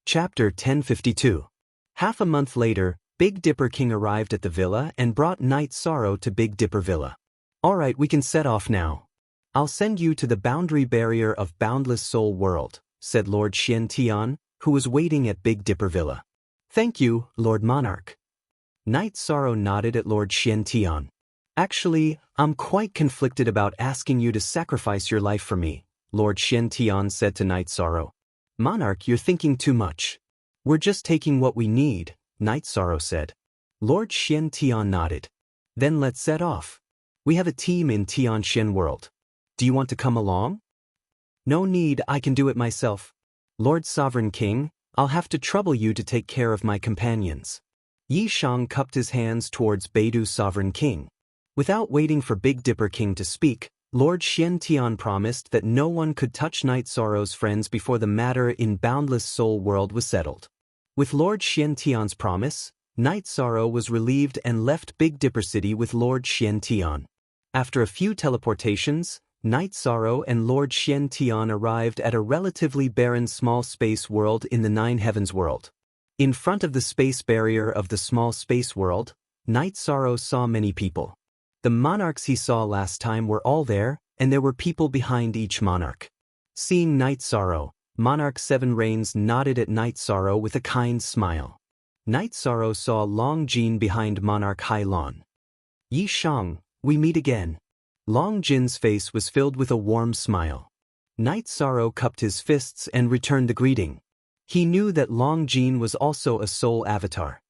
Chapter 1052. Half a month later, Big Dipper King arrived at the villa and brought Night Sorrow to Big Dipper Villa. Alright, we can set off now. I'll send you to the boundary barrier of Boundless Soul World, said Lord Xian Tian, who was waiting at Big Dipper Villa. Thank you, Lord Monarch. Night Sorrow nodded at Lord Xian Tian. Actually, I'm quite conflicted about asking you to sacrifice your life for me, Lord Xian Tian said to Night Sorrow. Monarch, you're thinking too much. We're just taking what we need, Night Sorrow said. Lord Xian Tian nodded. Then let's set off. We have a team in Tianxian World. Do you want to come along? No need, I can do it myself. Lord Sovereign King, I'll have to trouble you to take care of my companions. Yi Shang cupped his hands towards Beidou Sovereign King. Without waiting for Big Dipper King to speak, Lord Xian Tian promised that no one could touch Night Sorrow's friends before the matter in Boundless Soul World was settled. With Lord Xian Tian's promise, Night Sorrow was relieved and left Big Dipper City with Lord Xian Tian. After a few teleportations, Night Sorrow and Lord Xian Tian arrived at a relatively barren small space world in the Nine Heavens world. In front of the space barrier of the small space world, Night Sorrow saw many people. The monarchs he saw last time were all there, and there were people behind each monarch. Seeing Night Sorrow, Monarch Seven Rains nodded at Night Sorrow with a kind smile. Night Sorrow saw Long Jin behind Monarch Hailon. Yi Shang, we meet again. Long Jin's face was filled with a warm smile. Night Sorrow cupped his fists and returned the greeting. He knew that Long Jin was also a soul avatar.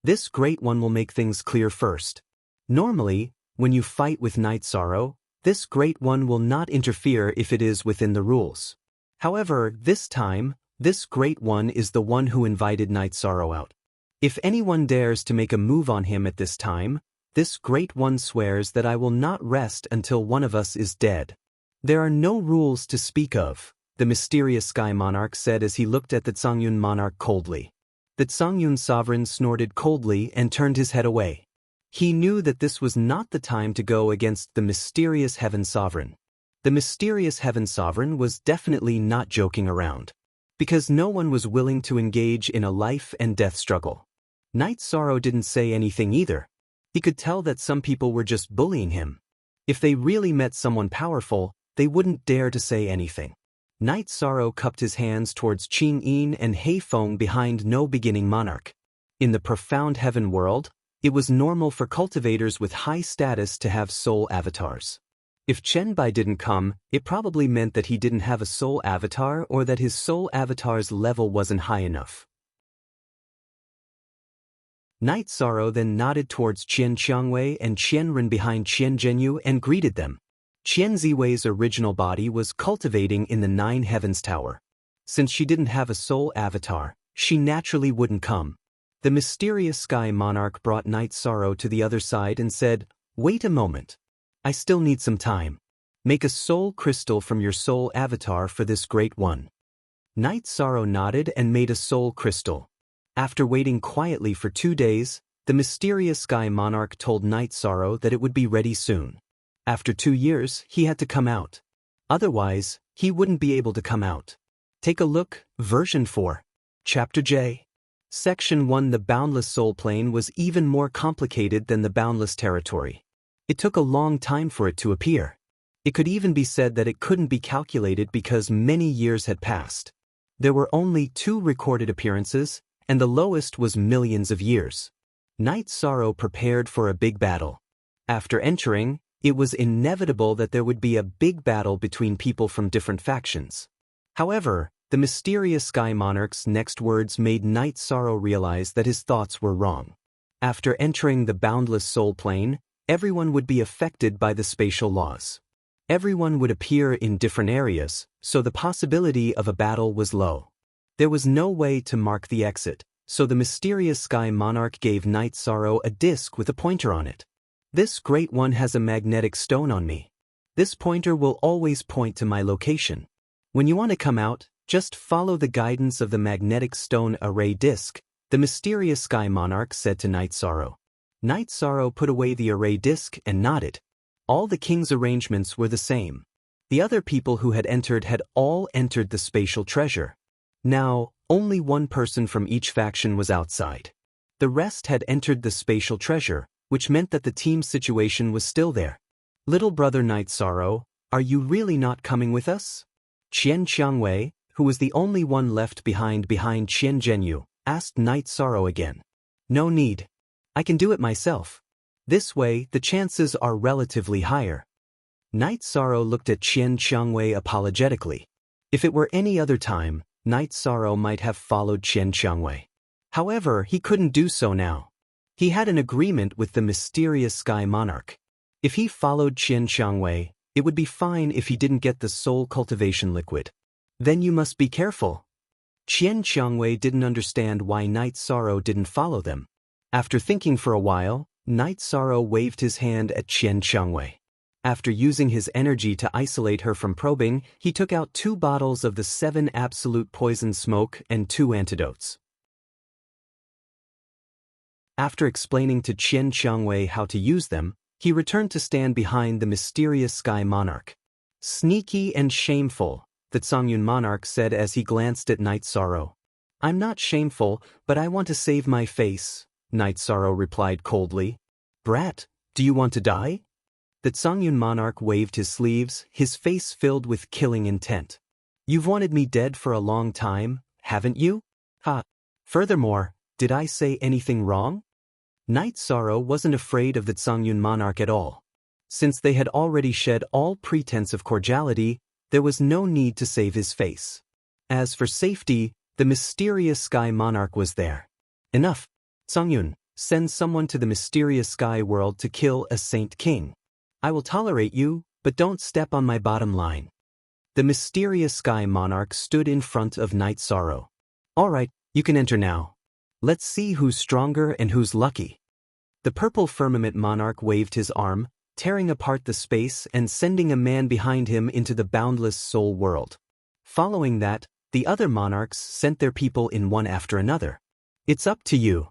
This Great One will make things clear first. Normally, when you fight with Night Sorrow, this Great One will not interfere if it is within the rules. However, this time, this Great One is the one who invited Night Sorrow out. If anyone dares to make a move on him at this time, this Great One swears that I will not rest until one of us is dead. There are no rules to speak of, the mysterious Sky Monarch said as he looked at the Tsangyun Monarch coldly. The Tsangyun Sovereign snorted coldly and turned his head away. He knew that this was not the time to go against the mysterious Heaven Sovereign. The mysterious Heaven Sovereign was definitely not joking around, because no one was willing to engage in a life and death struggle. Night Sorrow didn't say anything either. He could tell that some people were just bullying him. If they really met someone powerful, they wouldn't dare to say anything. Night Sorrow cupped his hands towards Qing Yin and Hei Feng behind No Beginning Monarch. In the profound heaven world, it was normal for cultivators with high status to have soul avatars. If Chen Bai didn't come, it probably meant that he didn't have a soul avatar or that his soul avatar's level wasn't high enough. Night Sorrow then nodded towards Qian Qiangwei and Qian Ren behind Qian Zhenyu and greeted them. Qian Ziwei's original body was cultivating in the Nine Heavens Tower. Since she didn't have a soul avatar, she naturally wouldn't come. The mysterious Sky Monarch brought Night Sorrow to the other side and said, "Wait a moment. I still need some time. Make a soul crystal from your soul avatar for this Great One." Night Sorrow nodded and made a soul crystal. After waiting quietly for 2 days, the mysterious Sky Monarch told Night Sorrow that it would be ready soon. After 2 years, he had to come out. Otherwise, he wouldn't be able to come out. Take a look, version 4. Chapter J. Section 1. The Boundless Soul Plane was even more complicated than the Boundless Territory. It took a long time for it to appear. It could even be said that it couldn't be calculated because many years had passed. There were only 2 recorded appearances, and the lowest was millions of years. Night Sorrow prepared for a big battle. After entering, it was inevitable that there would be a big battle between people from different factions. However, The mysterious Sky Monarch's next words made Night Sorrow realize that his thoughts were wrong. After entering the boundless soul plane, everyone would be affected by the spatial laws. Everyone would appear in different areas, so the possibility of a battle was low. There was no way to mark the exit, so the mysterious Sky Monarch gave Night Sorrow a disc with a pointer on it. This great one has a magnetic stone on me. This pointer will always point to my location. When you want to come out, just follow the guidance of the magnetic stone array disc, the mysterious Sky Monarch said to Night Sorrow. Night Sorrow put away the array disc and nodded. All the king's arrangements were the same. The other people who had all entered the spatial treasure. Now, only one person from each faction was outside. The rest had entered the spatial treasure, which meant that the team situation was still there. Little brother Night Sorrow, are you really not coming with us? Qian Qiangwei, who was the only one left behind Qian Zhenyu, asked Night Sorrow again. No need. I can do it myself. This way, the chances are relatively higher. Night Sorrow looked at Qian Qiangwei apologetically. If it were any other time, Night Sorrow might have followed Qian Qiangwei. However, he couldn't do so now. He had an agreement with the mysterious Sky Monarch. If he followed Qian Qiangwei, it would be fine if he didn't get the soul cultivation liquid. Then you must be careful. Qian Qiangwei didn't understand why Night Sorrow didn't follow them. After thinking for a while, Night Sorrow waved his hand at Qian Qiangwei. After using his energy to isolate her from probing, he took out 2 bottles of the 7 absolute poison smoke and 2 antidotes. After explaining to Qian Qiangwei how to use them, he returned to stand behind the mysterious Sky Monarch. Sneaky and shameful, the Zongyun Monarch said as he glanced at Night Sorrow. I'm not shameful, but I want to save my face, Night Sorrow replied coldly. Brat, do you want to die? The Zongyun Monarch waved his sleeves, his face filled with killing intent. You've wanted me dead for a long time, haven't you? Ha! Furthermore, did I say anything wrong? Night Sorrow wasn't afraid of the Zongyun Monarch at all. Since they had already shed all pretense of cordiality, there was no need to save his face. As for safety, the mysterious Sky Monarch was there. Enough. Zongyun, send someone to the mysterious Sky World to kill a Saint King. I will tolerate you, but don't step on my bottom line. The mysterious Sky Monarch stood in front of Night Sorrow. All right, you can enter now. Let's see who's stronger and who's lucky. The Purple Firmament Monarch waved his arm, tearing apart the space and sending a man behind him into the boundless soul world. Following that, the other monarchs sent their people in one after another. It's up to you.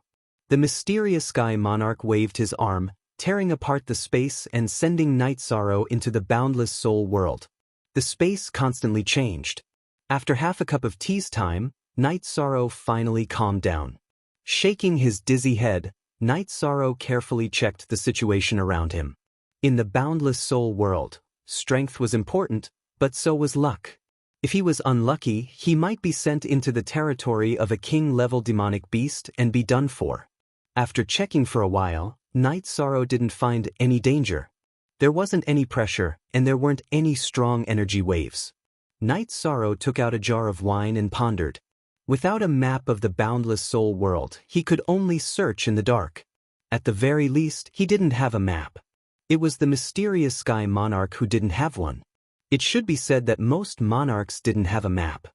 The mysterious Sky Monarch waved his arm, tearing apart the space and sending Night Sorrow into the boundless soul world. The space constantly changed. After half a cup of tea's time, Night Sorrow finally calmed down. Shaking his dizzy head, Night Sorrow carefully checked the situation around him. In the boundless soul world, strength was important, but so was luck. If he was unlucky, he might be sent into the territory of a king-level demonic beast and be done for. After checking for a while, Night Sorrow didn't find any danger. There wasn't any pressure, and there weren't any strong energy waves. Night Sorrow took out a jar of wine and pondered. Without a map of the boundless soul world, he could only search in the dark. At the very least, he didn't have a map. It was the mysterious Sky Monarch who didn't have one. It should be said that most monarchs didn't have a map.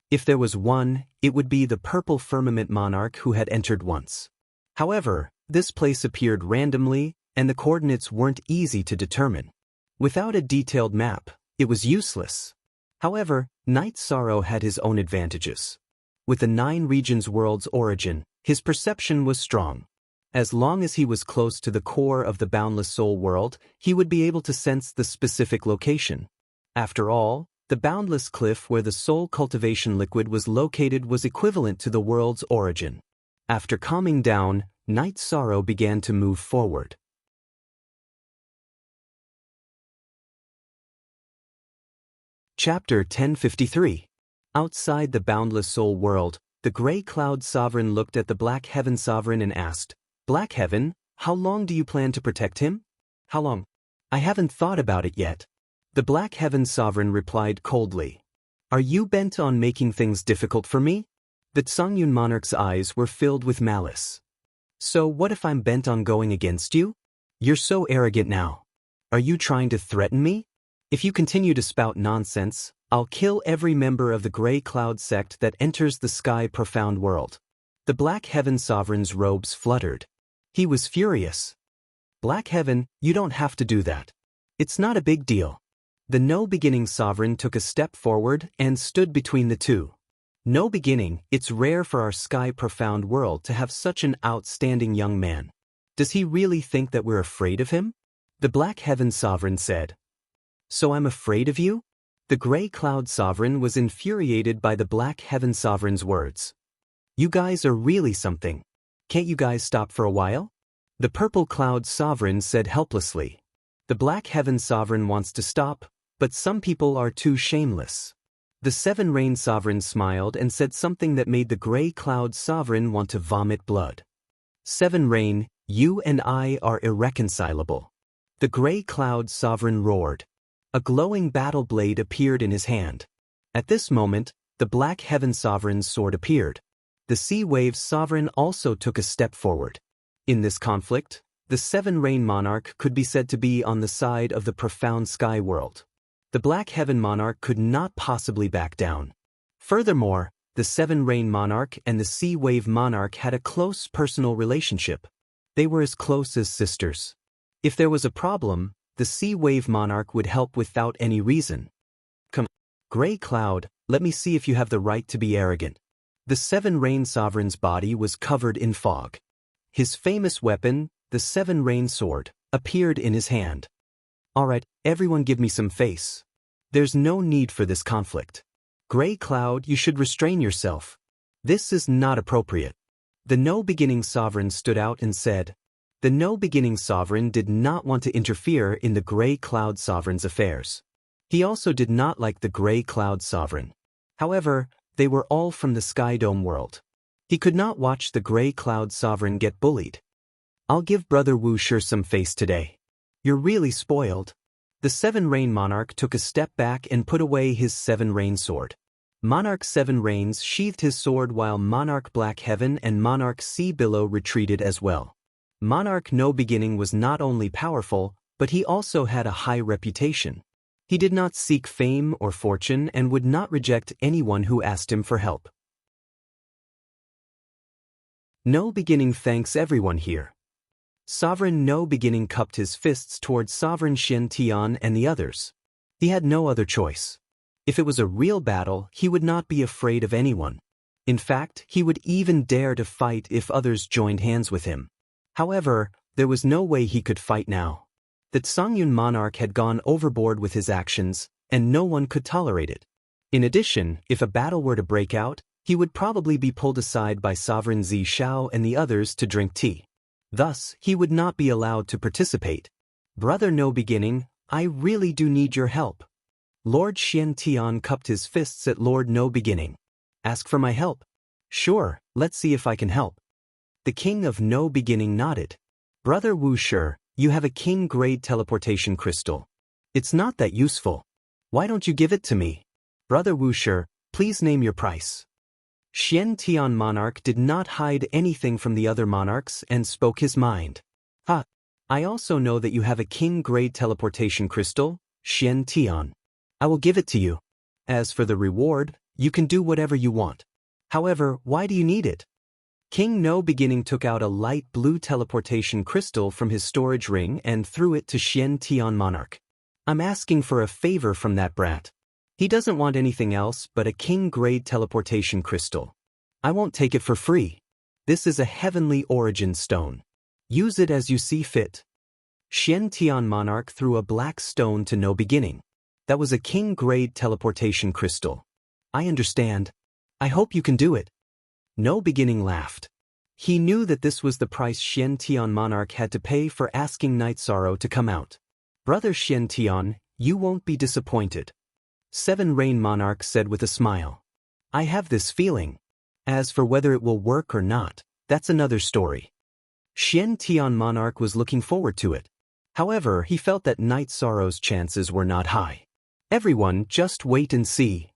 If there was one, it would be the Purple Firmament Monarch who had entered once. However, this place appeared randomly, and the coordinates weren't easy to determine. Without a detailed map, it was useless. However, Night Sorrow had his own advantages. With the 9 regions world's origin, his perception was strong. As long as he was close to the core of the boundless soul world, he would be able to sense the specific location. After all, the boundless cliff where the soul cultivation liquid was located was equivalent to the world's origin. After calming down, Night Sorrow began to move forward. Chapter 1053. Outside the boundless soul world, the Gray Cloud Sovereign looked at the Black Heaven Sovereign and asked, Black Heaven, how long do you plan to protect him? How long? I haven't thought about it yet. The Black Heaven Sovereign replied coldly. Are you bent on making things difficult for me? The Songyun monarch's eyes were filled with malice. So what if I'm bent on going against you? You're so arrogant now. Are you trying to threaten me? If you continue to spout nonsense, I'll kill every member of the Grey Cloud sect that enters the sky profound world. The Black Heaven Sovereign's robes fluttered. He was furious. Black Heaven, you don't have to do that. It's not a big deal. The No Beginning Sovereign took a step forward and stood between the two. No Beginning, it's rare for our sky profound world to have such an outstanding young man. Does he really think that we're afraid of him? The Black Heaven Sovereign said. So I'm afraid of you? The Grey Cloud Sovereign was infuriated by the Black Heaven Sovereign's words. You guys are really something. Can't you guys stop for a while? The Purple Cloud Sovereign said helplessly. The Black Heaven Sovereign wants to stop, but some people are too shameless. The Seven Rain Sovereign smiled and said something that made the Grey Cloud Sovereign want to vomit blood. Seven Rain, you and I are irreconcilable. The Grey Cloud Sovereign roared. A glowing battle blade appeared in his hand. At this moment, the Black Heaven Sovereign's sword appeared. The Sea Wave Sovereign also took a step forward. In this conflict, the Seven Rain Monarch could be said to be on the side of the profound sky world. The Black Heaven Monarch could not possibly back down. Furthermore, the Seven Rain Monarch and the Sea Wave Monarch had a close personal relationship. They were as close as sisters. If there was a problem, the Sea Wave Monarch would help without any reason. Come, Grey Cloud, let me see if you have the right to be arrogant. The Seven Rain Sovereign's body was covered in fog. His famous weapon, the Seven Rain Sword, appeared in his hand. Alright, everyone give me some face. There's no need for this conflict. Grey Cloud, you should restrain yourself. This is not appropriate. The No Beginning Sovereign stood out and said. The No Beginning Sovereign did not want to interfere in the Grey Cloud Sovereign's affairs. He also did not like the Grey Cloud Sovereign. However, they were all from the Sky Dome world. He could not watch the Grey Cloud Sovereign get bullied. I'll give Brother Wu Shi some face today. You're really spoiled. The Seven Rain Monarch took a step back and put away his Seven Rain sword. Monarch Seven Rains sheathed his sword while Monarch Black Heaven and Monarch Sea Billow retreated as well. Monarch No Beginning was not only powerful, but he also had a high reputation. He did not seek fame or fortune and would not reject anyone who asked him for help. No Beginning thanks everyone here. Sovereign No Beginning cupped his fists towards Sovereign Xian Tian and the others. He had no other choice. If it was a real battle, he would not be afraid of anyone. In fact, he would even dare to fight if others joined hands with him. However, there was no way he could fight now. The Songyun monarch had gone overboard with his actions, and no one could tolerate it. In addition, if a battle were to break out, he would probably be pulled aside by Sovereign Zi Shao and the others to drink tea. Thus, he would not be allowed to participate. Brother No Beginning, I really do need your help. Lord Xian Tian cupped his fists at Lord No Beginning. Ask for my help. Sure, let's see if I can help. The King of No Beginning nodded. Brother Wu Shi, you have a king-grade teleportation crystal. It's not that useful. Why don't you give it to me? Brother Wu Shi, please name your price. Xian Tian monarch did not hide anything from the other monarchs and spoke his mind. Ha! I also know that you have a king-grade teleportation crystal, Xian Tian. I will give it to you. As for the reward, you can do whatever you want. However, why do you need it? King No Beginning took out a light blue teleportation crystal from his storage ring and threw it to Xian Tian monarch. I'm asking for a favor from that brat. He doesn't want anything else but a king-grade teleportation crystal. I won't take it for free. This is a heavenly origin stone. Use it as you see fit. Xian Tian monarch threw a black stone to No Beginning. That was a king-grade teleportation crystal. I understand. I hope you can do it. No Beginning laughed. He knew that this was the price Xian Tian monarch had to pay for asking Night Sorrow to come out. Brother Xian Tian, you won't be disappointed. Seven Rain Monarch said with a smile. I have this feeling. As for whether it will work or not, that's another story. Xian Tian Monarch was looking forward to it. However, he felt that Night Sorrow's chances were not high. Everyone, just wait and see.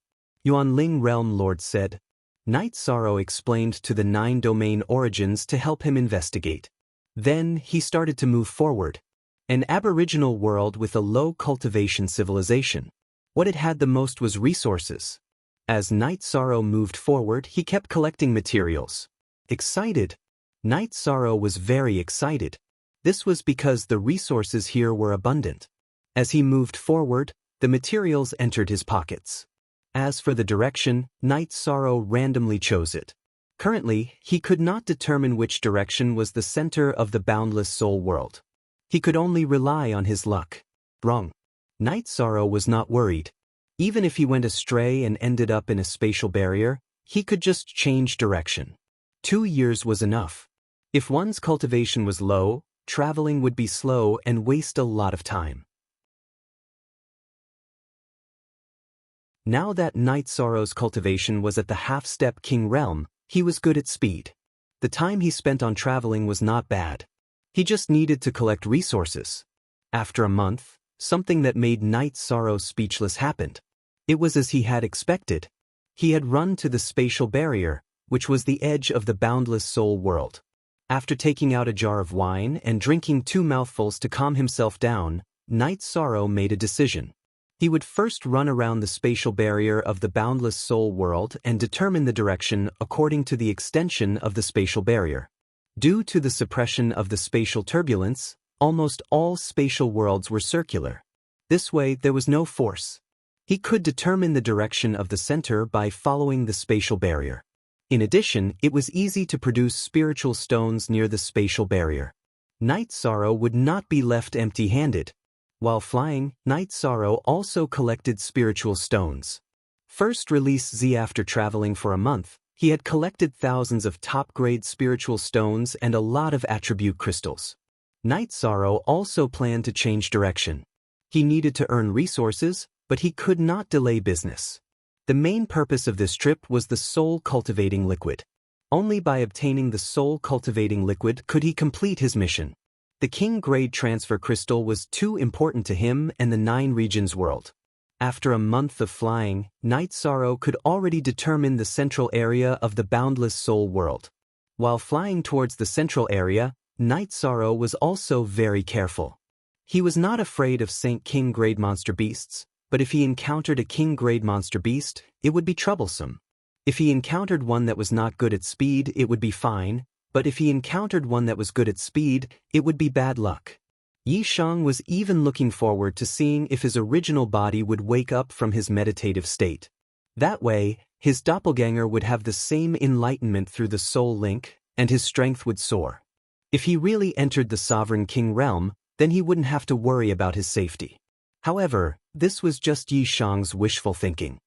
Yuanling Realm Lord said. Night Sorrow explained to the 9 domain origins to help him investigate. Then he started to move forward. An aboriginal world with a low cultivation civilization. What it had the most was resources. As Night Sorrow moved forward, he kept collecting materials. Excited. Night Sorrow was very excited. This was because the resources here were abundant. As he moved forward, the materials entered his pockets. As for the direction, Night Sorrow randomly chose it. Currently, he could not determine which direction was the center of the boundless soul world. He could only rely on his luck. Wrong. Night Sorrow was not worried. Even if he went astray and ended up in a spatial barrier, he could just change direction. 2 years was enough. If one's cultivation was low, traveling would be slow and waste a lot of time. Now that Night Sorrow's cultivation was at the half-step king realm, he was good at speed. The time he spent on traveling was not bad. He just needed to collect resources. After a month, something that made Night Sorrow speechless happened. It was as he had expected. He had run to the spatial barrier, which was the edge of the boundless soul world. After taking out a jar of wine and drinking 2 mouthfuls to calm himself down, Night Sorrow made a decision. He would first run around the spatial barrier of the boundless soul world and determine the direction according to the extension of the spatial barrier. Due to the suppression of the spatial turbulence, almost all spatial worlds were circular. This way, there was no force. He could determine the direction of the center by following the spatial barrier. In addition, it was easy to produce spiritual stones near the spatial barrier. Night Sorrow would not be left empty-handed. While flying, Night Sorrow also collected spiritual stones. First release Z. After traveling for a month, he had collected thousands of top-grade spiritual stones and a lot of attribute crystals. Night Sorrow also planned to change direction. He needed to earn resources, but he could not delay business. The main purpose of this trip was the soul-cultivating liquid. Only by obtaining the soul-cultivating liquid could he complete his mission. The King-grade transfer crystal was too important to him and the 9 regions world. After a month of flying, Night Sorrow could already determine the central area of the boundless soul world. While flying towards the central area, Night Sorrow was also very careful. He was not afraid of Saint King-grade monster beasts, but if he encountered a king-grade monster beast, it would be troublesome. If he encountered one that was not good at speed, it would be fine, but if he encountered one that was good at speed, it would be bad luck. Yi Shang was even looking forward to seeing if his original body would wake up from his meditative state. That way, his doppelganger would have the same enlightenment through the soul link, and his strength would soar. If he really entered the Sovereign King realm, then he wouldn't have to worry about his safety. However, this was just Yi Shang's wishful thinking.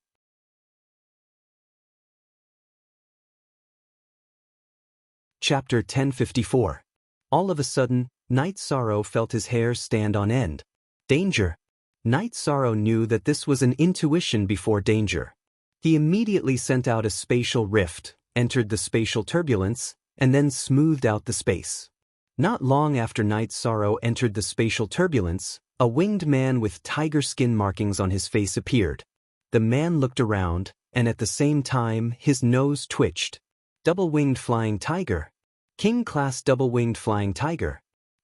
Chapter 1054. All of a sudden, Night Sorrow felt his hair stand on end. Danger! Night Sorrow knew that this was an intuition before danger. He immediately sent out a spatial rift, entered the spatial turbulence, and then smoothed out the space. Not long after Night Sorrow entered the spatial turbulence, a winged man with tiger skin markings on his face appeared. The man looked around, and at the same time, his nose twitched. Double-winged flying tiger. King-class double-winged flying tiger.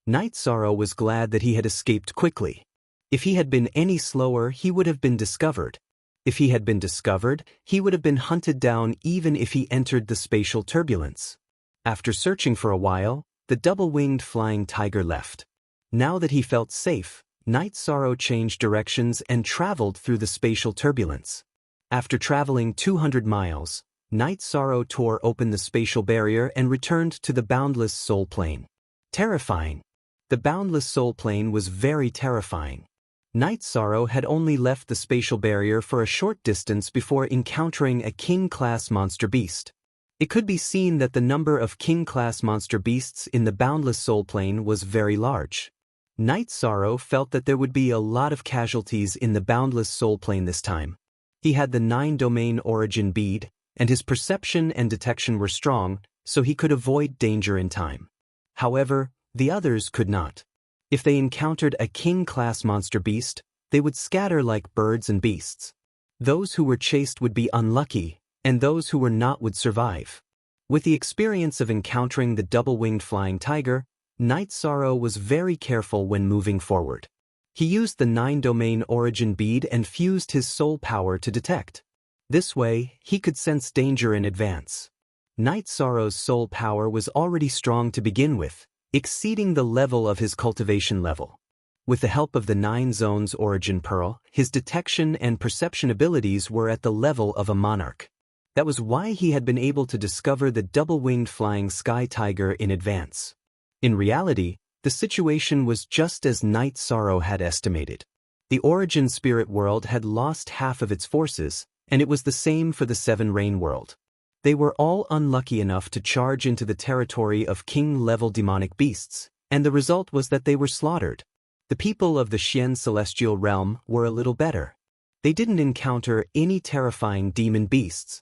Night Sorrow was glad that he had escaped quickly. If he had been any slower, he would have been discovered. If he had been discovered, he would have been hunted down even if he entered the spatial turbulence. After searching for a while, the double-winged flying tiger left. Now that he felt safe, Night Sorrow changed directions and traveled through the spatial turbulence. After traveling 200 miles, Night Sorrow tore open the spatial barrier and returned to the boundless soul plane. Terrifying. The boundless soul plane was very terrifying. Night Sorrow had only left the spatial barrier for a short distance before encountering a king-class monster beast. It could be seen that the number of king-class monster beasts in the boundless soul plane was very large. Night Sorrow felt that there would be a lot of casualties in the boundless soul plane this time. He had the 9-domain origin bead, and his perception and detection were strong, so he could avoid danger in time. However, the others could not. If they encountered a king-class monster beast, they would scatter like birds and beasts. Those who were chased would be unlucky, and those who were not would survive. With the experience of encountering the double-winged flying tiger, Night Sorrow was very careful when moving forward. He used the 9-domain origin bead and fused his soul power to detect. This way, he could sense danger in advance. Night Sorrow's soul power was already strong to begin with, exceeding the level of his cultivation level. With the help of the 9 zones origin pearl, his detection and perception abilities were at the level of a monarch. That was why he had been able to discover the double-winged flying sky tiger in advance. In reality, the situation was just as Night Sorrow had estimated. The origin spirit world had lost half of its forces, and it was the same for the 7 rain world. They were all unlucky enough to charge into the territory of king-level demonic beasts, and the result was that they were slaughtered. The people of the Xian celestial realm were a little better. They didn't encounter any terrifying demon beasts.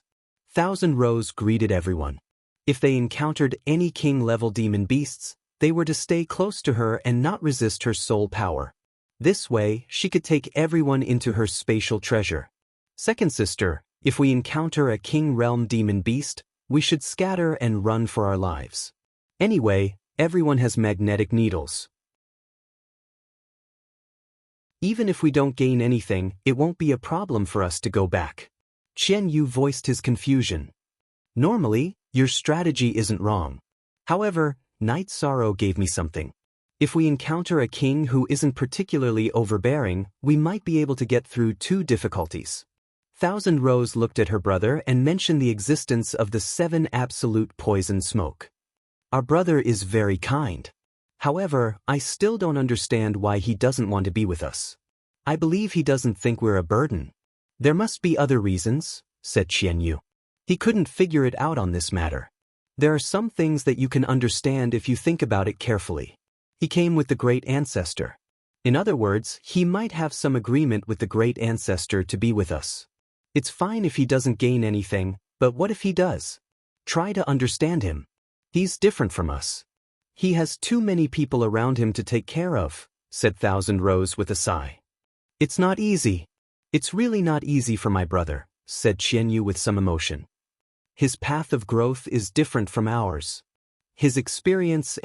Thousand Rose greeted everyone. If they encountered any king-level demon beasts, they were to stay close to her and not resist her soul power. This way, she could take everyone into her spatial treasure. Second sister, if we encounter a king realm demon beast, we should scatter and run for our lives. Anyway, everyone has magnetic needles. Even if we don't gain anything, it won't be a problem for us to go back. Qian Yu voiced his confusion. Normally, your strategy isn't wrong. However, Night Sorrow gave me something. If we encounter a king who isn't particularly overbearing, we might be able to get through 2 difficulties. Thousand Rose looked at her brother and mentioned the existence of the 7 absolute poison smoke. Our brother is very kind. However, I still don't understand why he doesn't want to be with us. I believe he doesn't think we're a burden. There must be other reasons, said Qian Yu. He couldn't figure it out on this matter. There are some things that you can understand if you think about it carefully. He came with the Great Ancestor. In other words, he might have some agreement with the Great Ancestor to be with us. It's fine if he doesn't gain anything, but what if he does? Try to understand him. He's different from us. He has too many people around him to take care of, said Thousand Rose with a sigh. It's not easy. It's really not easy for my brother, said Qian Yu with some emotion. His path of growth is different from ours. His experience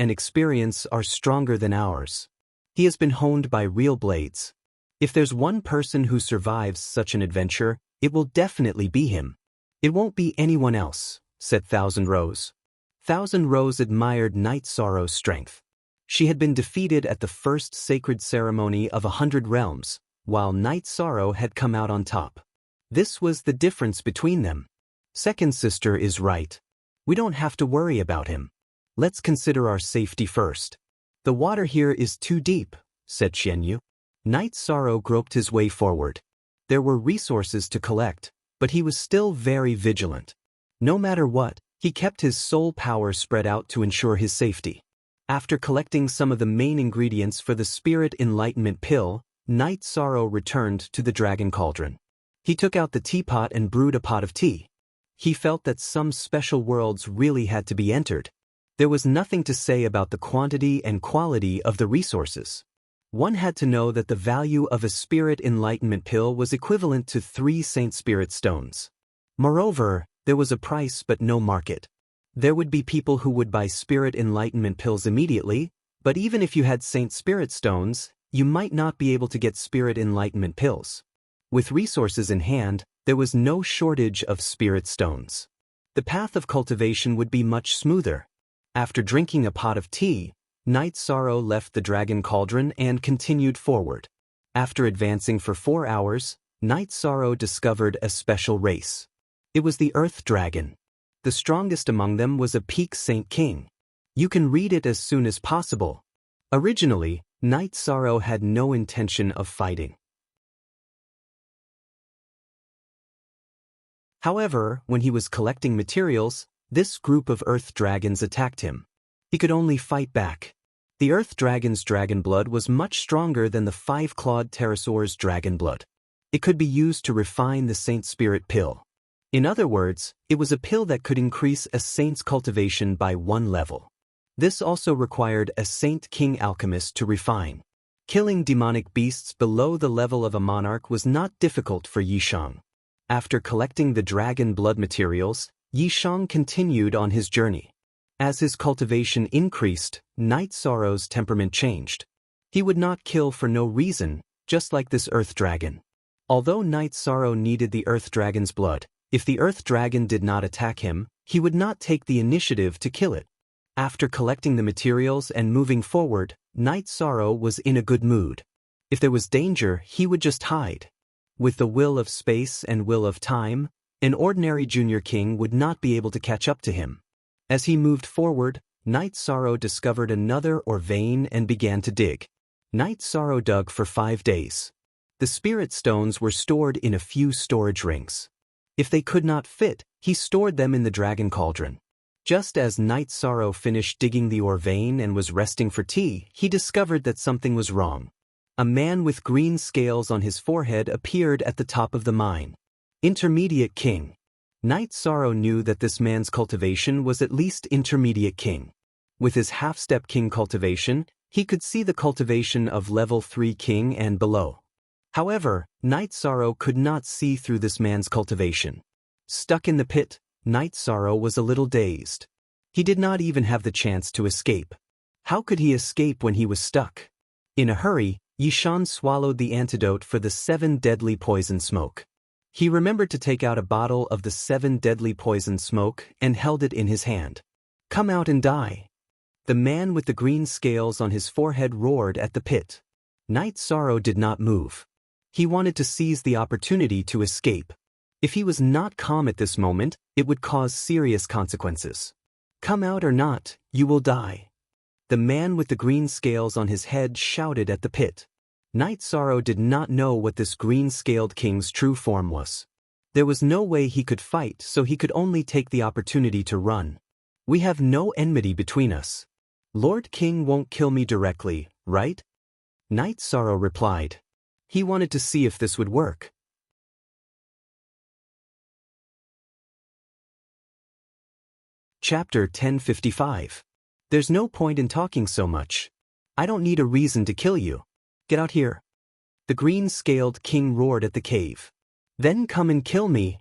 are stronger than ours. He has been honed by real blades. If there's one person who survives such an adventure, it will definitely be him. It won't be anyone else, said Thousand Rose. Thousand Rose admired Night Sorrow's strength. She had been defeated at the first sacred ceremony of 100 realms, while Night Sorrow had come out on top. This was the difference between them. Second sister is right. We don't have to worry about him. Let's consider our safety first. The water here is too deep, said Qian Yu. Night Sorrow groped his way forward. There were resources to collect, but he was still very vigilant. No matter what, he kept his soul power spread out to ensure his safety. After collecting some of the main ingredients for the Spirit Enlightenment Pill, Night Sorrow returned to the Dragon Cauldron. He took out the teapot and brewed a pot of tea. He felt that some special worlds really had to be entered. There was nothing to say about the quantity and quality of the resources. One had to know that the value of a Spirit Enlightenment Pill was equivalent to 3 Saint Spirit Stones. Moreover, there was a price but no market. There would be people who would buy Spirit Enlightenment Pills immediately, but even if you had Saint Spirit Stones, you might not be able to get Spirit Enlightenment Pills. With resources in hand, there was no shortage of Spirit Stones. The path of cultivation would be much smoother. After drinking a pot of tea, Night Sorrow left the Dragon Cauldron and continued forward. After advancing for 4 hours, Night Sorrow discovered a special race. It was the Earth Dragon. The strongest among them was a Peak Saint King. You can read it as soon as possible. Originally, Night Sorrow had no intention of fighting. However, when he was collecting materials, this group of Earth Dragons attacked him. He could only fight back. The Earth Dragon's dragon blood was much stronger than the 5-clawed pterosaur's dragon blood. It could be used to refine the Saint Spirit Pill. In other words, it was a pill that could increase a saint's cultivation by 1 level. This also required a Saint King alchemist to refine. Killing demonic beasts below the level of a monarch was not difficult for Yishang. After collecting the dragon blood materials, Yishang continued on his journey. As his cultivation increased, Night Sorrow's temperament changed. He would not kill for no reason, just like this earth dragon. Although Night Sorrow needed the earth dragon's blood, if the earth dragon did not attack him, he would not take the initiative to kill it. After collecting the materials and moving forward, Night Sorrow was in a good mood. If there was danger, he would just hide. With the will of space and will of time, an ordinary junior king would not be able to catch up to him. As he moved forward, Night Sorrow discovered another vein and began to dig. Night Sorrow dug for 5 days. The spirit stones were stored in a few storage rings. If they could not fit, he stored them in the dragon cauldron. Just as Night Sorrow finished digging the ore vein and was resting for tea, he discovered that something was wrong. A man with green scales on his forehead appeared at the top of the mine. Intermediate King. Night Sorrow knew that this man's cultivation was at least Intermediate King. With his half-step King cultivation, he could see the cultivation of level 3 King and below. However, Night Sorrow could not see through this man's cultivation. Stuck in the pit, Night Sorrow was a little dazed. He did not even have the chance to escape. How could he escape when he was stuck? In a hurry, Yishan swallowed the antidote for the 7 deadly poison smoke. He remembered to take out a bottle of the 7 deadly poison smoke and held it in his hand. "Come out and die." The man with the green scales on his forehead roared at the pit. Night Sorrow did not move. He wanted to seize the opportunity to escape. If he was not calm at this moment, it would cause serious consequences. "Come out or not, you will die." The man with the green scales on his head shouted at the pit. Night Sorrow did not know what this green-scaled king's true form was. There was no way he could fight, so he could only take the opportunity to run. "We have no enmity between us. Lord King won't kill me directly, right?" Night Sorrow replied. He wanted to see if this would work. Chapter 1055. There's no point in talking so much. I don't need a reason to kill you. Get out here. The green-scaled king roared at the cave. Then come and kill me.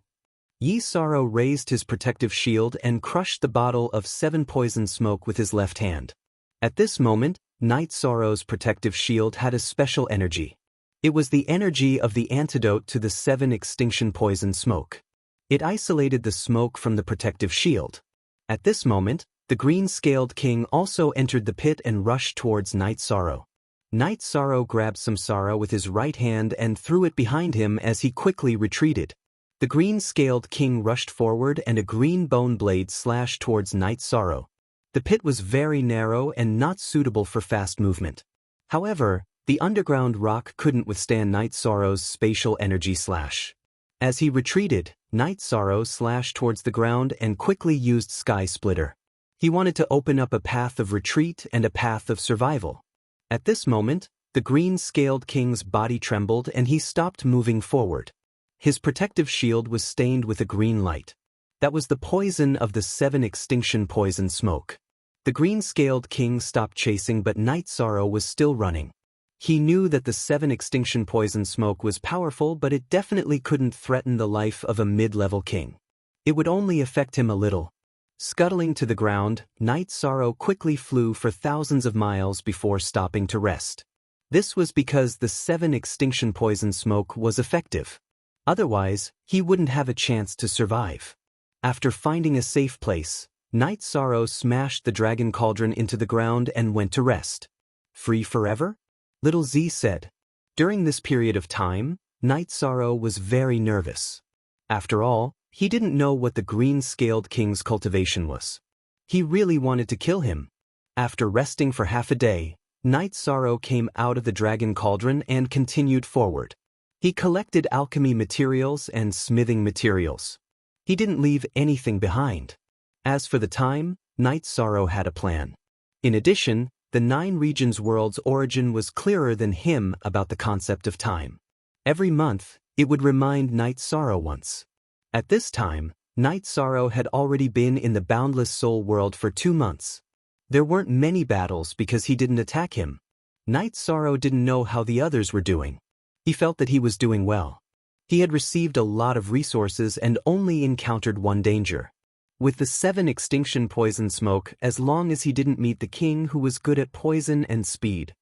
Yi Sorrow raised his protective shield and crushed the bottle of 7 poison smoke with his left hand. At this moment, Night Sorrow's protective shield had a special energy. It was the energy of the antidote to the 7 extinction poison smoke. It isolated the smoke from the protective shield. At this moment, the green-scaled king also entered the pit and rushed towards Night Sorrow. Night Sorrow grabbed some sorrow with his right hand and threw it behind him as he quickly retreated. The green-scaled king rushed forward and a green bone blade slashed towards Night Sorrow. The pit was very narrow and not suitable for fast movement. However, the underground rock couldn't withstand Night Sorrow's spatial energy slash. As he retreated, Night Sorrow slashed towards the ground and quickly used Sky Splitter. He wanted to open up a path of retreat and a path of survival. At this moment, the green-scaled king's body trembled and he stopped moving forward. His protective shield was stained with a green light. That was the poison of the 7 extinction poison smoke. The green-scaled king stopped chasing, but Night Sorrow was still running. He knew that the 7 extinction poison smoke was powerful, but it definitely couldn't threaten the life of a mid-level king. It would only affect him a little. Scuttling to the ground, Night Sorrow quickly flew for thousands of miles before stopping to rest. This was because the 7 extinction poison smoke was effective. Otherwise, he wouldn't have a chance to survive. After finding a safe place, Night Sorrow smashed the dragon cauldron into the ground and went to rest. "Free forever?" Little Z said. During this period of time, Night Sorrow was very nervous. After all, he didn't know what the green-scaled king's cultivation was. He really wanted to kill him. After resting for half a day, Night Sorrow came out of the dragon cauldron and continued forward. He collected alchemy materials and smithing materials. He didn't leave anything behind. As for the time, Night Sorrow had a plan. In addition, the 9 regions world's origin was clearer than him about the concept of time. Every month, it would remind Night Sorrow once. At this time, Night Sorrow had already been in the boundless soul world for 2 months. There weren't many battles because he didn't attack him. Night Sorrow didn't know how the others were doing. He felt that he was doing well. He had received a lot of resources and only encountered one danger. With the 7 extinction poison smoke, as long as he didn't meet the king who was good at poison and speed.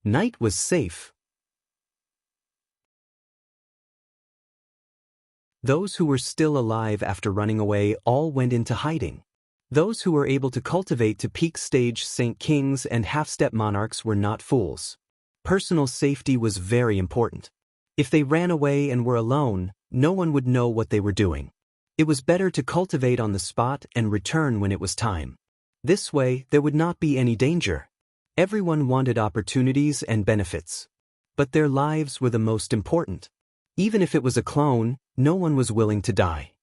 Knight was safe. Those who were still alive after running away all went into hiding. Those who were able to cultivate to peak stage Saint Kings and half-step monarchs were not fools. Personal safety was very important. If they ran away and were alone, no one would know what they were doing. It was better to cultivate on the spot and return when it was time. This way, there would not be any danger. Everyone wanted opportunities and benefits. But their lives were the most important. Even if it was a clone, no one was willing to die.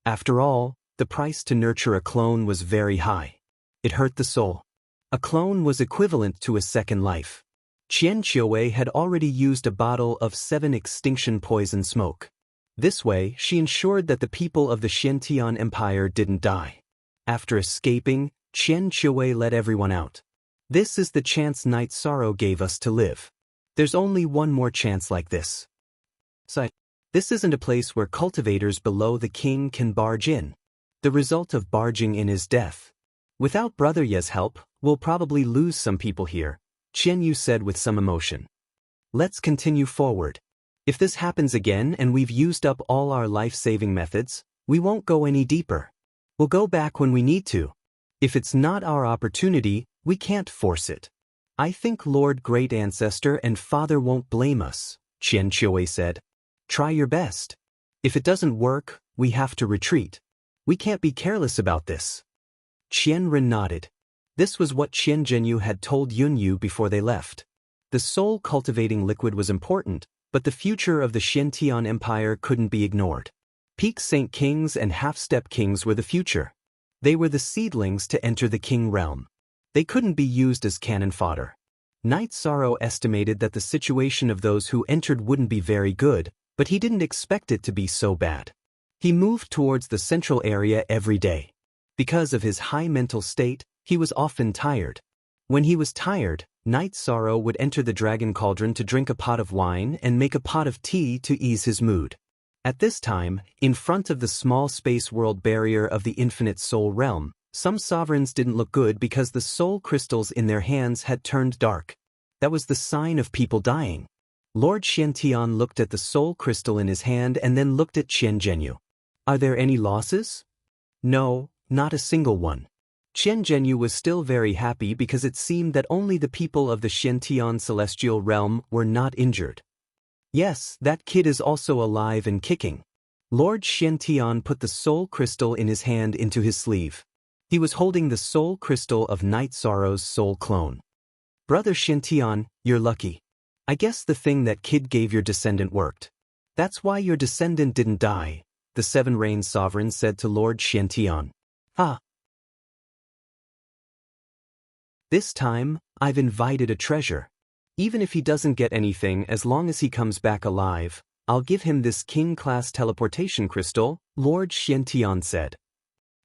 After all, the price to nurture a clone was very high. It hurt the soul. A clone was equivalent to a second life. Qian Qiuwei had already used a bottle of 7 extinction poison smoke. This way, she ensured that the people of the Xiantian Empire didn't die. After escaping, Qian Qiuwei let everyone out. This is the chance Night Sorrow gave us to live. There's only one more chance like this. This isn't a place where cultivators below the king can barge in. The result of barging in is death. Without Brother Ye's help, we'll probably lose some people here, Qian Yu said with some emotion. Let's continue forward. If this happens again and we've used up all our life-saving methods, we won't go any deeper. We'll go back when we need to. If it's not our opportunity, we can't force it. I think Lord Great Ancestor and Father won't blame us, Qian Qiuwei said. Try your best. If it doesn't work, we have to retreat. We can't be careless about this. Qian Ren nodded. This was what Qian Zhenyu had told Yunyu before they left. The soul-cultivating liquid was important, but the future of the Xiantian Empire couldn't be ignored. Peak Saint Kings and half-step kings were the future. They were the seedlings to enter the king realm. They couldn't be used as cannon fodder. Night Sorrow estimated that the situation of those who entered wouldn't be very good, but he didn't expect it to be so bad. He moved towards the central area every day. Because of his high mental state, he was often tired. When he was tired, Night Sorrow would enter the dragon cauldron to drink a pot of wine and make a pot of tea to ease his mood. At this time, in front of the small space world barrier of the infinite soul realm, some sovereigns didn't look good because the soul crystals in their hands had turned dark. That was the sign of people dying. Lord Xiantian looked at the soul crystal in his hand and then looked at Qian Zhenyu. Are there any losses? No, not a single one. Qian Zhenyu was still very happy because it seemed that only the people of the Xiantian celestial realm were not injured. Yes, that kid is also alive and kicking. Lord Xiantian put the soul crystal in his hand into his sleeve. He was holding the soul crystal of Night Sorrow's soul clone. Brother Xiantian, you're lucky. I guess the thing that kid gave your descendant worked. That's why your descendant didn't die, the 7 Rain Sovereign said to Lord Xiantian. Ah. This time, I've invited a treasure. Even if he doesn't get anything as long as he comes back alive, I'll give him this king-class teleportation crystal, Lord Xiantian said.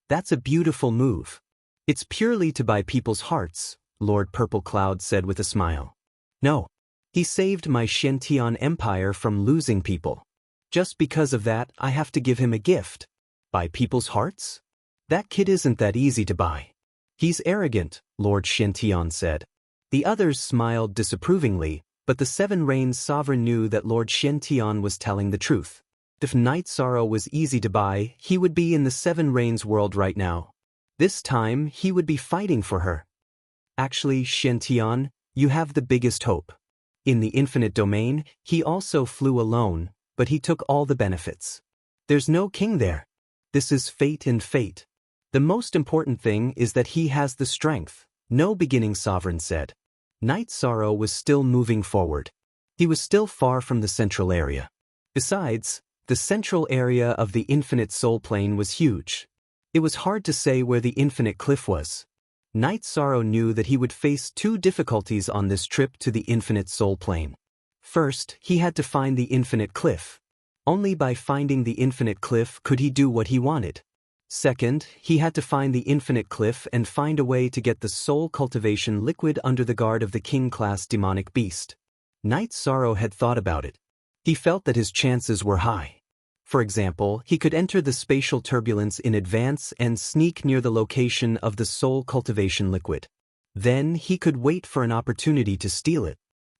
That's a beautiful move. It's purely to buy people's hearts, Lord Purple Cloud said with a smile. No. He saved my Xiantian Empire from losing people. Just because of that, I have to give him a gift. Buy people's hearts? That kid isn't that easy to buy. He's arrogant, Lord Xiantian said. The others smiled disapprovingly, but the 7 Rains Sovereign knew that Lord Xiantian was telling the truth. If Night Sorrow was easy to buy, he would be in the 7 Rains world right now. This time, he would be fighting for her. Actually, Xiantian, you have the biggest hope. In the infinite domain, he also flew alone, but he took all the benefits. There's no king there. This is fate and fate. The most important thing is that he has the strength, no beginning sovereign said. Night Sorrow was still moving forward. He was still far from the central area. Besides, the central area of the infinite soul plane was huge. It was hard to say where the infinite cliff was. Night Sorrow knew that he would face 2 difficulties on this trip to the infinite soul plane. First, he had to find the infinite cliff. Only by finding the infinite cliff could he do what he wanted. Second, he had to find the infinite cliff and find a way to get the soul cultivation liquid under the guard of the king-class demonic beast. Night Sorrow had thought about it. He felt that his chances were high. For example, he could enter the spatial turbulence in advance and sneak near the location of the soul cultivation liquid. Then he could wait for an opportunity to steal it.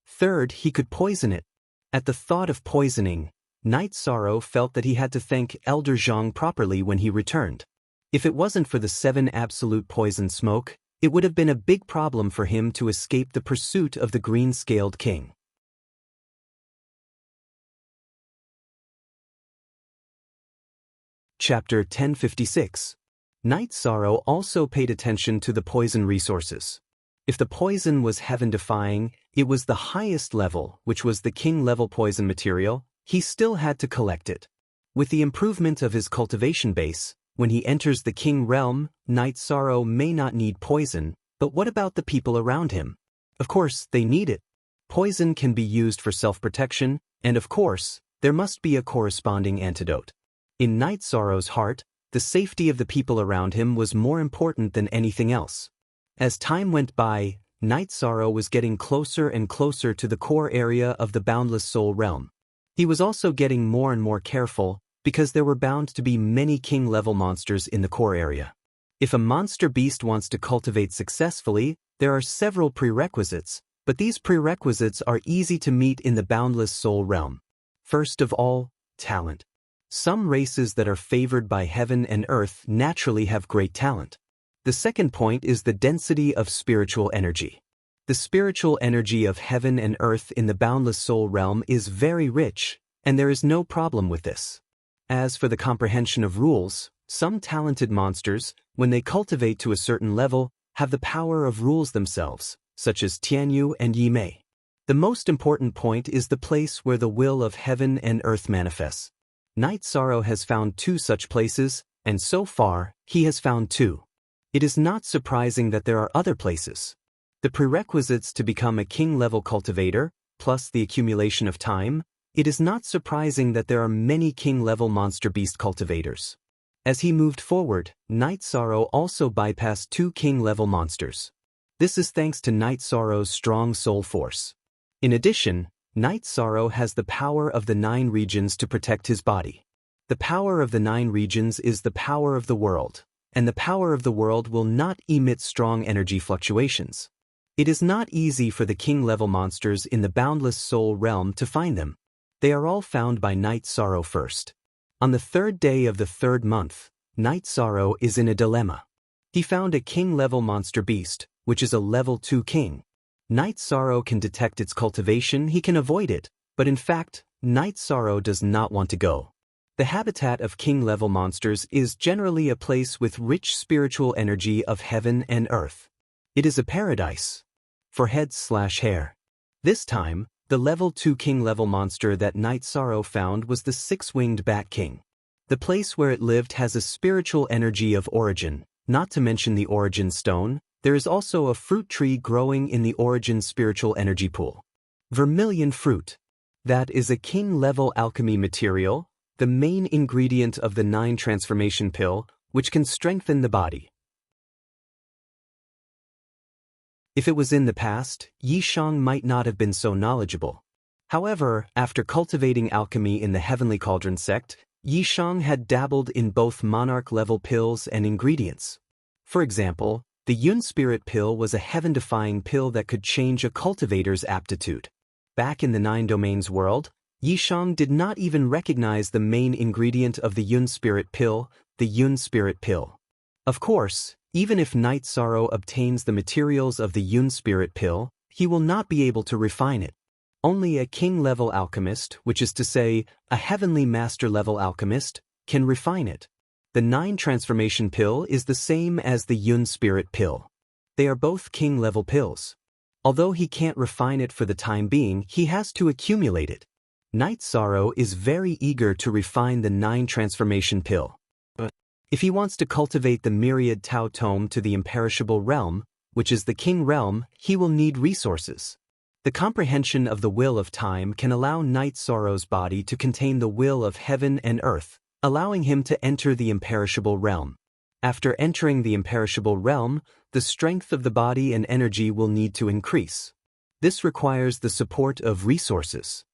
Third, he could poison it. At the thought of poisoning, Night Sorrow felt that he had to thank Elder Zhang properly when he returned. If it wasn't for the 7 absolute poison smoke, it would have been a big problem for him to escape the pursuit of the green-scaled king. Chapter 1056. Night Sorrow also paid attention to the poison resources. If the poison was heaven-defying, it was the highest level, which was the king-level poison material. He still had to collect it. With the improvement of his cultivation base, when he enters the king realm, Night Sorrow may not need poison, but what about the people around him? Of course, they need it. Poison can be used for self-protection, and of course, there must be a corresponding antidote. In Night Sorrow's heart, the safety of the people around him was more important than anything else. As time went by, Night Sorrow was getting closer and closer to the core area of the boundless soul realm. He was also getting more and more careful, because there were bound to be many king-level monsters in the core area. If a monster beast wants to cultivate successfully, there are several prerequisites, but these prerequisites are easy to meet in the boundless soul realm. First of all, talent. Some races that are favored by heaven and earth naturally have great talent. The second point is the density of spiritual energy. The spiritual energy of heaven and earth in the boundless soul realm is very rich, and there is no problem with this. As for the comprehension of rules, some talented monsters, when they cultivate to a certain level, have the power of rules themselves, such as Tianyu and Yimei. The most important point is the place where the will of heaven and earth manifests. Night Sorrow has found 2 such places, and so far, he has found 2. It is not surprising that there are other places. The prerequisites to become a king-level cultivator, plus the accumulation of time, it is not surprising that there are many king-level monster beast cultivators. As he moved forward, Night Sorrow also bypassed 2 king-level monsters. This is thanks to Night Sorrow's strong soul force. In addition, Night Sorrow has the power of the 9 regions to protect his body. The power of the 9 regions is the power of the world, and the power of the world will not emit strong energy fluctuations. It is not easy for the king-level monsters in the boundless soul realm to find them. They are all found by Night Sorrow first. On the 3rd day of the 3rd month, Night Sorrow is in a dilemma. He found a king-level monster beast, which is a level 2 king. Night Sorrow can detect its cultivation, he can avoid it, but in fact, Night Sorrow does not want to go. The habitat of king-level monsters is generally a place with rich spiritual energy of heaven and earth. It is a paradise for heads/hair. This time, the level 2 king-level monster that Night Sorrow found was the 6-winged Bat King. The place where it lived has a spiritual energy of origin, not to mention the origin stone. There is also a fruit tree growing in the origin spiritual energy pool. Vermilion fruit. That is a king-level alchemy material, the main ingredient of the 9 transformation pill, which can strengthen the body. If it was in the past, Yishang might not have been so knowledgeable. However, after cultivating alchemy in the Heavenly Cauldron sect, Yishang had dabbled in both monarch-level pills and ingredients. For example, the Yun Spirit pill was a heaven-defying pill that could change a cultivator's aptitude. Back in the 9 domains world, Yishang did not even recognize the main ingredient of the Yun Spirit pill, the Yun Spirit pill. Of course, even if Night Sorrow obtains the materials of the Yun Spirit pill, he will not be able to refine it. Only a king-level alchemist, which is to say, a heavenly master-level alchemist, can refine it. The 9 transformation pill is the same as the Yun Spirit pill. They are both king-level pills. Although he can't refine it for the time being, he has to accumulate it. Night Sorrow is very eager to refine the 9 transformation pill. But if he wants to cultivate the myriad Tao Tome to the imperishable realm, which is the king realm, he will need resources. The comprehension of the will of time can allow Night Sorrow's body to contain the will of heaven and earth, allowing him to enter the imperishable realm. After entering the imperishable realm, the strength of the body and energy will need to increase. This requires the support of resources.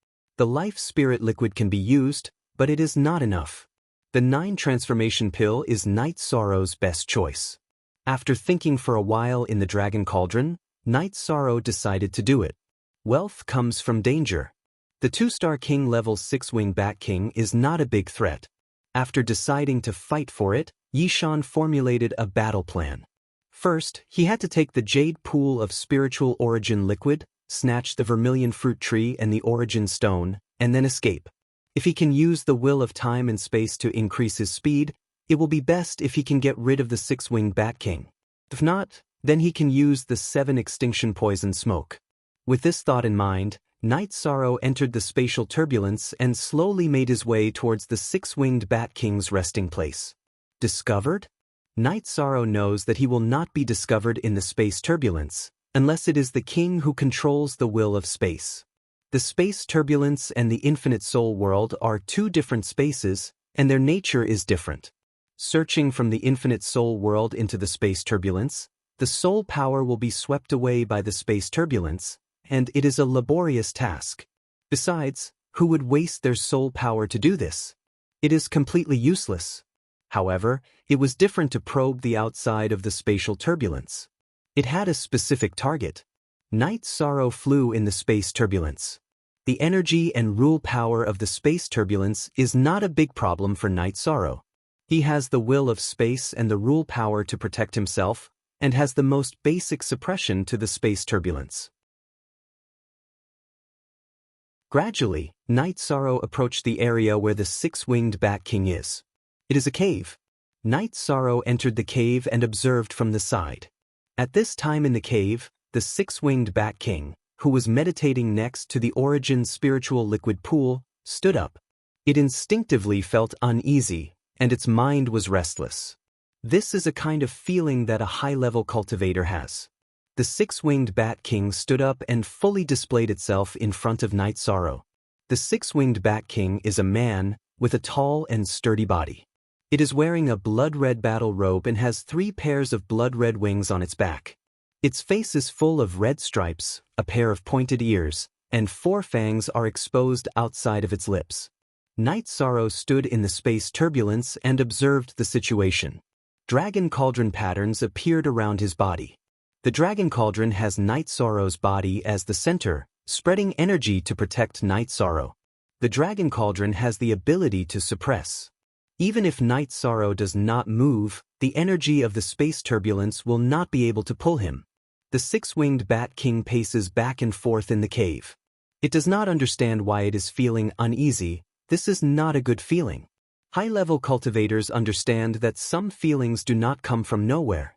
The life spirit liquid can be used, but it is not enough. The 9 transformation pill is Night Sorrow's best choice. After thinking for a while in the Dragon Cauldron, Night Sorrow decided to do it. Wealth comes from danger. The 2-star King level 6-winged Bat King is not a big threat. After deciding to fight for it, Yishan formulated a battle plan. First, he had to take the Jade Pool of Spiritual Origin liquid, snatch the Vermilion Fruit Tree and the Origin Stone, and then escape. If he can use the Will of Time and Space to increase his speed, it will be best if he can get rid of the 6-winged Bat King. If not, then he can use the 7 Extinction Poison Smoke. With this thought in mind, Night Sorrow entered the spatial turbulence and slowly made his way towards the 6-winged Bat King's resting place. Discovered? Night Sorrow knows that he will not be discovered in the space turbulence, unless it is the king who controls the will of space. The space turbulence and the infinite soul world are 2 different spaces, and their nature is different. Searching from the infinite soul world into the space turbulence, the soul power will be swept away by the space turbulence, and it is a laborious task. Besides, who would waste their soul power to do this? It is completely useless. However, it was different to probe the outside of the spatial turbulence. It had a specific target. Night Sorrow flew in the space turbulence. The energy and rule power of the space turbulence is not a big problem for Night Sorrow. He has the will of space and the rule power to protect himself, and has the most basic suppression to the space turbulence. Gradually, Night Sorrow approached the area where the 6-winged Bat King is. It is a cave. Night Sorrow entered the cave and observed from the side. At this time in the cave, the 6-winged Bat King, who was meditating next to the Origin Spiritual Liquid Pool, stood up. It instinctively felt uneasy, and its mind was restless. This is a kind of feeling that a high-level cultivator has. The 6-winged Bat King stood up and fully displayed itself in front of Night Sorrow. The 6-winged Bat King is a man with a tall and sturdy body. It is wearing a blood-red battle robe and has 3 pairs of blood-red wings on its back. Its face is full of red stripes, a pair of pointed ears, and 4 fangs are exposed outside of its lips. Night Sorrow stood in the space turbulence and observed the situation. Dragon Cauldron patterns appeared around his body. The Dragon Cauldron has Night Sorrow's body as the center, spreading energy to protect Night Sorrow. The Dragon Cauldron has the ability to suppress. Even if Night Sorrow does not move, the energy of the space turbulence will not be able to pull him. The 6-winged Bat King paces back and forth in the cave. It does not understand why it is feeling uneasy. This is not a good feeling. High-level cultivators understand that some feelings do not come from nowhere.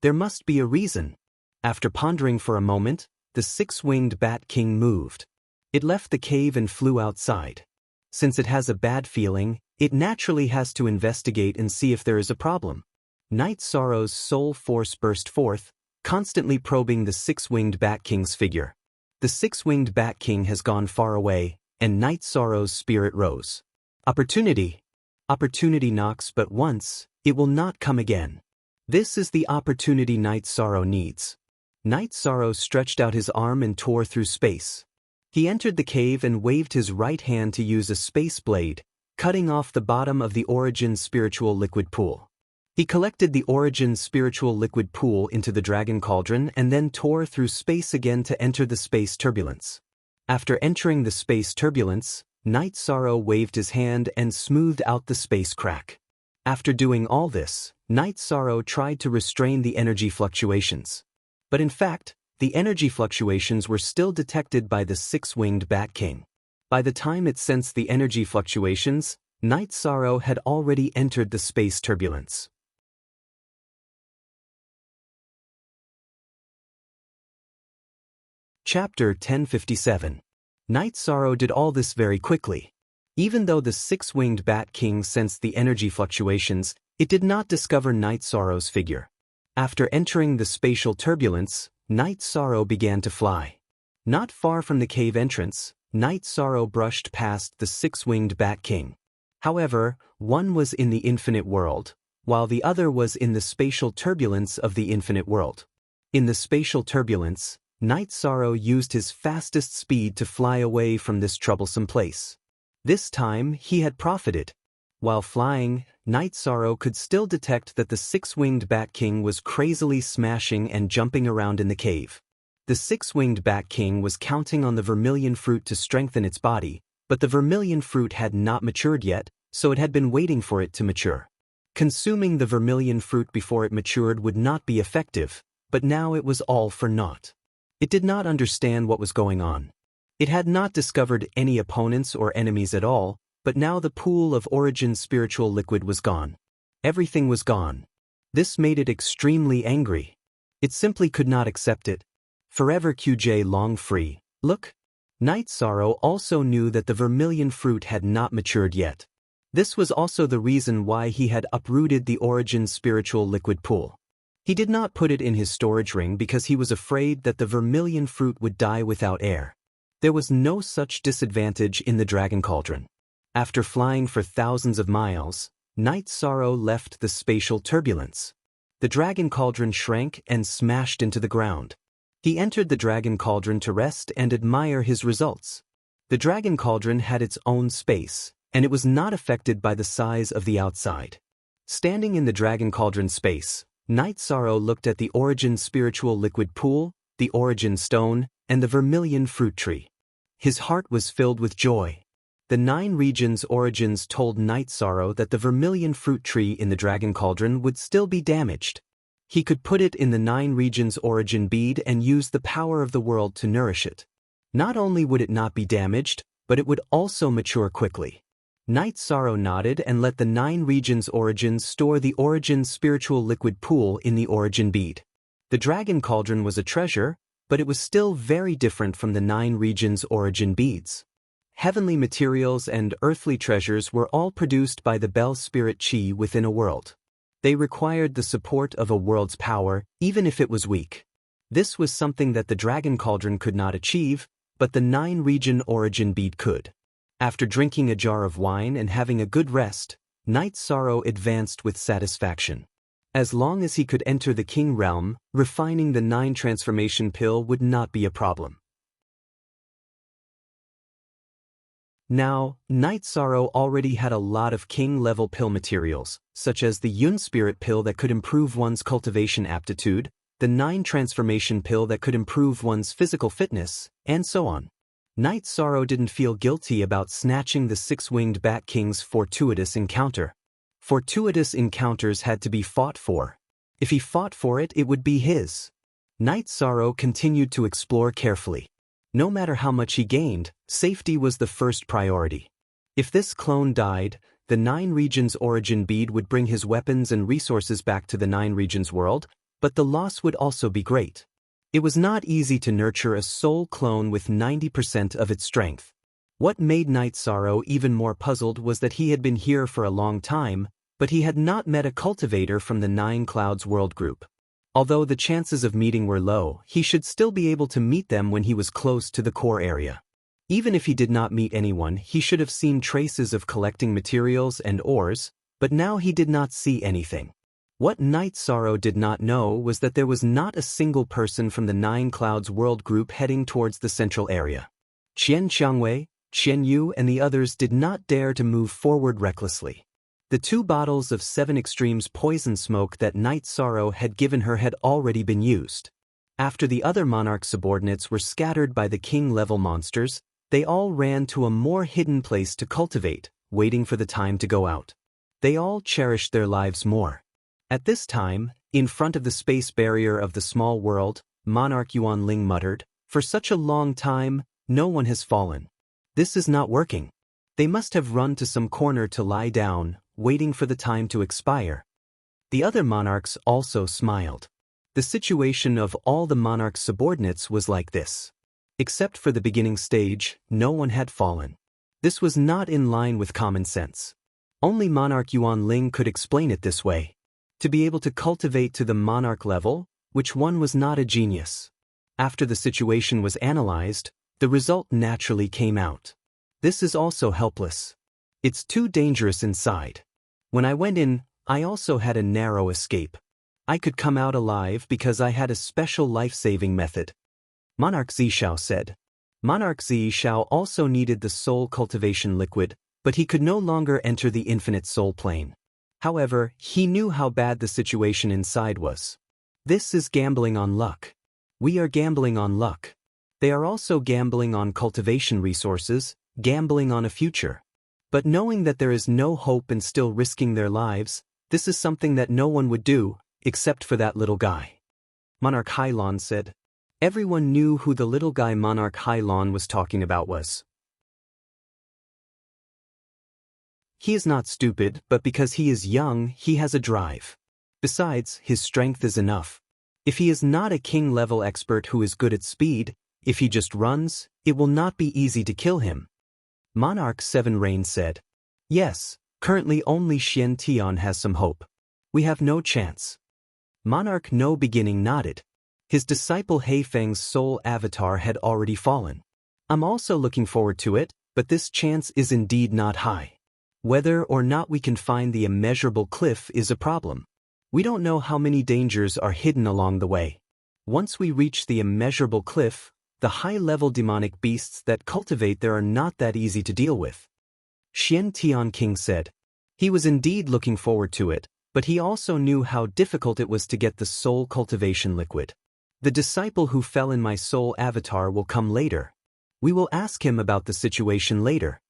There must be a reason. After pondering for a moment, the 6-winged Bat King moved. It left the cave and flew outside. Since it has a bad feeling, it naturally has to investigate and see if there is a problem. Night Sorrow's soul force burst forth, constantly probing the 6-winged Bat King's figure. The 6-winged Bat King has gone far away, and Night Sorrow's spirit rose. Opportunity. Opportunity knocks but once, it will not come again. This is the opportunity Night Sorrow needs. Night Sorrow stretched out his arm and tore through space. He entered the cave and waved his right hand to use a space blade, cutting off the bottom of the Origin Spiritual Liquid Pool. He collected the Origin Spiritual Liquid Pool into the Dragon Cauldron and then tore through space again to enter the space turbulence. After entering the space turbulence, Night Sorrow waved his hand and smoothed out the space crack. After doing all this, Night Sorrow tried to restrain the energy fluctuations. But in fact, the energy fluctuations were still detected by the 6-winged Bat King. By the time it sensed the energy fluctuations, Night Sorrow had already entered the space turbulence. Chapter 1057. Night Sorrow did all this very quickly. Even though the 6-winged Bat King sensed the energy fluctuations, it did not discover Night Sorrow's figure. After entering the spatial turbulence, Night Sorrow began to fly. Not far from the cave entrance, Night Sorrow brushed past the 6-winged Bat King. However, one was in the infinite world, while the other was in the spatial turbulence of the infinite world. In the spatial turbulence, Night Sorrow used his fastest speed to fly away from this troublesome place. This time, he had profited. While flying, Night Sorrow could still detect that the six-winged Bat King was crazily smashing and jumping around in the cave. The six-winged Bat King was counting on the vermilion fruit to strengthen its body, but the vermilion fruit had not matured yet, so it had been waiting for it to mature. Consuming the vermilion fruit before it matured would not be effective, but now it was all for naught. It did not understand what was going on. It had not discovered any opponents or enemies at all, but now the pool of origin spiritual liquid was gone. Everything was gone. This made it extremely angry. It simply could not accept it. Forever QJ long free. Look. Night Sorrow also knew that the vermilion fruit had not matured yet. This was also the reason why he had uprooted the origin spiritual liquid pool. He did not put it in his storage ring because he was afraid that the vermilion fruit would die without air. There was no such disadvantage in the Dragon Cauldron. After flying for thousands of miles, Night Sorrow left the spatial turbulence. The Dragon Cauldron shrank and smashed into the ground. He entered the Dragon Cauldron to rest and admire his results. The Dragon Cauldron had its own space, and it was not affected by the size of the outside. Standing in the Dragon Cauldron space, Night Sorrow looked at the origin spiritual liquid pool, the origin stone, and the vermilion fruit tree. His heart was filled with joy. The 9 regions origins told Night Sorrow that the vermilion fruit tree in the Dragon Cauldron would still be damaged. He could put it in the 9 regions origin bead and use the power of the world to nourish it. Not only would it not be damaged, but it would also mature quickly. Night Sorrow nodded and let the 9 regions origins store the origin spiritual liquid pool in the origin bead. The Dragon Cauldron was a treasure, but it was still very different from the 9 regions origin beads. Heavenly materials and earthly treasures were all produced by the Bell Spirit Chi within a world. They required the support of a world's power, even if it was weak. This was something that the Dragon Cauldron could not achieve, but the 9 region origin bead could. After drinking a jar of wine and having a good rest, Night Sorrow advanced with satisfaction. As long as he could enter the King realm, refining the 9 transformation pill would not be a problem. Now, Night Sorrow already had a lot of King-level pill materials, such as the Yun Spirit pill that could improve one's cultivation aptitude, the 9 transformation pill that could improve one's physical fitness, and so on. Night Sorrow didn't feel guilty about snatching the 6-winged Bat King's fortuitous encounter. Fortuitous encounters had to be fought for. If he fought for it, it would be his. Night Sorrow continued to explore carefully. No matter how much he gained, safety was the first priority. If this clone died, the 9 regions origin bead would bring his weapons and resources back to the 9 regions world, but the loss would also be great. It was not easy to nurture a soul clone with 90% of its strength. What made Night Sorrow even more puzzled was that he had been here for a long time, but he had not met a cultivator from the 9 Clouds World Group. Although the chances of meeting were low, he should still be able to meet them when he was close to the core area. Even if he did not meet anyone, he should have seen traces of collecting materials and ores, but now he did not see anything. What Night Sorrow did not know was that there was not a single person from the 9 Clouds World Group heading towards the central area. Qian Xiangwei, Qian Yu and the others did not dare to move forward recklessly. The 2 bottles of 7 Extremes poison smoke that Night Sorrow had given her had already been used. After the other monarch subordinates were scattered by the king-level monsters, they all ran to a more hidden place to cultivate, waiting for the time to go out. They all cherished their lives more. At this time, in front of the space barrier of the small world, Monarch Yuan Ling muttered, "For such a long time, no one has fallen. This is not working. They must have run to some corner to lie down, waiting for the time to expire." The other monarchs also smiled. The situation of all the monarch's subordinates was like this. Except for the beginning stage, no one had fallen. This was not in line with common sense. Only Monarch Yuan Ling could explain it this way. To be able to cultivate to the monarch level, which one was not a genius. After the situation was analyzed, the result naturally came out. This is also helpless. It's too dangerous inside. When I went in, I also had a narrow escape. I could come out alive because I had a special life-saving method. Monarch Zishao said. Monarch Zishao also needed the soul cultivation liquid, but he could no longer enter the infinite soul plane. However, he knew how bad the situation inside was. This is gambling on luck. We are gambling on luck. They are also gambling on cultivation resources, gambling on a future. But knowing that there is no hope and still risking their lives, this is something that no one would do, except for that little guy. Monarch Hylon said. Everyone knew who the little guy Monarch Hylon was talking about was. He is not stupid, but because he is young, he has a drive. Besides, his strength is enough. If he is not a king-level expert who is good at speed, if he just runs, it will not be easy to kill him. Monarch 7 Rain said. Yes, currently only Xian Tian has some hope. We have no chance. Monarch No Beginning nodded. His disciple Heifeng's soul avatar had already fallen. I'm also looking forward to it, but this chance is indeed not high. Whether or not we can find the immeasurable cliff is a problem. We don't know how many dangers are hidden along the way. Once we reach the immeasurable cliff, the high-level demonic beasts that cultivate there are not that easy to deal with. Xian Tian King said. He was indeed looking forward to it, but he also knew how difficult it was to get the soul cultivation liquid. The disciple who fell in my soul avatar will come later. We will ask him about the situation later.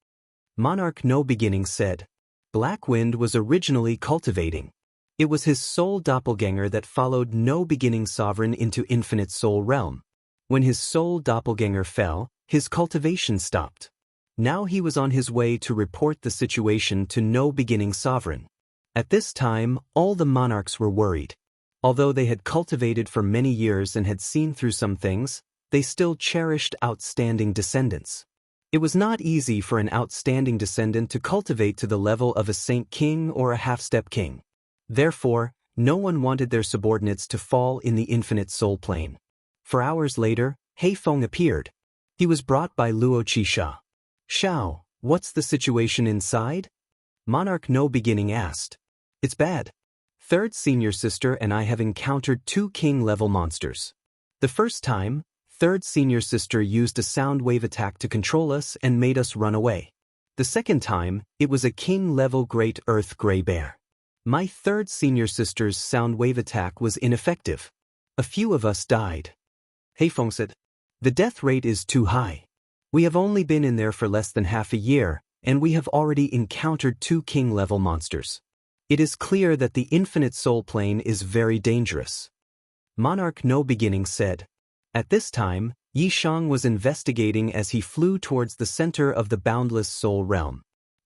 Monarch No Beginning said. Blackwind was originally cultivating. It was his soul doppelganger that followed No Beginning Sovereign into Infinite Soul Realm. When his soul doppelganger fell, his cultivation stopped. Now he was on his way to report the situation to No Beginning Sovereign. At this time, all the monarchs were worried. Although they had cultivated for many years and had seen through some things, they still cherished outstanding descendants. It was not easy for an outstanding descendant to cultivate to the level of a Saint King or a half-step king. Therefore, no one wanted their subordinates to fall in the infinite soul plane. For hours later, Heifeng appeared. He was brought by Luo Qisha. Shao, what's the situation inside? Monarch No Beginning asked. It's bad. Third senior sister and I have encountered 2 king-level monsters. The first time, third senior sister used a sound wave attack to control us and made us run away. The second time, it was a king-level great earth gray bear. My third senior sister's sound wave attack was ineffective. A few of us died. Heifeng said. The death rate is too high. We have only been in there for less than half a year, and we have already encountered 2 king-level monsters. It is clear that the infinite soul plane is very dangerous. Monarch No Beginning said. At this time, Yishang was investigating as he flew towards the center of the boundless soul realm.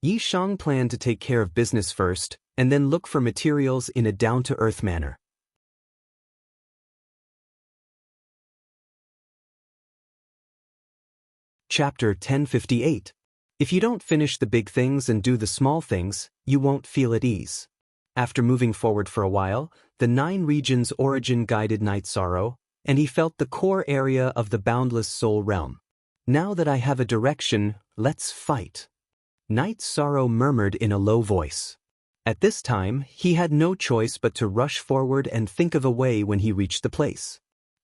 Yishang planned to take care of business first, and then look for materials in a down-to-earth manner. Chapter 1058. If you don't finish the big things and do the small things, you won't feel at ease. After moving forward for a while, the 9 regions origin guided Night Sorrow, and he felt the core area of the boundless soul realm. Now that I have a direction, let's fight. Night Sorrow murmured in a low voice. At this time, he had no choice but to rush forward and think of a way when he reached the place.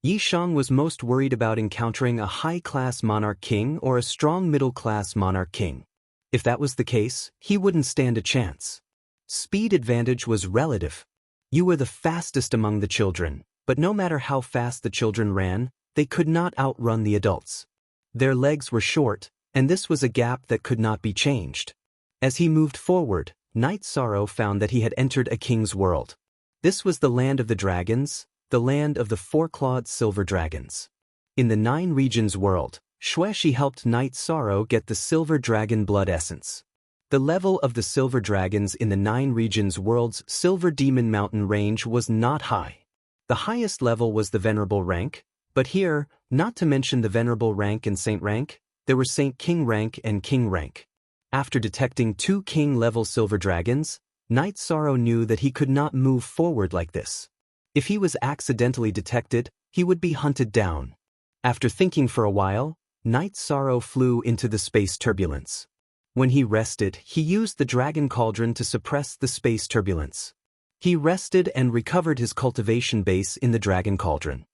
Yishang was most worried about encountering a high-class monarch king or a strong middle-class monarch king. If that was the case, he wouldn't stand a chance. Speed advantage was relative. You were the fastest among the children, but no matter how fast the children ran, they could not outrun the adults. Their legs were short, and this was a gap that could not be changed. As he moved forward, Night Sorrow found that he had entered a king's world. This was the land of the dragons, the land of the 4-clawed silver dragons. In the 9 regions world, Xueshi helped Night Sorrow get the silver dragon blood essence. The level of the silver dragons in the 9 regions world's silver demon mountain range was not high. The highest level was the venerable rank, but here, not to mention the venerable rank and saint rank, there were Saint King rank and King rank. After detecting 2 king-level silver dragons, Night Sorrow knew that he could not move forward like this. If he was accidentally detected, he would be hunted down. After thinking for a while, Night Sorrow flew into the space turbulence. When he rested, he used the dragon cauldron to suppress the space turbulence. He rested and recovered his cultivation base in the dragon cauldron.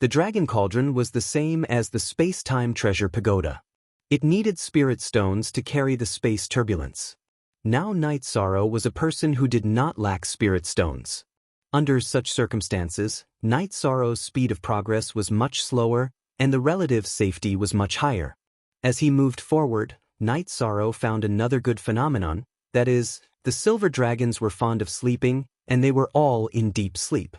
The dragon cauldron was the same as the space-time treasure pagoda. It needed spirit stones to carry the space turbulence. Now Night Sorrow was a person who did not lack spirit stones. Under such circumstances, Night Sorrow's speed of progress was much slower, and the relative safety was much higher. As he moved forward, Night Sorrow found another good phenomenon, that is, the silver dragons were fond of sleeping, and they were all in deep sleep.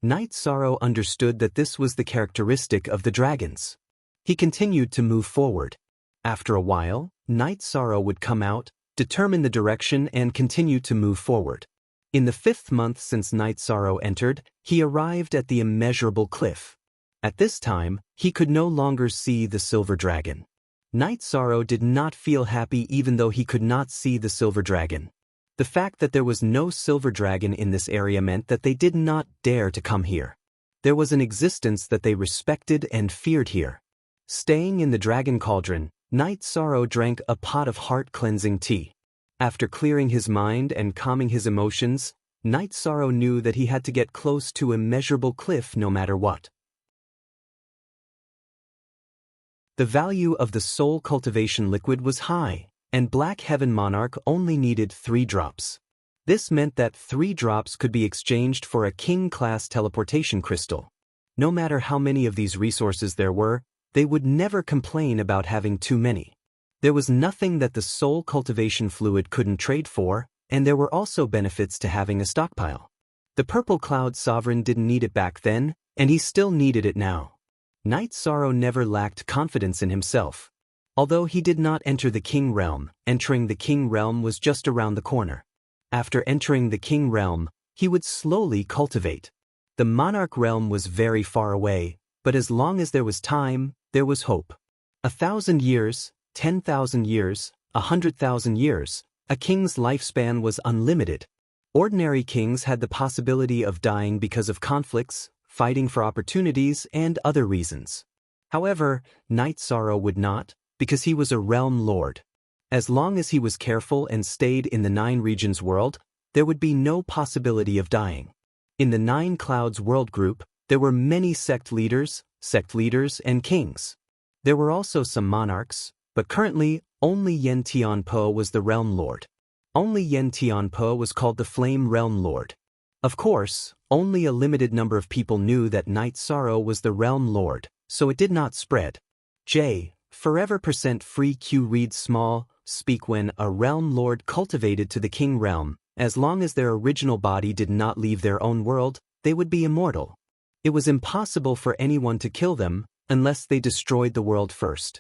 Night Sorrow understood that this was the characteristic of the dragons. He continued to move forward. After a while, Night Sorrow would come out, determine the direction, and continue to move forward. In the 5th month since Night Sorrow entered, he arrived at the immeasurable cliff. At this time, he could no longer see the silver dragon. Night Sorrow did not feel happy even though he could not see the silver dragon. The fact that there was no silver dragon in this area meant that they did not dare to come here. There was an existence that they respected and feared here. Staying in the dragon cauldron, Night Sorrow drank a pot of heart-cleansing tea. After clearing his mind and calming his emotions, Night Sorrow knew that he had to get close to immeasurable cliff no matter what. The value of the soul cultivation liquid was high, and Black Heaven Monarch only needed 3 drops. This meant that 3 drops could be exchanged for a king-class teleportation crystal. No matter how many of these resources there were, they would never complain about having too many. There was nothing that the soul cultivation fluid couldn't trade for, and there were also benefits to having a stockpile. The Purple Cloud Sovereign didn't need it back then, and he still needed it now. Night Sorrow never lacked confidence in himself. Although he did not enter the King Realm, entering the King Realm was just around the corner. After entering the King Realm, he would slowly cultivate. The Monarch Realm was very far away, but as long as there was time, there was hope. 1,000 years, 10,000 years, 100,000 years, a king's lifespan was unlimited. Ordinary kings had the possibility of dying because of conflicts, fighting for opportunities, and other reasons. However, Night Sorrow would not, because he was a realm lord. As long as he was careful and stayed in the 9 regions world, there would be no possibility of dying. In the 9 Clouds world group, there were many sect leaders, and kings. There were also some monarchs, but currently, only Yen Tianpo was the realm lord. Only Yen Tianpo was called the Flame Realm Lord. Of course, only a limited number of people knew that Night Sorrow was the realm lord, so it did not spread. Forever %free Q reads small, speak when a realm lord cultivated to the king realm, as long as their original body did not leave their own world, they would be immortal. It was impossible for anyone to kill them, unless they destroyed the world first.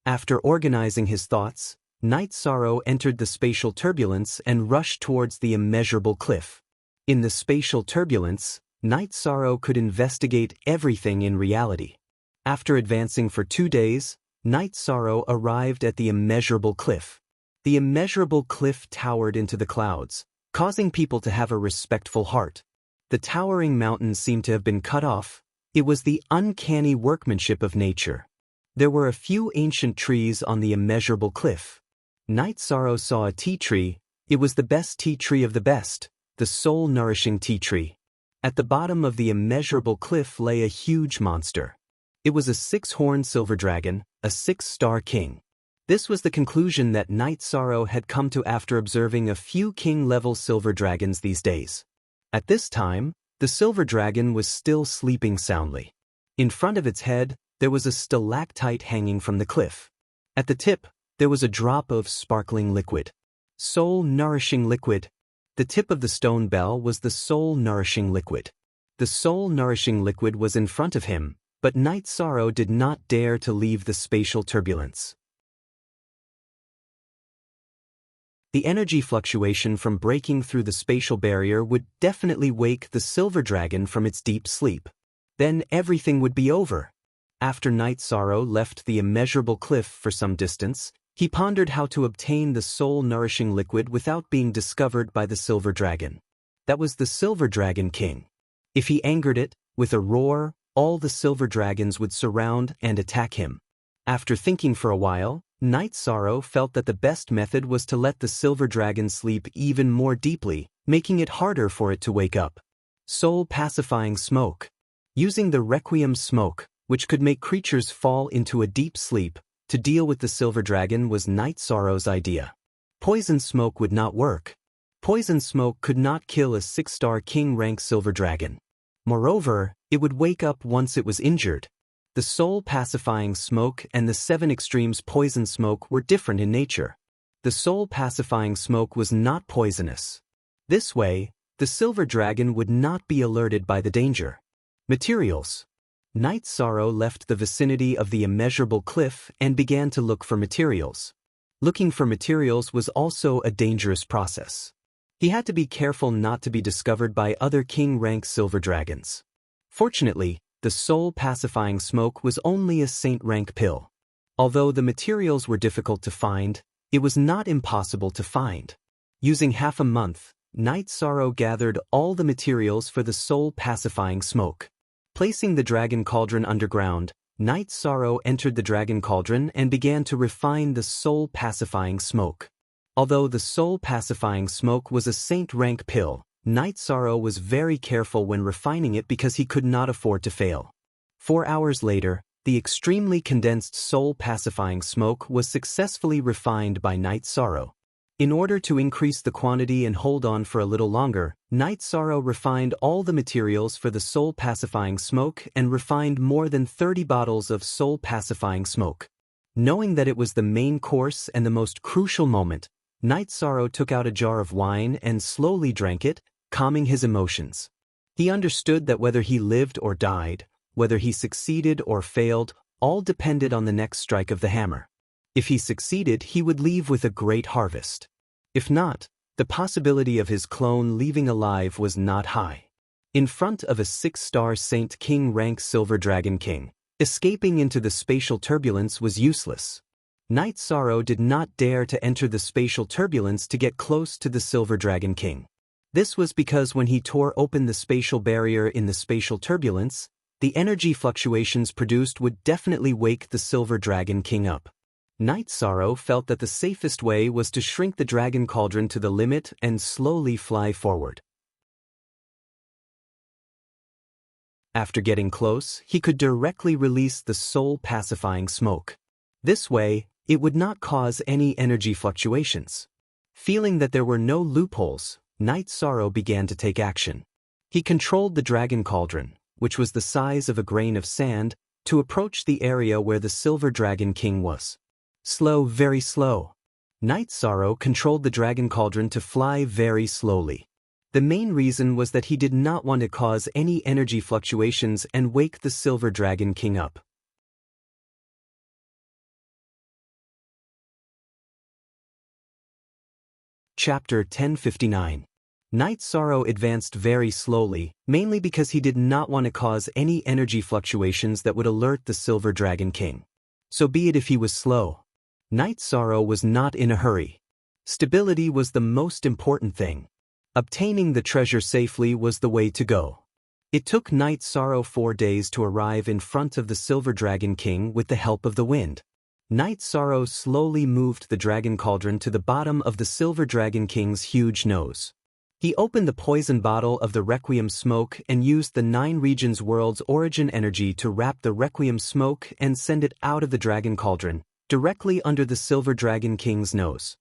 After organizing his thoughts, Night Sorrow entered the spatial turbulence and rushed towards the immeasurable cliff. In the spatial turbulence, Night Sorrow could investigate everything in reality. After advancing for 2 days, Night Sorrow arrived at the immeasurable cliff. The immeasurable cliff towered into the clouds, causing people to have a respectful heart. The towering mountains seemed to have been cut off. It was the uncanny workmanship of nature. There were a few ancient trees on the immeasurable cliff. Night Sorrow saw a tea tree. It was the best tea tree of the best, the soul-nourishing tea tree. At the bottom of the immeasurable cliff lay a huge monster. It was a 6-horned silver dragon, a 6-star king. This was the conclusion that Night Sorrow had come to after observing a few king-level silver dragons these days. At this time, the silver dragon was still sleeping soundly. In front of its head, there was a stalactite hanging from the cliff. At the tip, there was a drop of sparkling liquid. Soul-nourishing liquid. The tip of the stone bell was the soul-nourishing liquid. The soul-nourishing liquid was in front of him, but Night Sorrow did not dare to leave the spatial turbulence. The energy fluctuation from breaking through the spatial barrier would definitely wake the silver dragon from its deep sleep. Then everything would be over. After Night Sorrow left the immeasurable cliff for some distance, he pondered how to obtain the soul-nourishing liquid without being discovered by the silver dragon. That was the silver dragon king. If he angered it, with a roar, all the silver dragons would surround and attack him. After thinking for a while, Night Sorrow felt that the best method was to let the silver dragon sleep even more deeply, making it harder for it to wake up. Soul-pacifying smoke. using the Requiem smoke, which could make creatures fall into a deep sleep, to deal with the silver dragon was Night Sorrow's idea. Poison smoke would not work. Poison smoke could not kill a 6-star king rank silver dragon. Moreover, it would wake up once it was injured. The soul pacifying smoke and the 7 extremes poison smoke were different in nature. The soul pacifying smoke was not poisonous. This way, the silver dragon would not be alerted by the danger. Materials. Night Sorrow left the vicinity of the immeasurable cliff and began to look for materials. Looking for materials was also a dangerous process. He had to be careful not to be discovered by other king-rank silver dragons. Fortunately, the soul-pacifying smoke was only a saint-rank pill. Although the materials were difficult to find, it was not impossible to find. Using half a month, Night Sorrow gathered all the materials for the soul-pacifying smoke. Placing the dragon cauldron underground, Night Sorrow entered the dragon cauldron and began to refine the soul-pacifying smoke. Although the soul-pacifying smoke was a saint-rank pill, Night Sorrow was very careful when refining it because he could not afford to fail. 4 hours later, the extremely condensed soul-pacifying smoke was successfully refined by Night Sorrow. In order to increase the quantity and hold on for a little longer, Night Sorrow refined all the materials for the soul-pacifying smoke and refined more than 30 bottles of soul-pacifying smoke. Knowing that it was the main course and the most crucial moment, Night Sorrow took out a jar of wine and slowly drank it, calming his emotions. He understood that whether he lived or died, whether he succeeded or failed, all depended on the next strike of the hammer. If he succeeded, he would leave with a great harvest. If not, the possibility of his clone leaving alive was not high. In front of a 6-star Saint King rank Silver Dragon King, escaping into the spatial turbulence was useless. Night Sorrow did not dare to enter the spatial turbulence to get close to the Silver Dragon King. This was because when he tore open the spatial barrier in the spatial turbulence, the energy fluctuations produced would definitely wake the Silver Dragon King up. Night Sorrow felt that the safest way was to shrink the dragon cauldron to the limit and slowly fly forward. After getting close, he could directly release the soul-pacifying smoke. This way, it would not cause any energy fluctuations. Feeling that there were no loopholes, Night Sorrow began to take action. He controlled the dragon cauldron, which was the size of a grain of sand, to approach the area where the Silver Dragon King was. Slow, very slow. Night Sorrow controlled the dragon cauldron to fly very slowly. The main reason was that he did not want to cause any energy fluctuations and wake the Silver Dragon King up. Chapter 1059. Night Sorrow advanced very slowly, mainly because he did not want to cause any energy fluctuations that would alert the Silver Dragon King. So be it if he was slow. Night Sorrow was not in a hurry. Stability was the most important thing. Obtaining the treasure safely was the way to go. It took Night Sorrow 4 days to arrive in front of the Silver Dragon King with the help of the wind. Night Sorrow slowly moved the dragon cauldron to the bottom of the Silver Dragon King's huge nose. He opened the poison bottle of the Requiem smoke and used the 9 regions world's origin energy to wrap the Requiem smoke and send it out of the dragon cauldron, directly under the Silver Dragon King's nose.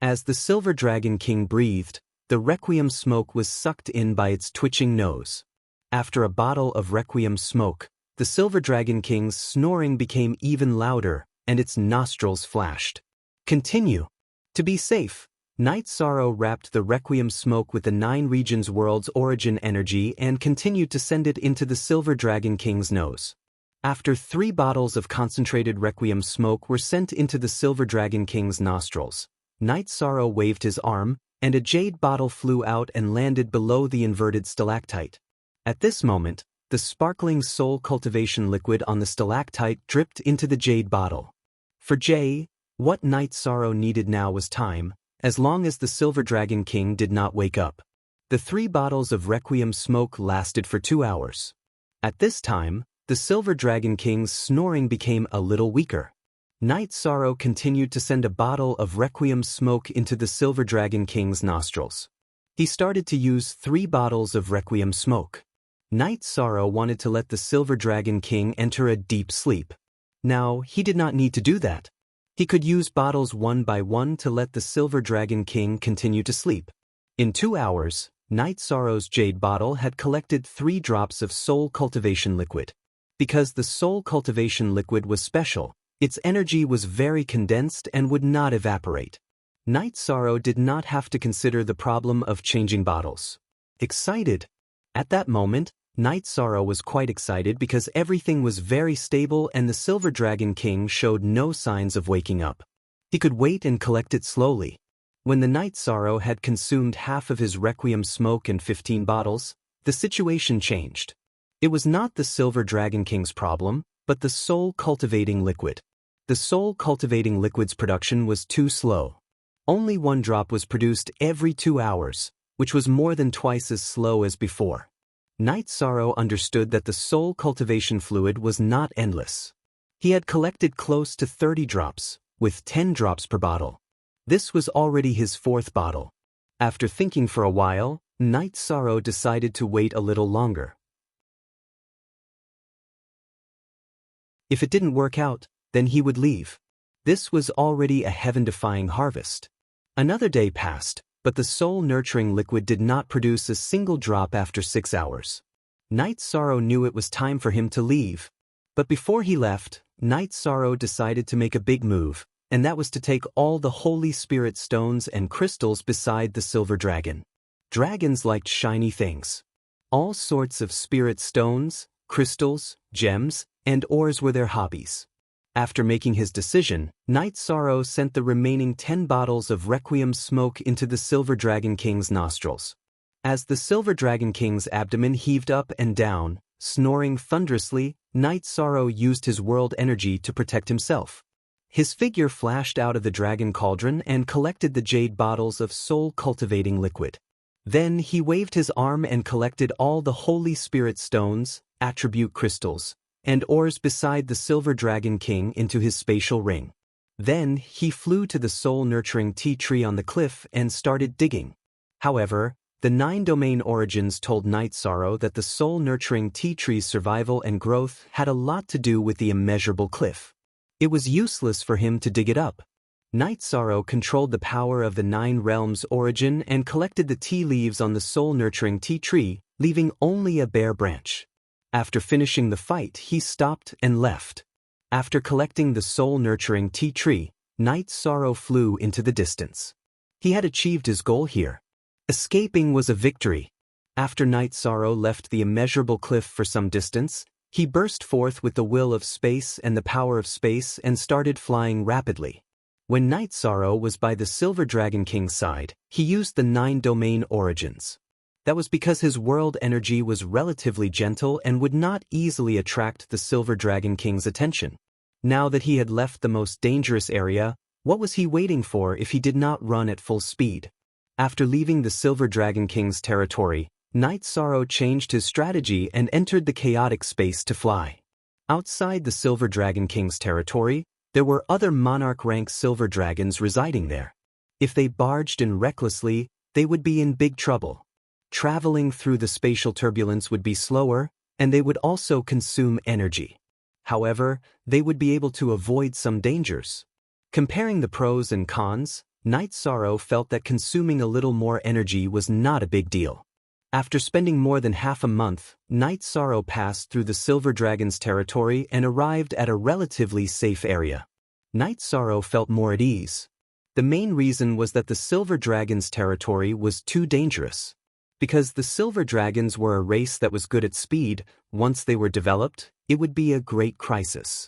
As the Silver Dragon King breathed, the Requiem smoke was sucked in by its twitching nose. After a bottle of Requiem smoke, the Silver Dragon King's snoring became even louder, and its nostrils flashed. Continue. To be safe, Night Sorrow wrapped the Requiem smoke with the 9 regions world's origin energy and continued to send it into the Silver Dragon King's nose. After 3 bottles of concentrated Requiem smoke were sent into the Silver Dragon King's nostrils, Night Sorrow waved his arm, and a jade bottle flew out and landed below the inverted stalactite. At this moment, the sparkling soul cultivation liquid on the stalactite dripped into the jade bottle. For Jay, what Night Sorrow needed now was time, as long as the Silver Dragon King did not wake up. The 3 bottles of Requiem smoke lasted for 2 hours. At this time, the Silver Dragon King's snoring became a little weaker. Night Sorrow continued to send a bottle of Requiem smoke into the Silver Dragon King's nostrils. He started to use 3 bottles of Requiem smoke. Night Sorrow wanted to let the Silver Dragon King enter a deep sleep. Now, he did not need to do that. He could use bottles one by one to let the Silver Dragon King continue to sleep. In 2 hours, Night Sorrow's jade bottle had collected 3 drops of soul cultivation liquid. Because the soul cultivation liquid was special, its energy was very condensed and would not evaporate. Night Sorrow did not have to consider the problem of changing bottles. Excited. At that moment, Night Sorrow was quite excited because everything was very stable and the Silver Dragon King showed no signs of waking up. He could wait and collect it slowly. When the Night Sorrow had consumed half of his Requiem smoke and 15 bottles, the situation changed. It was not the Silver Dragon King's problem, but the soul cultivating liquid. The soul cultivating liquid's production was too slow. Only 1 drop was produced every 2 hours, which was more than twice as slow as before. Night Sorrow understood that the soul cultivation fluid was not endless. He had collected close to 30 drops, with 10 drops per bottle. This was already his 4th bottle. After thinking for a while, Night Sorrow decided to wait a little longer. If it didn't work out, then he would leave. This was already a heaven-defying harvest. Another day passed, but the soul-nurturing liquid did not produce a single drop after 6 hours. Night Sorrow knew it was time for him to leave. But before he left, Night Sorrow decided to make a big move, and that was to take all the Holy Spirit stones and crystals beside the Silver Dragon. Dragons liked shiny things. All sorts of spirit stones, crystals, gems, and ores were their hobbies. After making his decision, Night Sorrow sent the remaining 10 bottles of Requiem smoke into the Silver Dragon King's nostrils. As the Silver Dragon King's abdomen heaved up and down, snoring thunderously, Night Sorrow used his world energy to protect himself. His figure flashed out of the dragon cauldron and collected the jade bottles of soul-cultivating liquid. Then he waved his arm and collected all the Holy Spirit stones, attribute crystals, and ores beside the Silver Dragon King into his spatial ring. Then he flew to the soul-nurturing tea tree on the cliff and started digging. However, the 9-domain origins told Night Sorrow that the soul-nurturing tea tree's survival and growth had a lot to do with the immeasurable cliff. It was useless for him to dig it up. Night Sorrow controlled the power of the 9 realms origin and collected the tea leaves on the soul-nurturing tea tree, leaving only a bare branch. After finishing the fight, he stopped and left. After collecting the soul-nurturing tea tree, Night Sorrow flew into the distance. He had achieved his goal here. Escaping was a victory. After Night Sorrow left the immeasurable cliff for some distance, he burst forth with the will of space and the power of space and started flying rapidly. When Night Sorrow was by the Silver Dragon King's side, he used the 9-domain origins. That was because his world energy was relatively gentle and would not easily attract the Silver Dragon King's attention. Now that he had left the most dangerous area, what was he waiting for if he did not run at full speed? After leaving the Silver Dragon King's territory, Night Sorrow changed his strategy and entered the chaotic space to fly. Outside the Silver Dragon King's territory, there were other monarch-rank silver dragons residing there. If they barged in recklessly, they would be in big trouble. Traveling through the spatial turbulence would be slower, and they would also consume energy. However, they would be able to avoid some dangers. Comparing the pros and cons, Night Sorrow felt that consuming a little more energy was not a big deal. After spending more than half a month, Night Sorrow passed through the Silver Dragon's territory and arrived at a relatively safe area. Night Sorrow felt more at ease. The main reason was that the Silver Dragon's territory was too dangerous. Because the Silver Dragons were a race that was good at speed, once they were developed, it would be a great crisis.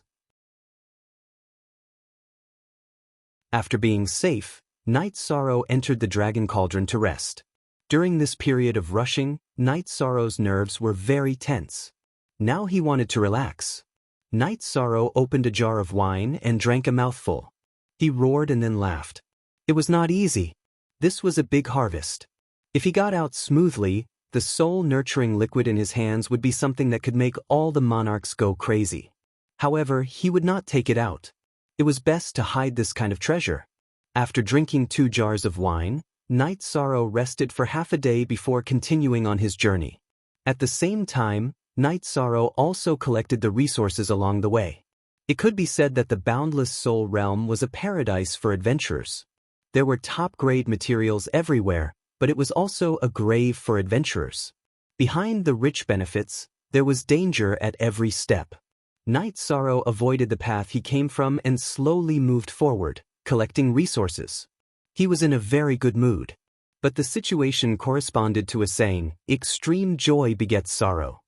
After being safe, Night Sorrow entered the Dragon Cauldron to rest. During this period of rushing, Night Sorrow's nerves were very tense. Now he wanted to relax. Night Sorrow opened a jar of wine and drank a mouthful. He roared and then laughed. It was not easy. This was a big harvest. If he got out smoothly, the soul-nurturing liquid in his hands would be something that could make all the monarchs go crazy. However, he would not take it out. It was best to hide this kind of treasure. After drinking 2 jars of wine, Night Sorrow rested for half a day before continuing on his journey. At the same time, Night Sorrow also collected the resources along the way. It could be said that the Boundless Soul Realm was a paradise for adventurers. There were top-grade materials everywhere, but it was also a grave for adventurers. Behind the rich benefits, there was danger at every step. Night Sorrow avoided the path he came from and slowly moved forward, collecting resources. He was in a very good mood. But the situation corresponded to a saying, extreme joy begets sorrow.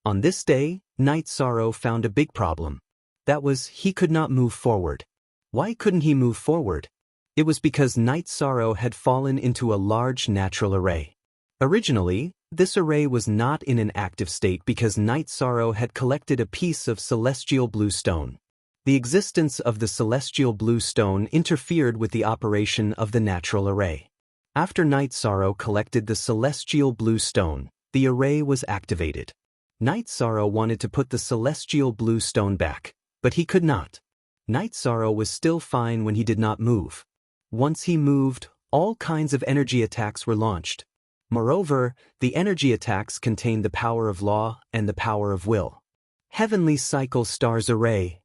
On this day, Night Sorrow found a big problem. That was, he could not move forward. Why couldn't he move forward? It was because Night Sorrow had fallen into a large natural array. Originally, this array was not in an active state because Night Sorrow had collected a piece of celestial blue stone. The existence of the celestial blue stone interfered with the operation of the natural array. After Night Sorrow collected the celestial blue stone, the array was activated. Night Sorrow wanted to put the celestial blue stone back, but he could not. Night Sorrow was still fine when he did not move. Once he moved, all kinds of energy attacks were launched. Moreover, the energy attacks contained the power of law and the power of will. Heavenly Cycle Stars Array.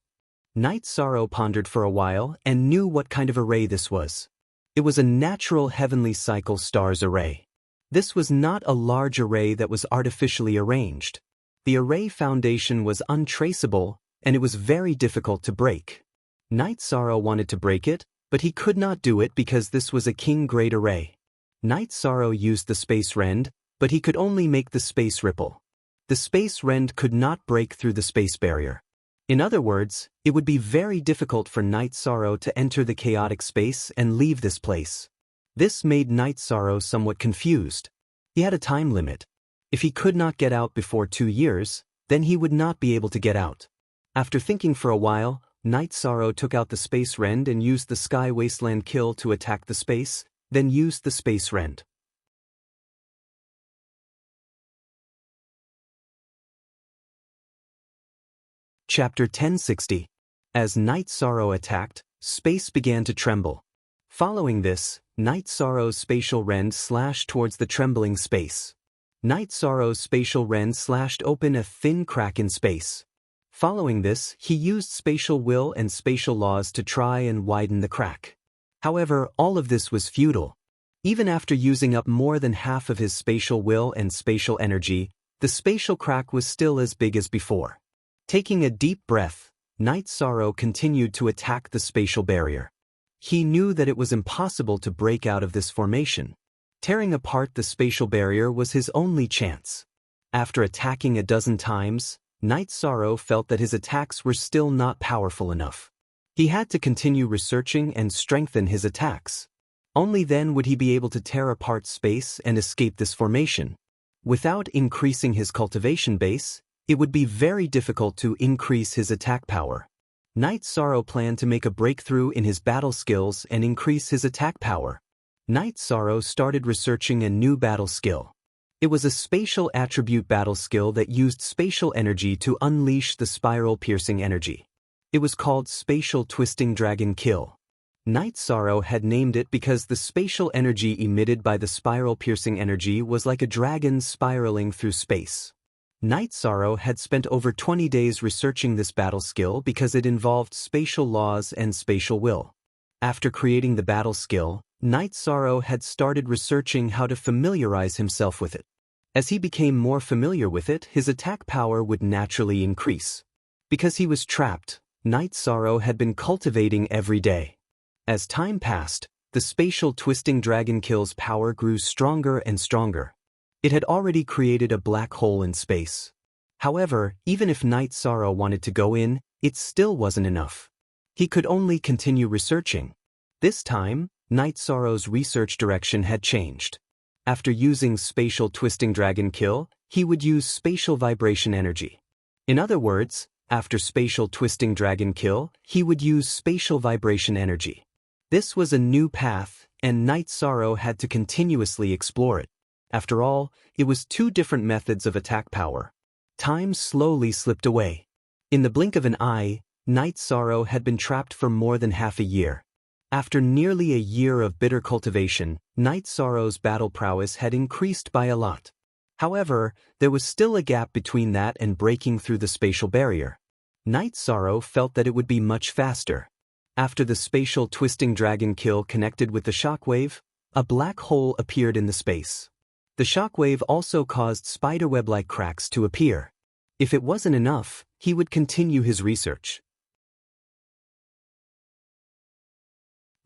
Night Sorrow pondered for a while and knew what kind of array this was. It was a natural Heavenly Cycle Stars Array. This was not a large array that was artificially arranged. The array foundation was untraceable, and it was very difficult to break. Night Sorrow wanted to break it, but he could not do it because this was a king-grade array. Night Sorrow used the Space Rend, but he could only make the Space Ripple. The Space Rend could not break through the space barrier. In other words, it would be very difficult for Night Sorrow to enter the chaotic space and leave this place. This made Night Sorrow somewhat confused. He had a time limit. If he could not get out before 2 years, then he would not be able to get out. After thinking for a while, Night Sorrow took out the Space Rend and used the Sky Wasteland Kill to attack the space, then used the Space Rend. Chapter 1060. As Night Sorrow attacked, space began to tremble. Following this, Night Sorrow's Spatial Rend slashed towards the trembling space. Night Sorrow's Spatial Rend slashed open a thin crack in space. Following this, he used Spatial Will and Spatial Laws to try and widen the crack. However, all of this was futile. Even after using up more than half of his Spatial Will and Spatial Energy, the spatial crack was still as big as before. Taking a deep breath, Night Sorrow continued to attack the spatial barrier. He knew that it was impossible to break out of this formation. Tearing apart the spatial barrier was his only chance. After attacking a dozen times, Night Sorrow felt that his attacks were still not powerful enough. He had to continue researching and strengthen his attacks. Only then would he be able to tear apart space and escape this formation. Without increasing his cultivation base, it would be very difficult to increase his attack power. Night Sorrow planned to make a breakthrough in his battle skills and increase his attack power. Night Sorrow started researching a new battle skill. It was a spatial attribute battle skill that used spatial energy to unleash the spiral-piercing energy. It was called Spatial Twisting Dragon Kill. Night Sorrow had named it because the spatial energy emitted by the spiral-piercing energy was like a dragon spiraling through space. Night Sorrow had spent over 20 days researching this battle skill because it involved spatial laws and spatial will. After creating the battle skill, Night Sorrow had started researching how to familiarize himself with it. As he became more familiar with it, his attack power would naturally increase. Because he was trapped, Night Sorrow had been cultivating every day. As time passed, the Spatial Twisting Dragon Kill's power grew stronger and stronger. It had already created a black hole in space. However, even if Night Sorrow wanted to go in, it still wasn't enough. He could only continue researching. This time, Night Sorrow's research direction had changed. After using Spatial Twisting Dragon Kill, he would use Spatial Vibration Energy. In other words, after Spatial Twisting Dragon Kill, he would use Spatial Vibration Energy. This was a new path, and Night Sorrow had to continuously explore it. After all, it was 2 different methods of attack power. Time slowly slipped away. In the blink of an eye, Night Sorrow had been trapped for more than half a year. After nearly a year of bitter cultivation, Night Sorrow's battle prowess had increased by a lot. However, there was still a gap between that and breaking through the spatial barrier. Night Sorrow felt that it would be much faster. After the spatial twisting dragon kill connected with the shockwave, a black hole appeared in the space. The shockwave also caused spiderweb-like cracks to appear. If it wasn't enough, he would continue his research.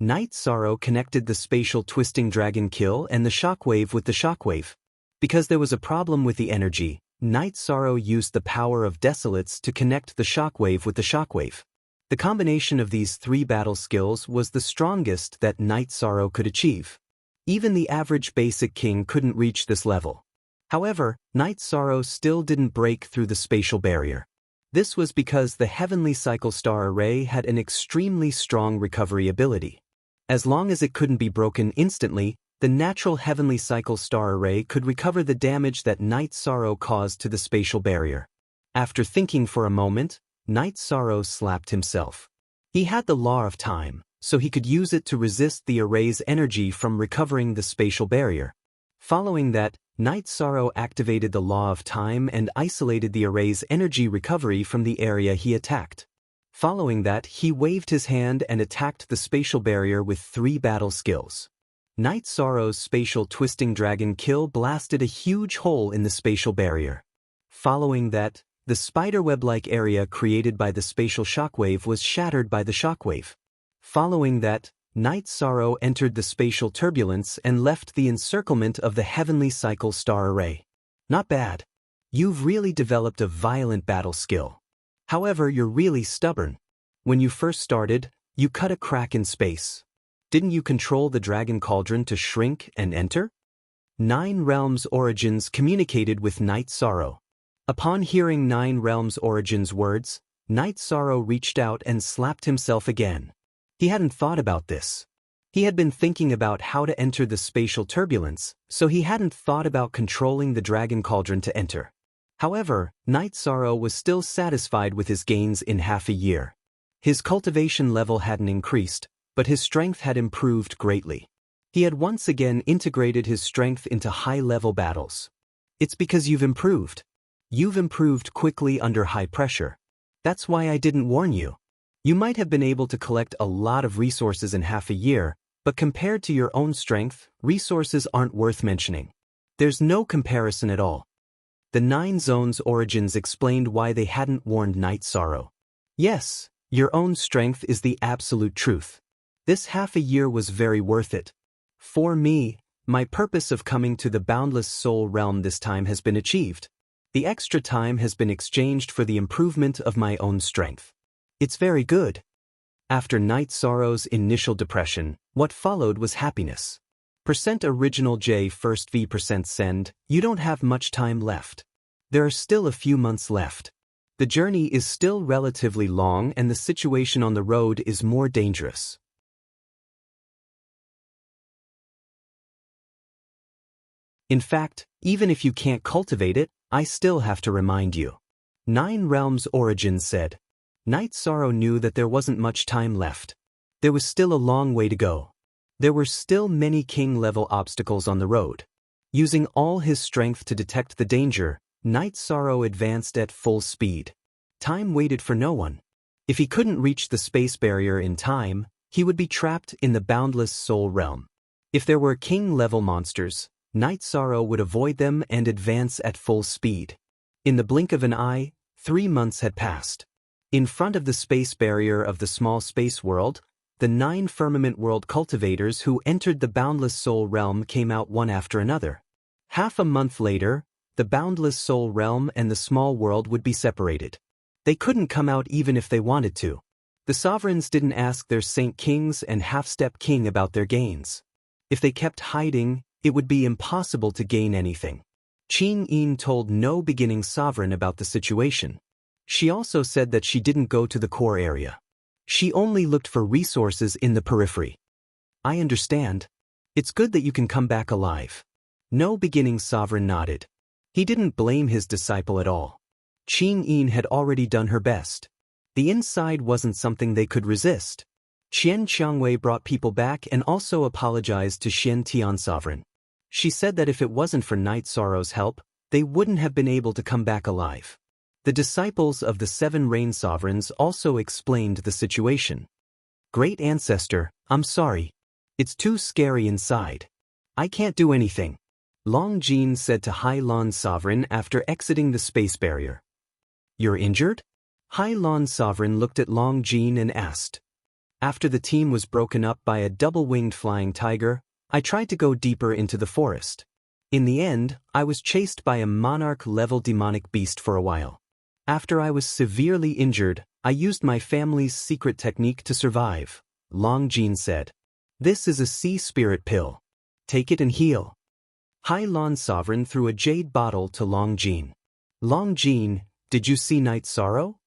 Night Sorrow connected the spatial twisting dragon kill and the shockwave with the shockwave. Because there was a problem with the energy, Night Sorrow used the power of Desolates to connect the shockwave with the shockwave. The combination of these three battle skills was the strongest that Night Sorrow could achieve. Even the average basic king couldn't reach this level. However, Night Sorrow still didn't break through the spatial barrier. This was because the Heavenly Cycle Star Array had an extremely strong recovery ability. As long as it couldn't be broken instantly, the natural Heavenly Cycle Star Array could recover the damage that Night Sorrow caused to the spatial barrier. After thinking for a moment, Night Sorrow slapped himself. He had the Law of Time, so he could use it to resist the array's energy from recovering the spatial barrier. Following that, Night Sorrow activated the Law of Time and isolated the array's energy recovery from the area he attacked. Following that, he waved his hand and attacked the spatial barrier with 3 battle skills. Night Sorrow's spatial twisting dragon kill blasted a huge hole in the spatial barrier. Following that, the spiderweb-like area created by the spatial shockwave was shattered by the shockwave. Following that, Night Sorrow entered the spatial turbulence and left the encirclement of the Heavenly Cycle Star Array. Not bad. You've really developed a violent battle skill. However, you're really stubborn. When you first started, you cut a crack in space. Didn't you control the Dragon Cauldron to shrink and enter? 9 Realms Origins communicated with Night Sorrow. Upon hearing 9 Realms Origins words, Night Sorrow reached out and slapped himself again. He hadn't thought about this. He had been thinking about how to enter the spatial turbulence, so he hadn't thought about controlling the Dragon Cauldron to enter. However, Night Sorrow was still satisfied with his gains in half a year. His cultivation level hadn't increased, but his strength had improved greatly. He had once again integrated his strength into high-level battles. It's because you've improved. You've improved quickly under high pressure. That's why I didn't warn you. You might have been able to collect a lot of resources in half a year, but compared to your own strength, resources aren't worth mentioning. There's no comparison at all. The 9 Zones Origins explained why they hadn't warned Night Sorrow. Yes, your own strength is the absolute truth. This half a year was very worth it. For me, my purpose of coming to the Boundless Soul Realm this time has been achieved. The extra time has been exchanged for the improvement of my own strength. It's very good. After Night Sorrow's initial depression, what followed was happiness. Original J first V %send, you don't have much time left. There are still a few months left. The journey is still relatively long and the situation on the road is more dangerous. In fact, even if you can't cultivate it, I still have to remind you. 9 Realms Origins said. Night Sorrow knew that there wasn't much time left. There was still a long way to go. There were still many king-level obstacles on the road. Using all his strength to detect the danger, Night Sorrow advanced at full speed. Time waited for no one. If he couldn't reach the space barrier in time, he would be trapped in the Boundless Soul Realm. If there were king-level monsters, Night Sorrow would avoid them and advance at full speed. In the blink of an eye, 3 months had passed. In front of the space barrier of the small space world, the 9 Firmament World cultivators who entered the Boundless Soul Realm came out one after another. Half a month later, the Boundless Soul Realm and the small world would be separated. They couldn't come out even if they wanted to. The sovereigns didn't ask their Saint Kings and Half-Step King about their gains. If they kept hiding, it would be impossible to gain anything. Qing Yin told no beginning sovereign about the situation. She also said that she didn't go to the core area. She only looked for resources in the periphery. I understand. It's good that you can come back alive. No beginning sovereign nodded. He didn't blame his disciple at all. Qing Yin had already done her best. The inside wasn't something they could resist. Qian Qiangwei brought people back and also apologized to Xian Tian sovereign. She said that if it wasn't for Night Sorrow's help, they wouldn't have been able to come back alive. The disciples of the 7 rain sovereigns also explained the situation. Great Ancestor, I'm sorry. It's too scary inside. I can't do anything, Long Jin said to Hai Lan Sovereign after exiting the space barrier. You're injured? Hai Lan Sovereign looked at Long Jin and asked. After the team was broken up by a double-winged flying tiger, I tried to go deeper into the forest. In the end, I was chased by a monarch-level demonic beast for a while. After I was severely injured, I used my family's secret technique to survive, Long Jin said. This is a sea spirit pill. Take it and heal. Hai Lan Sovereign threw a jade bottle to Long Jin. Long Jin, did you see Night Sorrow?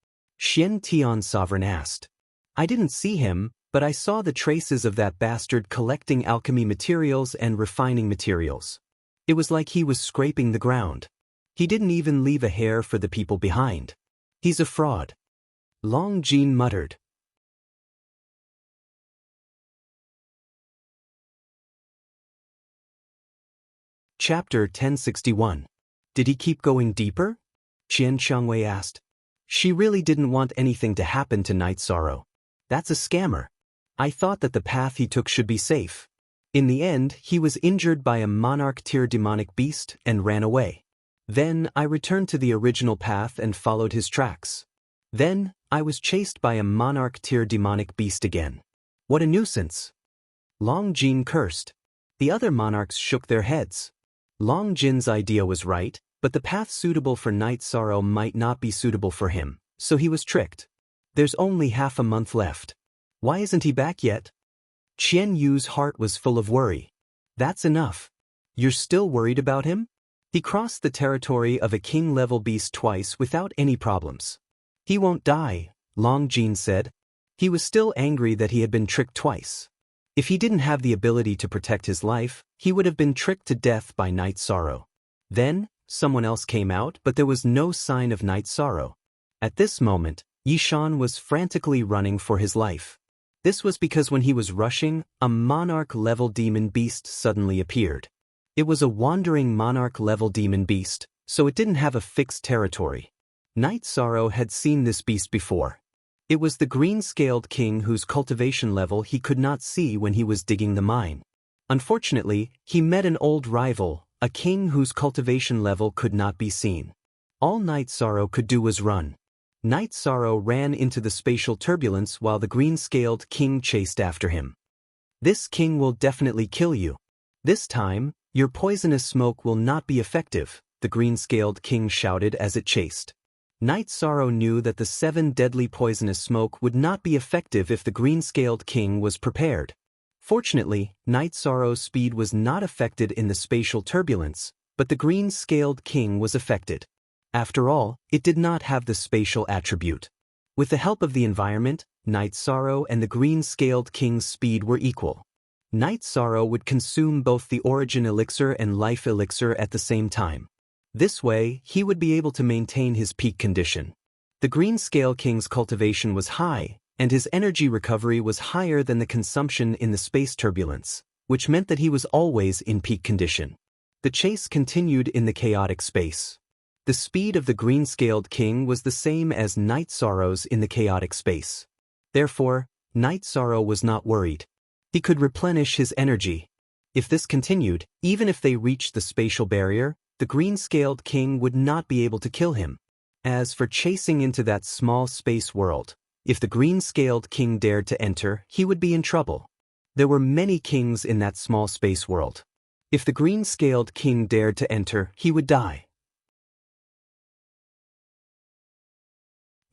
Xian Tian Sovereign asked. I didn't see him, but I saw the traces of that bastard collecting alchemy materials and refining materials. It was like he was scraping the ground. He didn't even leave a hair for the people behind. He's a fraud. Long Jin muttered. Chapter 1061. Did he keep going deeper? Qian Xiangwei asked. She really didn't want anything to happen to Night Sorrow. That's a scammer. I thought that the path he took should be safe. In the end, he was injured by a monarch-tier demonic beast and ran away. Then, I returned to the original path and followed his tracks. Then, I was chased by a monarch-tier demonic beast again. What a nuisance. Long Jin cursed. The other monarchs shook their heads. Long Jin's idea was right, but the path suitable for Night Sorrow might not be suitable for him, so he was tricked. There's only half a month left. Why isn't he back yet? Qian Yu's heart was full of worry. That's enough. You're still worried about him? He crossed the territory of a king-level beast twice without any problems. He won't die, Long Jin said. He was still angry that he had been tricked twice. If he didn't have the ability to protect his life, he would have been tricked to death by Night Sorrow. Then, someone else came out, but there was no sign of Night Sorrow. At this moment, Yishan was frantically running for his life. This was because when he was rushing, a monarch-level demon beast suddenly appeared. It was a wandering monarch-level demon beast, so it didn't have a fixed territory. Night Sorrow had seen this beast before. It was the green-scaled king whose cultivation level he could not see when he was digging the mine. Unfortunately, he met an old rival, a king whose cultivation level could not be seen. All Night Sorrow could do was run. Night Sorrow ran into the spatial turbulence while the green-scaled king chased after him. This king will definitely kill you. This time, your poisonous smoke will not be effective, the green-scaled king shouted as it chased. Night Sorrow knew that the 7 deadly poisonous smoke would not be effective if the green-scaled king was prepared. Fortunately, Night Sorrow's speed was not affected in the spatial turbulence, but the green-scaled king was affected. After all, it did not have the spatial attribute. With the help of the environment, Night Sorrow and the green-scaled king's speed were equal. Night Sorrow would consume both the origin elixir and life elixir at the same time. This way, he would be able to maintain his peak condition. The green-scale king's cultivation was high, and his energy recovery was higher than the consumption in the space turbulence, which meant that he was always in peak condition. The chase continued in the chaotic space. The speed of the green-scaled king was the same as Night Sorrow's in the chaotic space. Therefore, Night Sorrow was not worried. He could replenish his energy. If this continued, even if they reached the spatial barrier, the green-scaled king would not be able to kill him. As for chasing into that small space world, if the green-scaled king dared to enter, he would be in trouble. There were many kings in that small space world. If the green-scaled king dared to enter, he would die.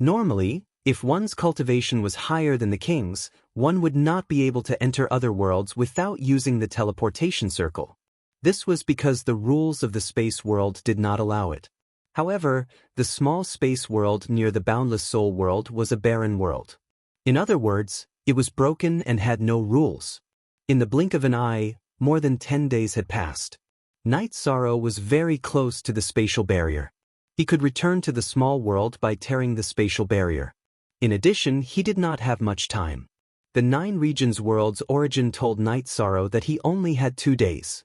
Normally, if one's cultivation was higher than the king's, one would not be able to enter other worlds without using the teleportation circle. This was because the rules of the space world did not allow it. However, the small space world near the boundless soul world was a barren world. In other words, it was broken and had no rules. In the blink of an eye, more than 10 days had passed. Night Sorrow was very close to the spatial barrier. He could return to the small world by tearing the spatial barrier. In addition, he did not have much time. The 9 regions world's origin told Night Sorrow that he only had 2 days.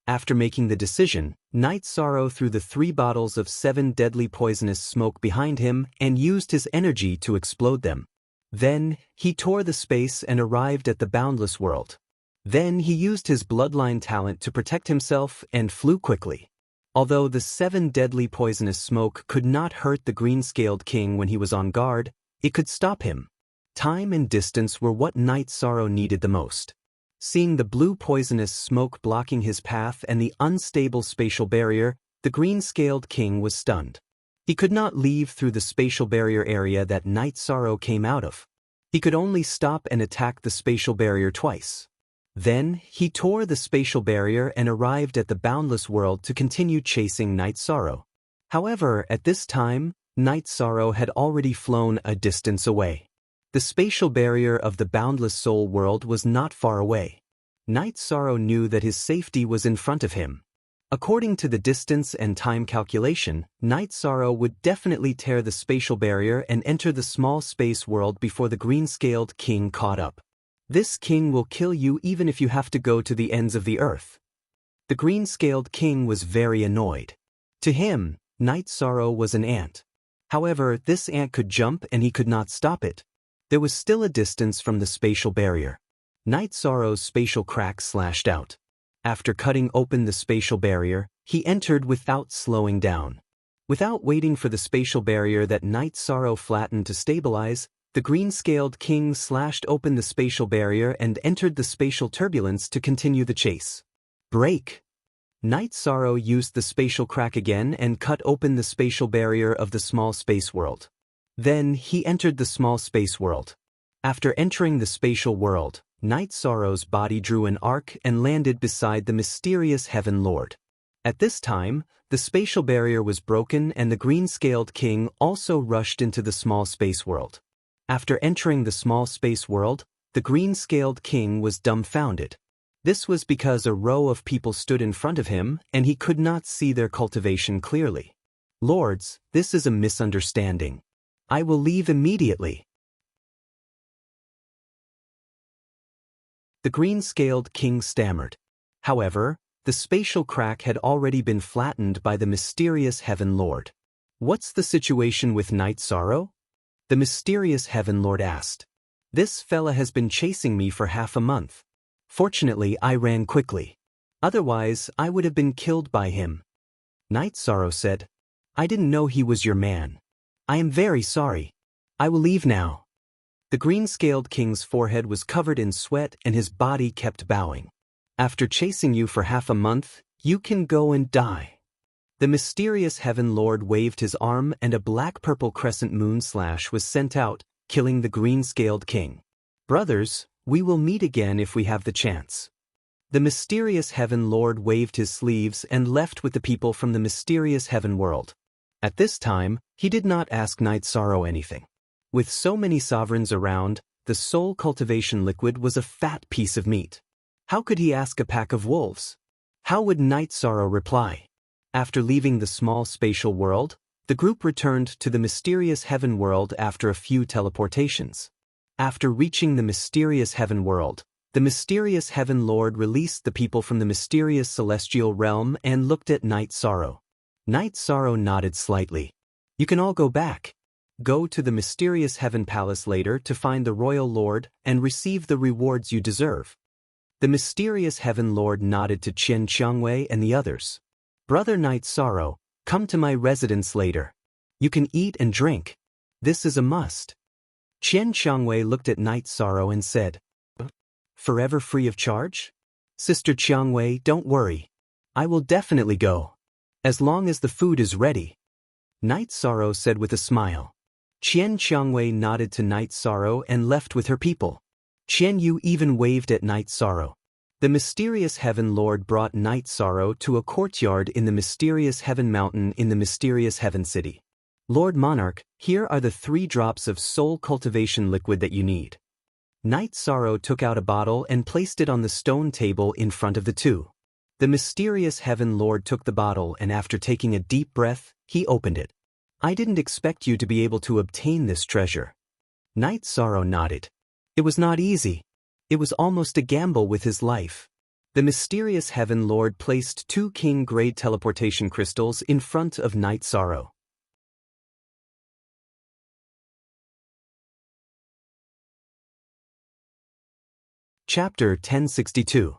After making the decision, Night Sorrow threw the 3 bottles of 7 deadly poisonous smoke behind him and used his energy to explode them. Then, he tore the space and arrived at the boundless world. Then he used his bloodline talent to protect himself and flew quickly. Although the 7 deadly poisonous smoke could not hurt the green-scaled king when he was on guard, it could stop him. Time and distance were what Night Sorrow needed the most. Seeing the blue poisonous smoke blocking his path and the unstable spatial barrier, the green-scaled king was stunned. He could not leave through the spatial barrier area that Night Sorrow came out of. He could only stop and attack the spatial barrier twice. Then, he tore the spatial barrier and arrived at the boundless world to continue chasing Night Sorrow. However, at this time, Night Sorrow had already flown a distance away. The spatial barrier of the boundless soul world was not far away. Night Sorrow knew that his safety was in front of him. According to the distance and time calculation, Night Sorrow would definitely tear the spatial barrier and enter the small space world before the green-scaled king caught up. This king will kill you even if you have to go to the ends of the earth. The green-scaled king was very annoyed. To him, Night Sorrow was an ant. However, this ant could jump and he could not stop it. There was still a distance from the spatial barrier. Night Sorrow's spatial crack slashed out. After cutting open the spatial barrier, he entered without slowing down. Without waiting for the spatial barrier that Night Sorrow flattened to stabilize, the green-scaled king slashed open the spatial barrier and entered the spatial turbulence to continue the chase. Break! Night Sorrow used the spatial crack again and cut open the spatial barrier of the small space world. Then, he entered the small space world. After entering the spatial world, Night Sorrow's body drew an arc and landed beside the mysterious Heaven Lord. At this time, the spatial barrier was broken and the green-scaled king also rushed into the small space world. After entering the small space world, the green-scaled king was dumbfounded. This was because a row of people stood in front of him and he could not see their cultivation clearly. Lords, this is a misunderstanding. I will leave immediately. The green-scaled king stammered. However, the spatial crack had already been flattened by the mysterious Heaven Lord. What's the situation with Night Sorrow? The mysterious Heaven Lord asked. This fella has been chasing me for half a month. Fortunately, I ran quickly. Otherwise, I would have been killed by him. Night Sorrow said, I didn't know he was your man. I am very sorry. I will leave now. The green-scaled king's forehead was covered in sweat and his body kept bowing. After chasing you for half a month, you can go and die. The mysterious Heaven Lord waved his arm and a black-purple crescent moon slash was sent out, killing the green-scaled king. Brothers, we will meet again if we have the chance. The mysterious Heaven Lord waved his sleeves and left with the people from the mysterious Heaven world. At this time, he did not ask Night Sorrow anything. With so many sovereigns around, the soul cultivation liquid was a fat piece of meat. How could he ask a pack of wolves? How would Night Sorrow reply? After leaving the small spatial world, the group returned to the mysterious Heaven world after a few teleportations. After reaching the mysterious Heaven world, the mysterious Heaven Lord released the people from the mysterious celestial realm and looked at Night Sorrow. Night Sorrow nodded slightly. You can all go back. Go to the mysterious Heaven Palace later to find the Royal Lord and receive the rewards you deserve. The mysterious Heaven Lord nodded to Qian Qiangwei and the others. Brother Night Sorrow, come to my residence later. You can eat and drink. This is a must. Qian Qiangwei looked at Night Sorrow and said, Forever free of charge? Sister Qiangwei, don't worry. I will definitely go. As long as the food is ready. Night Sorrow said with a smile. Qian Qiangwei nodded to Night Sorrow and left with her people. Qian Yu even waved at Night Sorrow. The mysterious Heaven Lord brought Night Sorrow to a courtyard in the mysterious Heaven Mountain in the mysterious Heaven City. Lord Monarch, here are the 3 drops of soul cultivation liquid that you need. Night Sorrow took out a bottle and placed it on the stone table in front of the 2. The mysterious Heaven Lord took the bottle and after taking a deep breath, he opened it. I didn't expect you to be able to obtain this treasure. Night Sorrow nodded. It was not easy. It was almost a gamble with his life. The The mysterious Heaven Lord placed 2 king-grade teleportation crystals in front of Night Sorrow. Chapter 1062.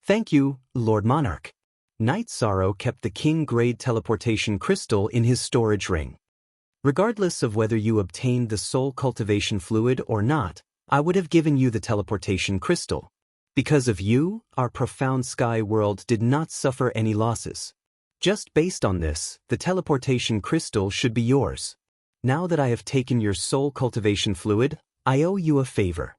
Thank you, Lord Monarch. Night Sorrow kept the king-grade teleportation crystal in his storage ring. Regardless of whether you obtained the soul cultivation fluid or not, I would have given you the teleportation crystal. Because of you, our profound sky world did not suffer any losses. Just based on this, the teleportation crystal should be yours. Now that I have taken your soul cultivation fluid, I owe you a favor.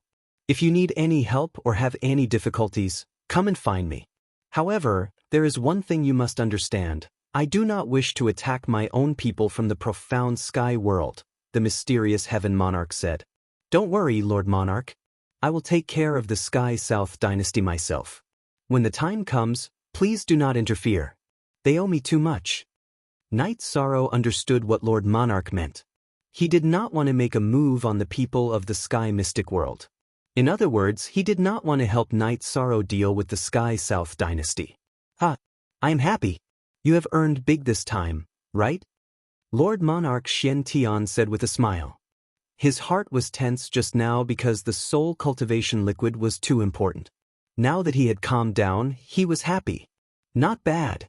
If you need any help or have any difficulties, come and find me. However, there is one thing you must understand. I do not wish to attack my own people from the profound sky world, the mysterious Heaven Monarch said. Don't worry, Lord Monarch. I will take care of the Sky South dynasty myself. When the time comes, please do not interfere. They owe me too much. Night Sorrow understood what Lord Monarch meant. He did not want to make a move on the people of the Sky Mystic world. In other words, he did not want to help Night Sorrow deal with the Sky South dynasty. I am happy. You have earned big this time, right? Lord Monarch Xian Tian said with a smile. His heart was tense just now because the soul cultivation liquid was too important. Now that he had calmed down, he was happy. Not bad.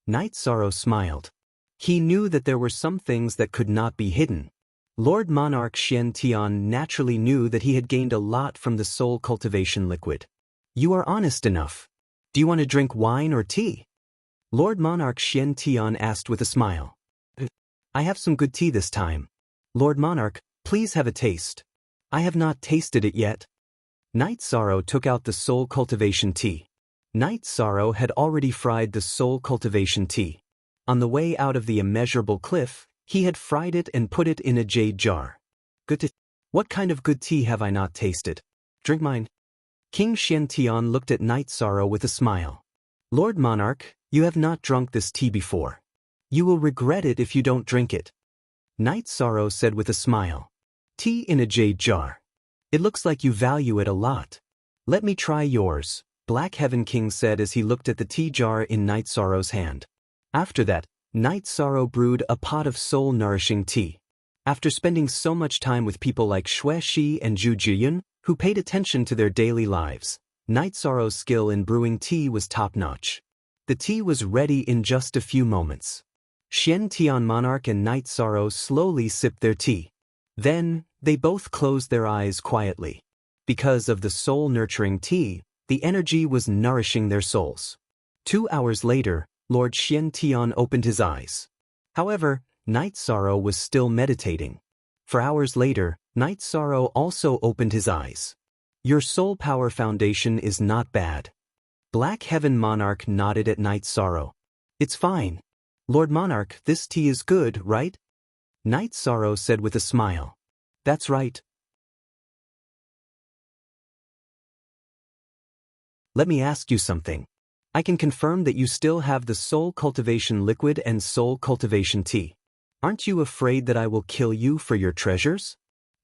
Night Sorrow smiled. He knew that there were some things that could not be hidden. Lord Monarch Xian Tian naturally knew that he had gained a lot from the soul cultivation liquid. You are honest enough. Do you want to drink wine or tea? Lord Monarch Xian Tian asked with a smile. I have some good tea this time. Lord Monarch, please have a taste. I have not tasted it yet. Night Sorrow took out the soul cultivation tea. Night Sorrow had already fried the soul cultivation tea. On the way out of the immeasurable cliff, he had fried it and put it in a jade jar. Good tea. What kind of good tea have I not tasted? Drink mine. King Xian Tian looked at Night Sorrow with a smile. Lord Monarch, you have not drunk this tea before. You will regret it if you don't drink it. Night Sorrow said with a smile. Tea in a jade jar. It looks like you value it a lot. Let me try yours, Black Heaven King said as he looked at the tea jar in Night Sorrow's hand. After that, Night Sorrow brewed a pot of soul-nourishing tea. After spending so much time with people like Xue Shi and Zhu Jiyun, who paid attention to their daily lives, Night Sorrow's skill in brewing tea was top-notch. The tea was ready in just a few moments. Xian Tian Monarch and Night Sorrow slowly sipped their tea. Then, they both closed their eyes quietly. Because of the soul-nurturing tea, the energy was nourishing their souls. 2 hours later, Lord Xian Tian opened his eyes. However, Night Sorrow was still meditating. For hours later, Night Sorrow also opened his eyes. Your soul power foundation is not bad. Black Heaven Monarch nodded at Night Sorrow. It's fine. Lord Monarch, this tea is good, right? Night Sorrow said with a smile. That's right. Let me ask you something. I can confirm that you still have the soul cultivation liquid and soul cultivation tea. Aren't you afraid that I will kill you for your treasures?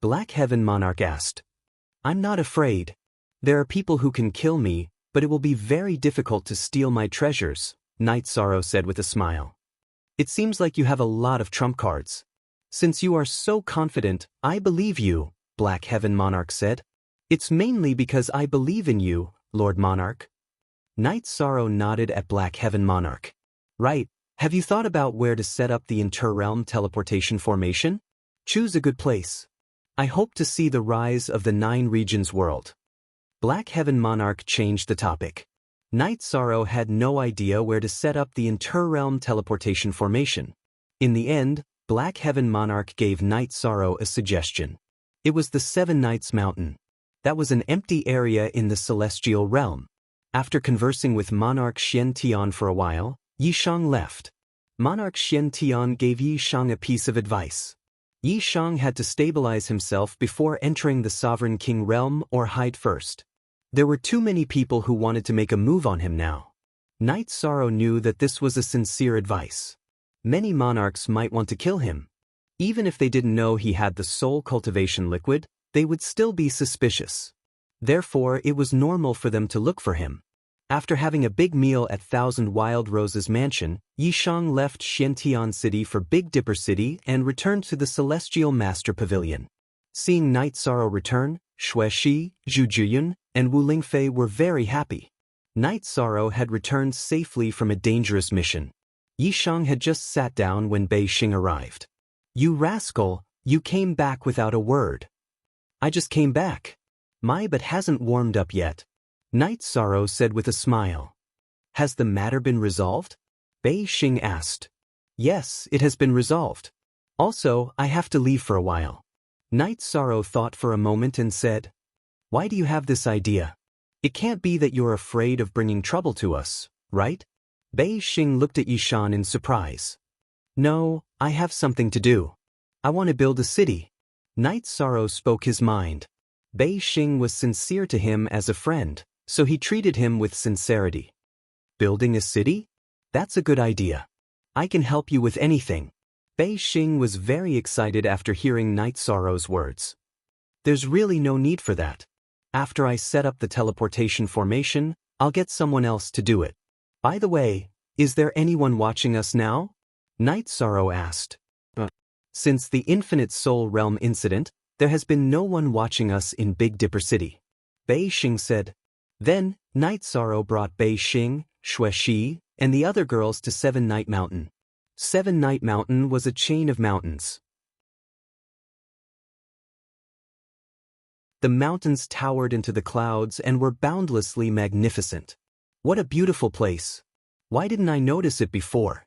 Black Heaven Monarch asked. I'm not afraid. There are people who can kill me, but it will be very difficult to steal my treasures, Night Sorrow said with a smile. It seems like you have a lot of trump cards. Since you are so confident, I believe you, Black Heaven Monarch said. It's mainly because I believe in you, Lord Monarch. Night Sorrow nodded at Black Heaven Monarch. Right, have you thought about where to set up the interrealm teleportation formation? Choose a good place. I hope to see the rise of the 9 regions world. Black Heaven Monarch changed the topic. Night Sorrow had no idea where to set up the interrealm teleportation formation. In the end, Black Heaven Monarch gave Night Sorrow a suggestion. It was the 7 Nights Mountain. That was an empty area in the celestial realm. After conversing with Monarch Xian Tian for a while, Yishang left. Monarch Xian Tian gave Yishang a piece of advice. Yishang had to stabilize himself before entering the Sovereign King realm or hide first. There were too many people who wanted to make a move on him now. Night Sorrow knew that this was a sincere advice. Many monarchs might want to kill him. Even if they didn't know he had the soul cultivation liquid, they would still be suspicious. Therefore, it was normal for them to look for him. After having a big meal at Thousand Wild Roses Mansion, Yishang left Xiantian City for Big Dipper City and returned to the Celestial Master Pavilion. Seeing Night Sorrow return, Xueshi, Zhu Jiyun, and Wu Lingfei were very happy. Night Sorrow had returned safely from a dangerous mission. Yishang had just sat down when Bei Xing arrived. "You rascal, you came back without a word." "I just came back. My butt hasn't warmed up yet," Night Sorrow said with a smile. "Has the matter been resolved?" Bei Xing asked. "Yes, it has been resolved. Also, I have to leave for a while." Night Sorrow thought for a moment and said, "Why do you have this idea? It can't be that you're afraid of bringing trouble to us, right?" Bei Xing looked at Yishan in surprise. "No, I have something to do. I want to build a city." Night Sorrow spoke his mind. Bei Xing was sincere to him as a friend, so he treated him with sincerity. "Building a city? That's a good idea. I can help you with anything." Bei Xing was very excited after hearing Night Sorrow's words. "There's really no need for that. After I set up the teleportation formation, I'll get someone else to do it. By the way, is there anyone watching us now?" Night Sorrow asked. Since the Infinite Soul Realm incident, there has been no one watching us in Big Dipper City," Bei Xing said. Then, Night Sorrow brought Bei Xing, Xueshi, and the other girls to Seven Night Mountain. Seven Night Mountain was a chain of mountains. The mountains towered into the clouds and were boundlessly magnificent. "What a beautiful place. Why didn't I notice it before?"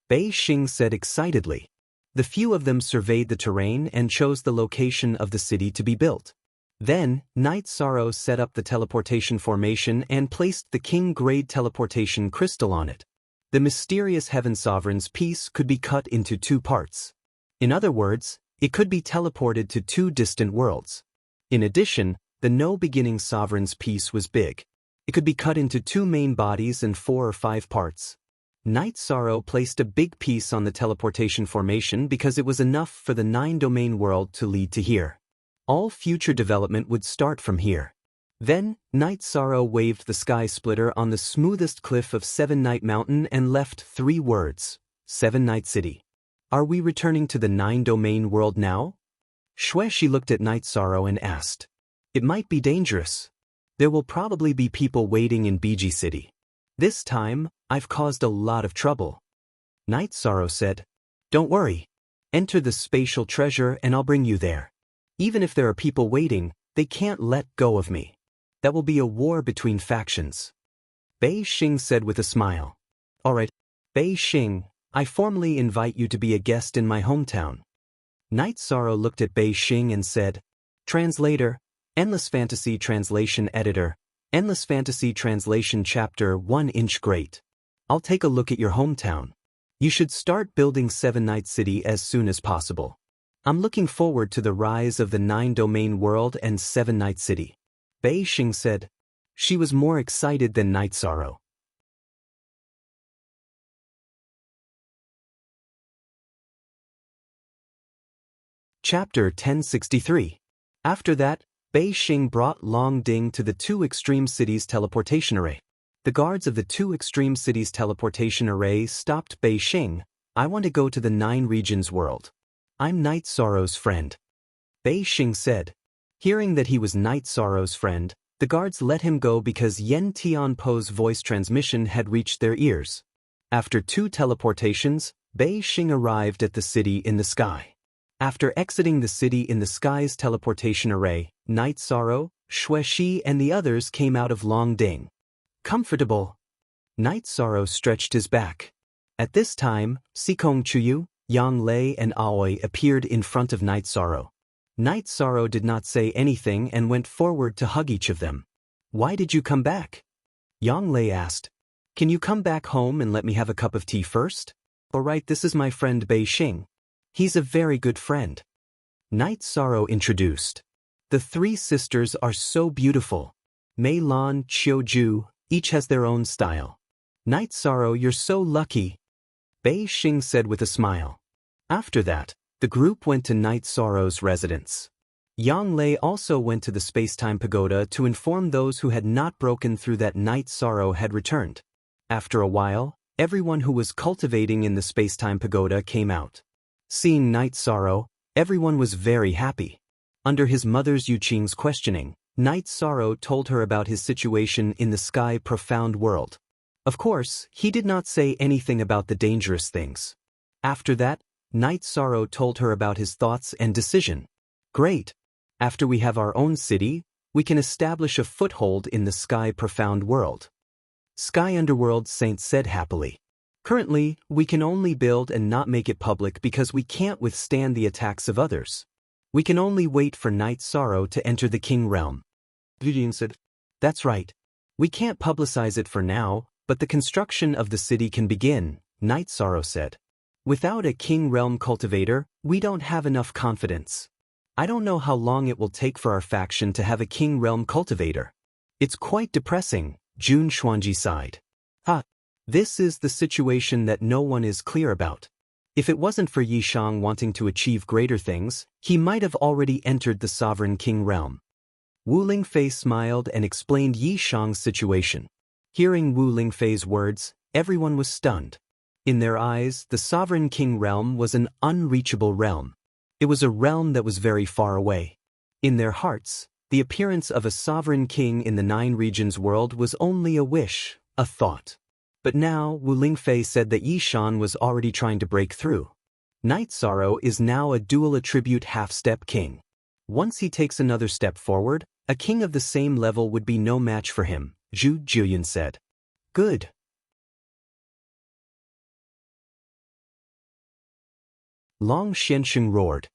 Bei Xing said excitedly. The few of them surveyed the terrain and chose the location of the city to be built. Then, Night Sorrow set up the teleportation formation and placed the King-grade teleportation crystal on it. The mysterious Heaven Sovereign's piece could be cut into two parts. In other words, it could be teleported to two distant worlds. In addition, the No Beginning Sovereign's piece was big. It could be cut into two main bodies and 4 or 5 parts. Night Sorrow placed a big piece on the teleportation formation because it was enough for the 9-domain world to lead to here. All future development would start from here. Then, Night Sorrow waved the sky splitter on the smoothest cliff of Seven Night Mountain and left 3 words: Seven Night City. "Are we returning to the 9-domain world now?" Xueshi looked at Night Sorrow and asked. "It might be dangerous. There will probably be people waiting in BG City. This time, I've caused a lot of trouble." Night Sorrow said, "Don't worry. Enter the spatial treasure and I'll bring you there. Even if there are people waiting, they can't let go of me. That will be a war between factions." Bei Xing said with a smile. "All right, Bei Xing, I formally invite you to be a guest in my hometown." Night Sorrow looked at Bei Xing and said, "Translator, Endless Fantasy Translation Editor, Endless Fantasy Translation Chapter 1-inch Great. I'll take a look at your hometown. You should start building Seven Night City as soon as possible. I'm looking forward to the rise of the 9-domain world and Seven Night City." Bei Xing said. She was more excited than Night Sorrow. Chapter 1063. After that, Bei Xing brought Long Ding to the Two Extreme Cities teleportation array. The guards of the Two Extreme Cities teleportation array stopped Bei Xing. "I want to go to the 9 regions world. I'm Night Sorrow's friend," Bei Xing said. Hearing that he was Night Sorrow's friend, the guards let him go because Yen Tianpo's voice transmission had reached their ears. After 2 teleportations, Bei Xing arrived at the city in the sky. After exiting the city in the sky's teleportation array, Night Sorrow, Xueshi and the others came out of Long Ding. "Comfortable." Night Sorrow stretched his back. At this time, Sikong Chuyu, Yang Lei and Aoi appeared in front of Night Sorrow. Night Sorrow did not say anything and went forward to hug each of them. "Why did you come back?" Yang Lei asked. "Can you come back home and let me have a cup of tea first?" "All right, this is my friend Bei Xing. He's a very good friend," Night Sorrow introduced. The 3 sisters are so beautiful. Mei Lan, Qiu Ju, each has their own style. "Night Sorrow, you're so lucky," Bei Xing said with a smile. After that, the group went to Night Sorrow's residence. Yang Lei also went to the space-time pagoda to inform those who had not broken through that Night Sorrow had returned. After a while, everyone who was cultivating in the space-time pagoda came out. Seeing Night Sorrow, everyone was very happy. Under his mother's Yuqing's questioning, Night Sorrow told her about his situation in the sky profound world. Of course, he did not say anything about the dangerous things. After that, Night Sorrow told her about his thoughts and decision. Great! After we have our own city, we can establish a foothold in the sky profound world. Sky Underworld Saint said happily. Currently, we can only build and not make it public because we can't withstand the attacks of others. We can only wait for Night Sorrow to enter the King Realm. Vivian said, That's right. We can't publicize it for now, but the construction of the city can begin, Night Sorrow said. Without a King Realm cultivator, we don't have enough confidence. I don't know how long it will take for our faction to have a King Realm cultivator. It's quite depressing, Jun Xuanji sighed. This is the situation that no one is clear about. If it wasn't for Yi Shang wanting to achieve greater things, he might have already entered the sovereign King Realm. Wu Lingfei smiled and explained Yi Shang's situation. Hearing Wu Lingfei's words, everyone was stunned. In their eyes, the sovereign King Realm was an unreachable realm. It was a realm that was very far away. In their hearts, the appearance of a sovereign king in the 9 regions world was only a wish, a thought. But now Wu Lingfei said that Yi Shan was already trying to break through. Night Sorrow is now a dual attribute half-step king. Once he takes another step forward, a king of the same level would be no match for him, Zhu Jiyun said. Good. Long Xianxing roared.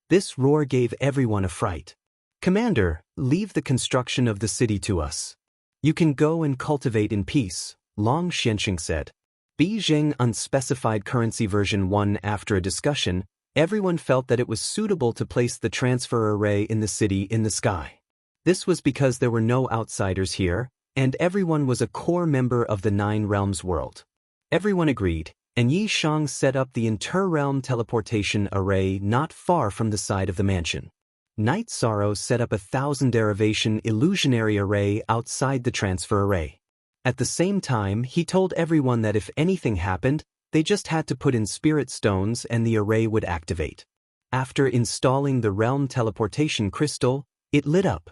This roar gave everyone a fright. Commander, leave the construction of the city to us. You can go and cultivate in peace, Long Xianxing said. Beijing Unspecified Currency version 1. After a discussion, everyone felt that it was suitable to place the transfer array in the city in the sky. This was because there were no outsiders here, and everyone was a core member of the 9 realms world. Everyone agreed, and Yi Shang set up the inter-realm teleportation array not far from the side of the mansion. Night Sorrow set up a 1000 derivation illusionary array outside the transfer array. At the same time, he told everyone that if anything happened, they just had to put in spirit stones and the array would activate. After installing the realm teleportation crystal, it lit up.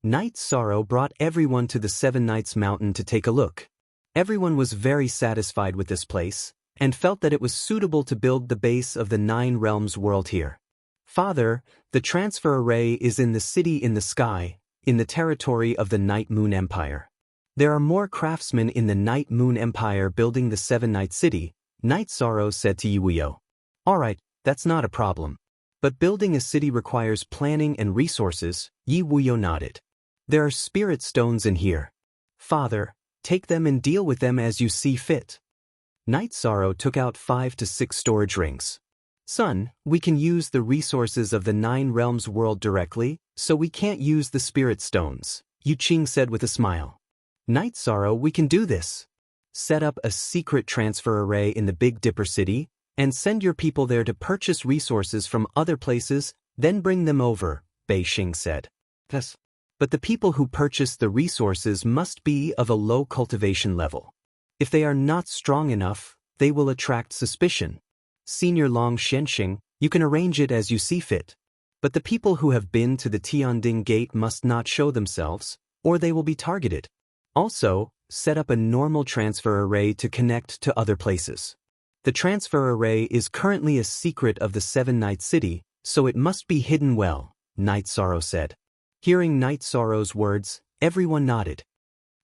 Night Sorrow brought everyone to the 7 Nights Mountain to take a look. Everyone was very satisfied with this place, and felt that it was suitable to build the base of the 9 realms world here. Father, the transfer array is in the city in the sky, in the territory of the Night Moon Empire. There are more craftsmen in the Night Moon Empire building the 7 Night City, Night Sorrow said to Yi Wuyo. Alright, that's not a problem. But building a city requires planning and resources, Yi Wuyo nodded. There are spirit stones in here. Father, take them and deal with them as you see fit. Night Sorrow took out 5 to 6 storage rings. Son, we can use the resources of the 9 realms world directly, so we can't use the spirit stones, Yu Qing said with a smile. Night Sorrow, we can do this. Set up a secret transfer array in the Big Dipper City, and send your people there to purchase resources from other places, then bring them over, Bei Xing said. Yes. But the people who purchase the resources must be of a low cultivation level. If they are not strong enough, they will attract suspicion. Senior Long Xianxing, you can arrange it as you see fit. But the people who have been to the Tianding Gate must not show themselves, or they will be targeted. Also, set up a normal transfer array to connect to other places. The transfer array is currently a secret of the 7 Night City, so it must be hidden well, Night Sorrow said. Hearing Night Sorrow's words, everyone nodded.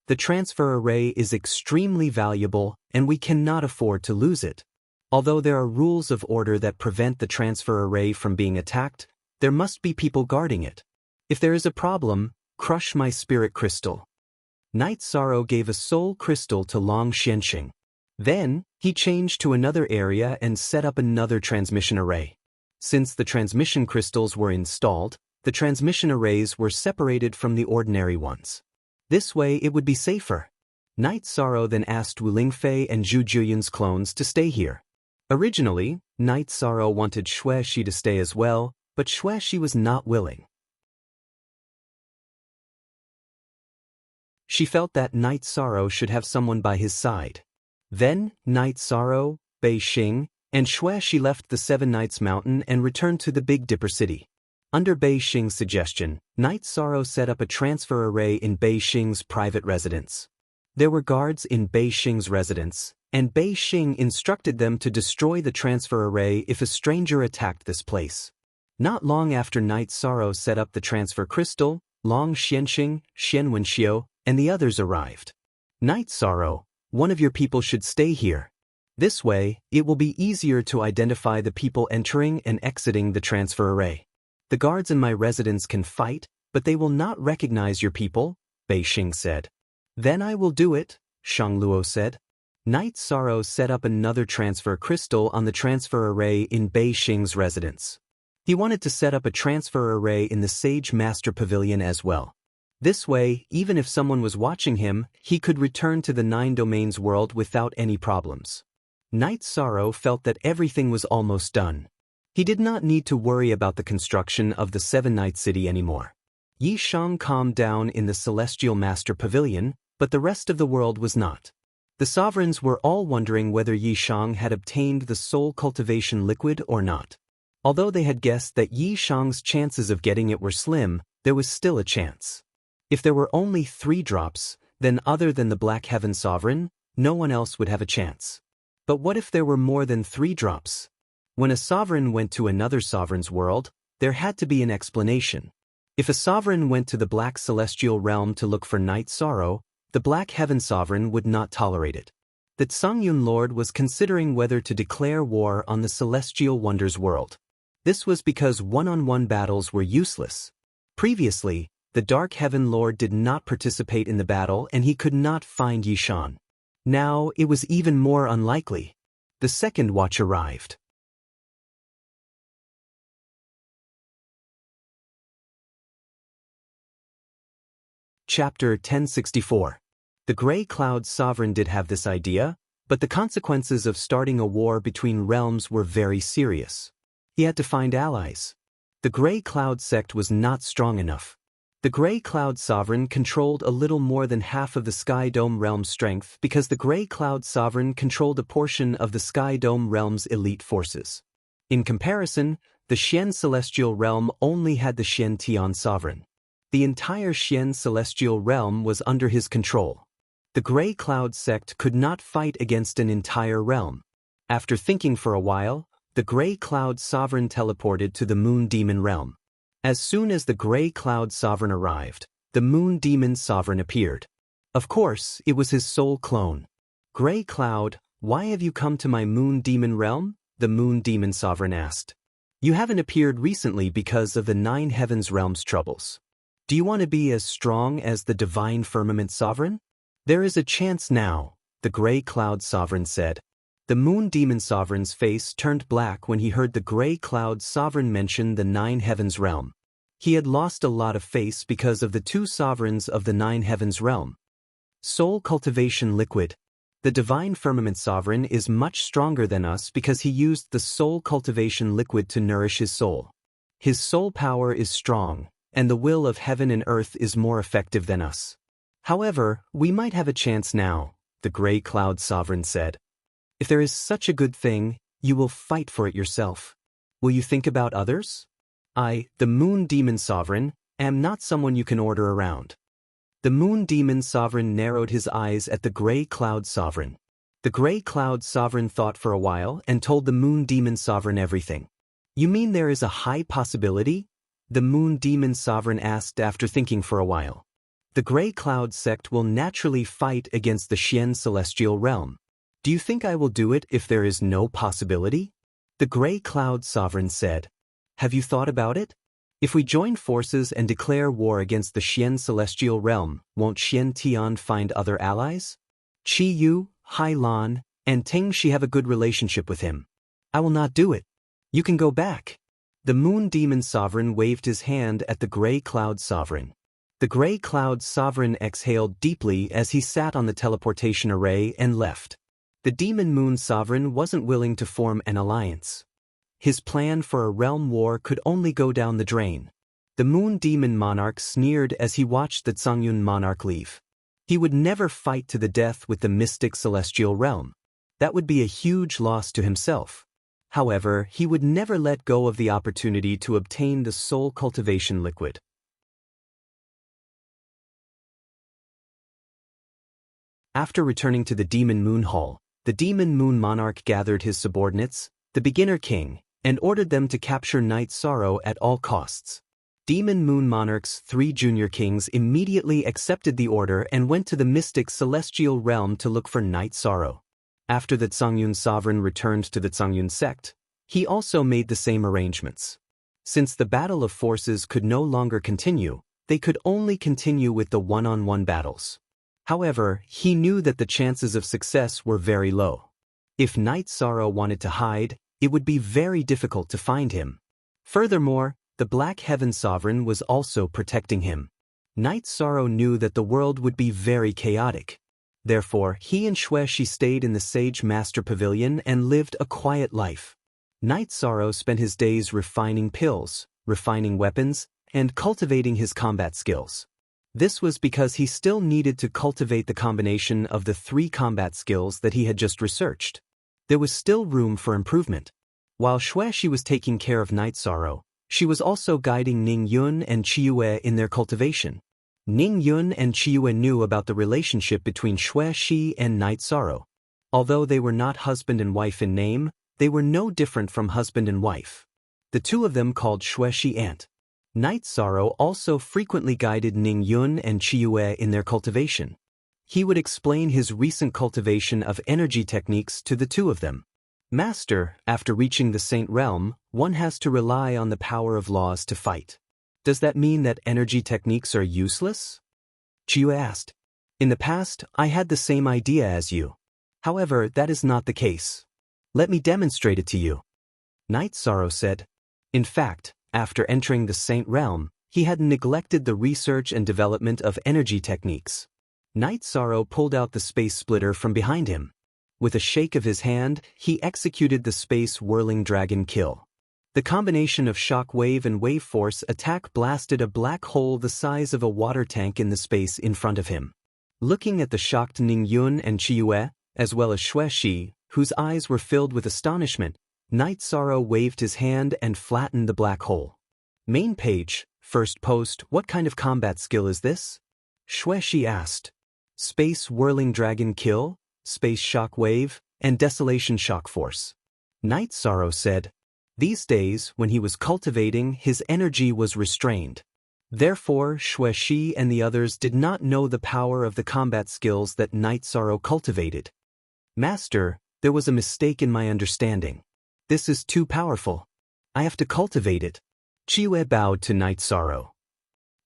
The transfer array is extremely valuable, and we cannot afford to lose it. Although there are rules of order that prevent the transfer array from being attacked, there must be people guarding it. If there is a problem, crush my spirit crystal. Night Sorrow gave a soul crystal to Long Xianxing. Then, he changed to another area and set up another transmission array. Since the transmission crystals were installed, the transmission arrays were separated from the ordinary ones. This way it would be safer. Night Sorrow then asked Wu Lingfei and Zhu Jiyun's clones to stay here. Originally, Night Sorrow wanted Xueshi to stay as well, but Xueshi was not willing. She felt that Night Sorrow should have someone by his side. Then, Night Sorrow, Bei Xing, and Shui she left the Seven Nights Mountain and returned to the Big Dipper City. Under Bei Xing's suggestion, Night Sorrow set up a transfer array in Bei Xing's private residence. There were guards in Bei Xing's residence, and Bei Xing instructed them to destroy the transfer array if a stranger attacked this place. Not long after Night Sorrow set up the transfer crystal, Long Xianxing, Xian Wenxiu, and the others arrived. Night Sorrow, one of your people should stay here. This way, it will be easier to identify the people entering and exiting the transfer array. The guards in my residence can fight, but they will not recognize your people, Bei Xing said. Then I will do it, Shang Luo said. Night Sorrow set up another transfer crystal on the transfer array in Bei Xing's residence. He wanted to set up a transfer array in the Sage Master Pavilion as well. This way, even if someone was watching him, he could return to the Nine Domains world without any problems. Night Sorrow felt that everything was almost done. He did not need to worry about the construction of the Seven Night City anymore. Yi Shang calmed down in the Celestial Master Pavilion, but the rest of the world was not. The sovereigns were all wondering whether Yi Shang had obtained the soul cultivation liquid or not. Although they had guessed that Yi Shang's chances of getting it were slim, there was still a chance. If there were only 3 drops, then other than the Black Heaven Sovereign, no one else would have a chance. But what if there were more than 3 drops? When a sovereign went to another sovereign's world, there had to be an explanation. If a sovereign went to the Black Celestial Realm to look for Night Sorrow, the Black Heaven Sovereign would not tolerate it. The Tsangyun Lord was considering whether to declare war on the Celestial Wonders world. This was because one-on-one battles were useless. Previously, the Dark Heaven Lord did not participate in the battle and he could not find Yi Shan. Now, it was even more unlikely. The second watch arrived. Chapter 1064. The Grey Cloud Sovereign did have this idea, but the consequences of starting a war between realms were very serious. He had to find allies. The Grey Cloud sect was not strong enough. The Grey Cloud Sovereign controlled a little more than half of the Sky Dome realm's strength because the Grey Cloud Sovereign controlled a portion of the Sky Dome realm's elite forces. In comparison, the Xian Celestial Realm only had the Xian Tian Sovereign. The entire Xian Celestial Realm was under his control. The Grey Cloud sect could not fight against an entire realm. After thinking for a while, the Grey Cloud Sovereign teleported to the Moon Demon Realm. As soon as the Grey Cloud Sovereign arrived, the Moon Demon Sovereign appeared. Of course, it was his soul clone. Grey Cloud, why have you come to my Moon Demon Realm? The Moon Demon Sovereign asked. You haven't appeared recently because of the Nine Heavens Realm's troubles. Do you want to be as strong as the Divine Firmament Sovereign? There is a chance now, the Grey Cloud Sovereign said. The Moon Demon Sovereign's face turned black when he heard the Grey Cloud Sovereign mention the Nine Heavens Realm. He had lost a lot of face because of the 2 sovereigns of the Nine Heavens Realm. Soul Cultivation Liquid. The Divine Firmament Sovereign is much stronger than us because he used the Soul Cultivation Liquid to nourish his soul. His soul power is strong, and the will of heaven and earth is more effective than us. However, we might have a chance now, the Grey Cloud Sovereign said. If there is such a good thing, you will fight for it yourself. Will you think about others? I, the Moon Demon Sovereign, am not someone you can order around. The Moon Demon Sovereign narrowed his eyes at the Grey Cloud Sovereign. The Grey Cloud Sovereign thought for a while and told the Moon Demon Sovereign everything. You mean there is a high possibility? The Moon Demon Sovereign asked after thinking for a while. The Grey Cloud sect will naturally fight against the Xian Celestial Realm. Do you think I will do it if there is no possibility? The Grey Cloud Sovereign said. Have you thought about it? If we join forces and declare war against the Xian Celestial Realm, won't Xian Tian find other allies? Qi Yu, Hai Lan, and Ting Shi have a good relationship with him. I will not do it. You can go back. The Moon Demon Sovereign waved his hand at the Grey Cloud Sovereign. The Grey Cloud Sovereign exhaled deeply as he sat on the teleportation array and left. The Demon Moon Sovereign wasn't willing to form an alliance. His plan for a realm war could only go down the drain. The Moon Demon Monarch sneered as he watched the Tsangyun Monarch leave. He would never fight to the death with the mystic celestial realm. That would be a huge loss to himself. However, he would never let go of the opportunity to obtain the soul cultivation liquid. After returning to the Demon Moon Hall, the Demon Moon Monarch gathered his subordinates, the Beginner King, and ordered them to capture Night Sorrow at all costs. Demon Moon Monarch's 3 junior kings immediately accepted the order and went to the mystic celestial realm to look for Night Sorrow. After the Zhongyun sovereign returned to the Zhongyun sect, he also made the same arrangements. Since the battle of forces could no longer continue, they could only continue with the one-on-one battles. However, he knew that the chances of success were very low. If Night Sorrow wanted to hide, it would be very difficult to find him. Furthermore, the Black Heaven Sovereign was also protecting him. Night Sorrow knew that the world would be very chaotic. Therefore, he and Xueshi stayed in the Sage Master Pavilion and lived a quiet life. Night Sorrow spent his days refining pills, refining weapons, and cultivating his combat skills. This was because he still needed to cultivate the combination of the 3 combat skills that he had just researched. There was still room for improvement. While Xueshi was taking care of Night Sorrow, she was also guiding Ning Yun and Chiyue in their cultivation. Ning Yun and Chiyue knew about the relationship between Xueshi and Night Sorrow. Although they were not husband and wife in name, they were no different from husband and wife. The two of them called Xueshi Aunt. Night Sorrow also frequently guided Ning Yun and Chiyue in their cultivation. He would explain his recent cultivation of energy techniques to the two of them. Master, after reaching the Saint Realm, one has to rely on the power of laws to fight. Does that mean that energy techniques are useless? Chiyue asked. In the past, I had the same idea as you. However, that is not the case. Let me demonstrate it to you. Night Sorrow said. In fact, after entering the Saint Realm, he had neglected the research and development of energy techniques. Night Sorrow pulled out the space splitter from behind him. With a shake of his hand, he executed the space whirling dragon kill. The combination of shock wave and wave force attack blasted a black hole the size of a water tank in the space in front of him. Looking at the shocked Ning Yun and Chiyue, as well as Xueshi, whose eyes were filled with astonishment, Night Sorrow waved his hand and flattened the black hole. Main page, first post. What kind of combat skill is this? Xueshi asked. Space whirling dragon kill, space shock wave, and desolation shock force. Night Sorrow said. These days, when he was cultivating, his energy was restrained. Therefore, Xueshi and the others did not know the power of the combat skills that Night Sorrow cultivated. Master, there was a mistake in my understanding. This is too powerful. I have to cultivate it. Chiyue bowed to Night Sorrow.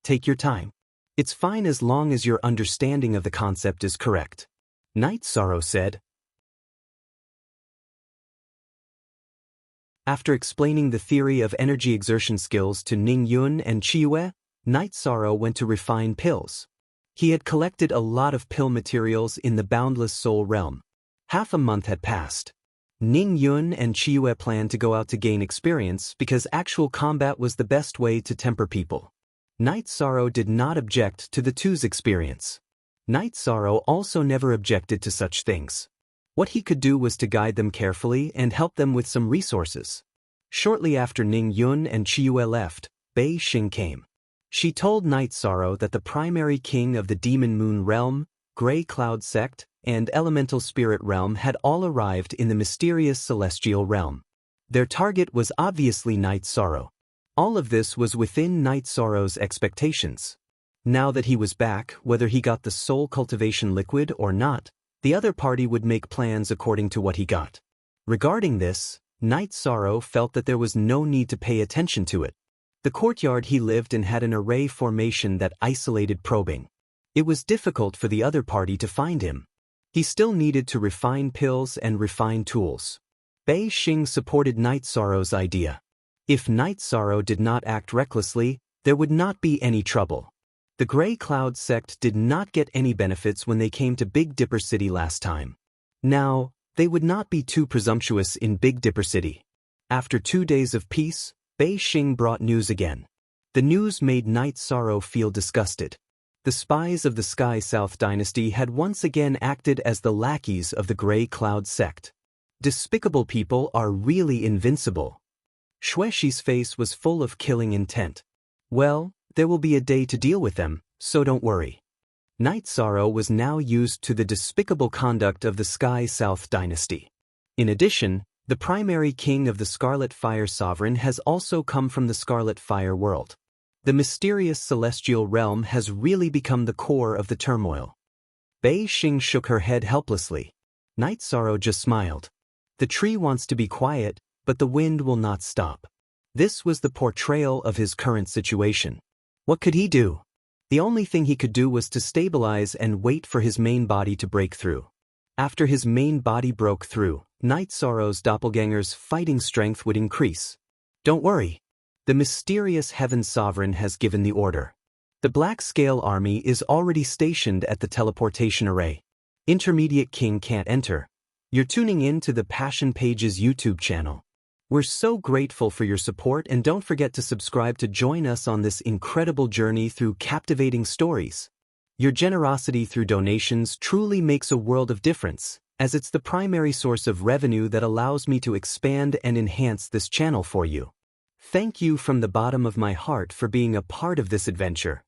Take your time. It's fine as long as your understanding of the concept is correct. Night Sorrow said. After explaining the theory of energy exertion skills to Ning Yun and Chiyue, Night Sorrow went to refine pills. He had collected a lot of pill materials in the Boundless Soul Realm. Half a month had passed. Ning Yun and Chiyue planned to go out to gain experience because actual combat was the best way to temper people. Night Sorrow did not object to the two's experience. Night Sorrow also never objected to such things. What he could do was to guide them carefully and help them with some resources. Shortly after Ning Yun and Chiyue left, Bei Xing came. She told Night Sorrow that the primary king of the Demon Moon Realm, Gray Cloud Sect, and Elemental Spirit Realm had all arrived in the mysterious Celestial Realm. Their target was obviously Night Sorrow. All of this was within Night Sorrow's expectations. Now that he was back, whether he got the soul cultivation liquid or not, the other party would make plans according to what he got. Regarding this, Night Sorrow felt that there was no need to pay attention to it. The courtyard he lived in had an array formation that isolated probing. It was difficult for the other party to find him. He still needed to refine pills and refine tools. Bei Xing supported Night Sorrow's idea. If Night Sorrow did not act recklessly, there would not be any trouble. The Gray Cloud Sect did not get any benefits when they came to Big Dipper City last time. Now, they would not be too presumptuous in Big Dipper City. After 2 days of peace, Bei Xing brought news again. The news made Night Sorrow feel disgusted. The spies of the Sky South dynasty had once again acted as the lackeys of the Grey Cloud sect. Despicable people are really invincible. Xuexi's face was full of killing intent. Well, there will be a day to deal with them, so don't worry. Night Sorrow was now used to the despicable conduct of the Sky South dynasty. In addition, the primary king of the Scarlet Fire Sovereign has also come from the Scarlet Fire world. The mysterious celestial realm has really become the core of the turmoil. Bei Xing shook her head helplessly. Night Sorrow just smiled. The tree wants to be quiet, but the wind will not stop. This was the portrayal of his current situation. What could he do? The only thing he could do was to stabilize and wait for his main body to break through. After his main body broke through, Night Sorrow's doppelganger's fighting strength would increase. Don't worry. The mysterious Heaven Sovereign has given the order. The Black Scale Army is already stationed at the teleportation array. Intermediate King can't enter. You're tuning in to the Passion Pages YouTube channel. We're so grateful for your support, and don't forget to subscribe to join us on this incredible journey through captivating stories. Your generosity through donations truly makes a world of difference, as it's the primary source of revenue that allows me to expand and enhance this channel for you. Thank you from the bottom of my heart for being a part of this adventure.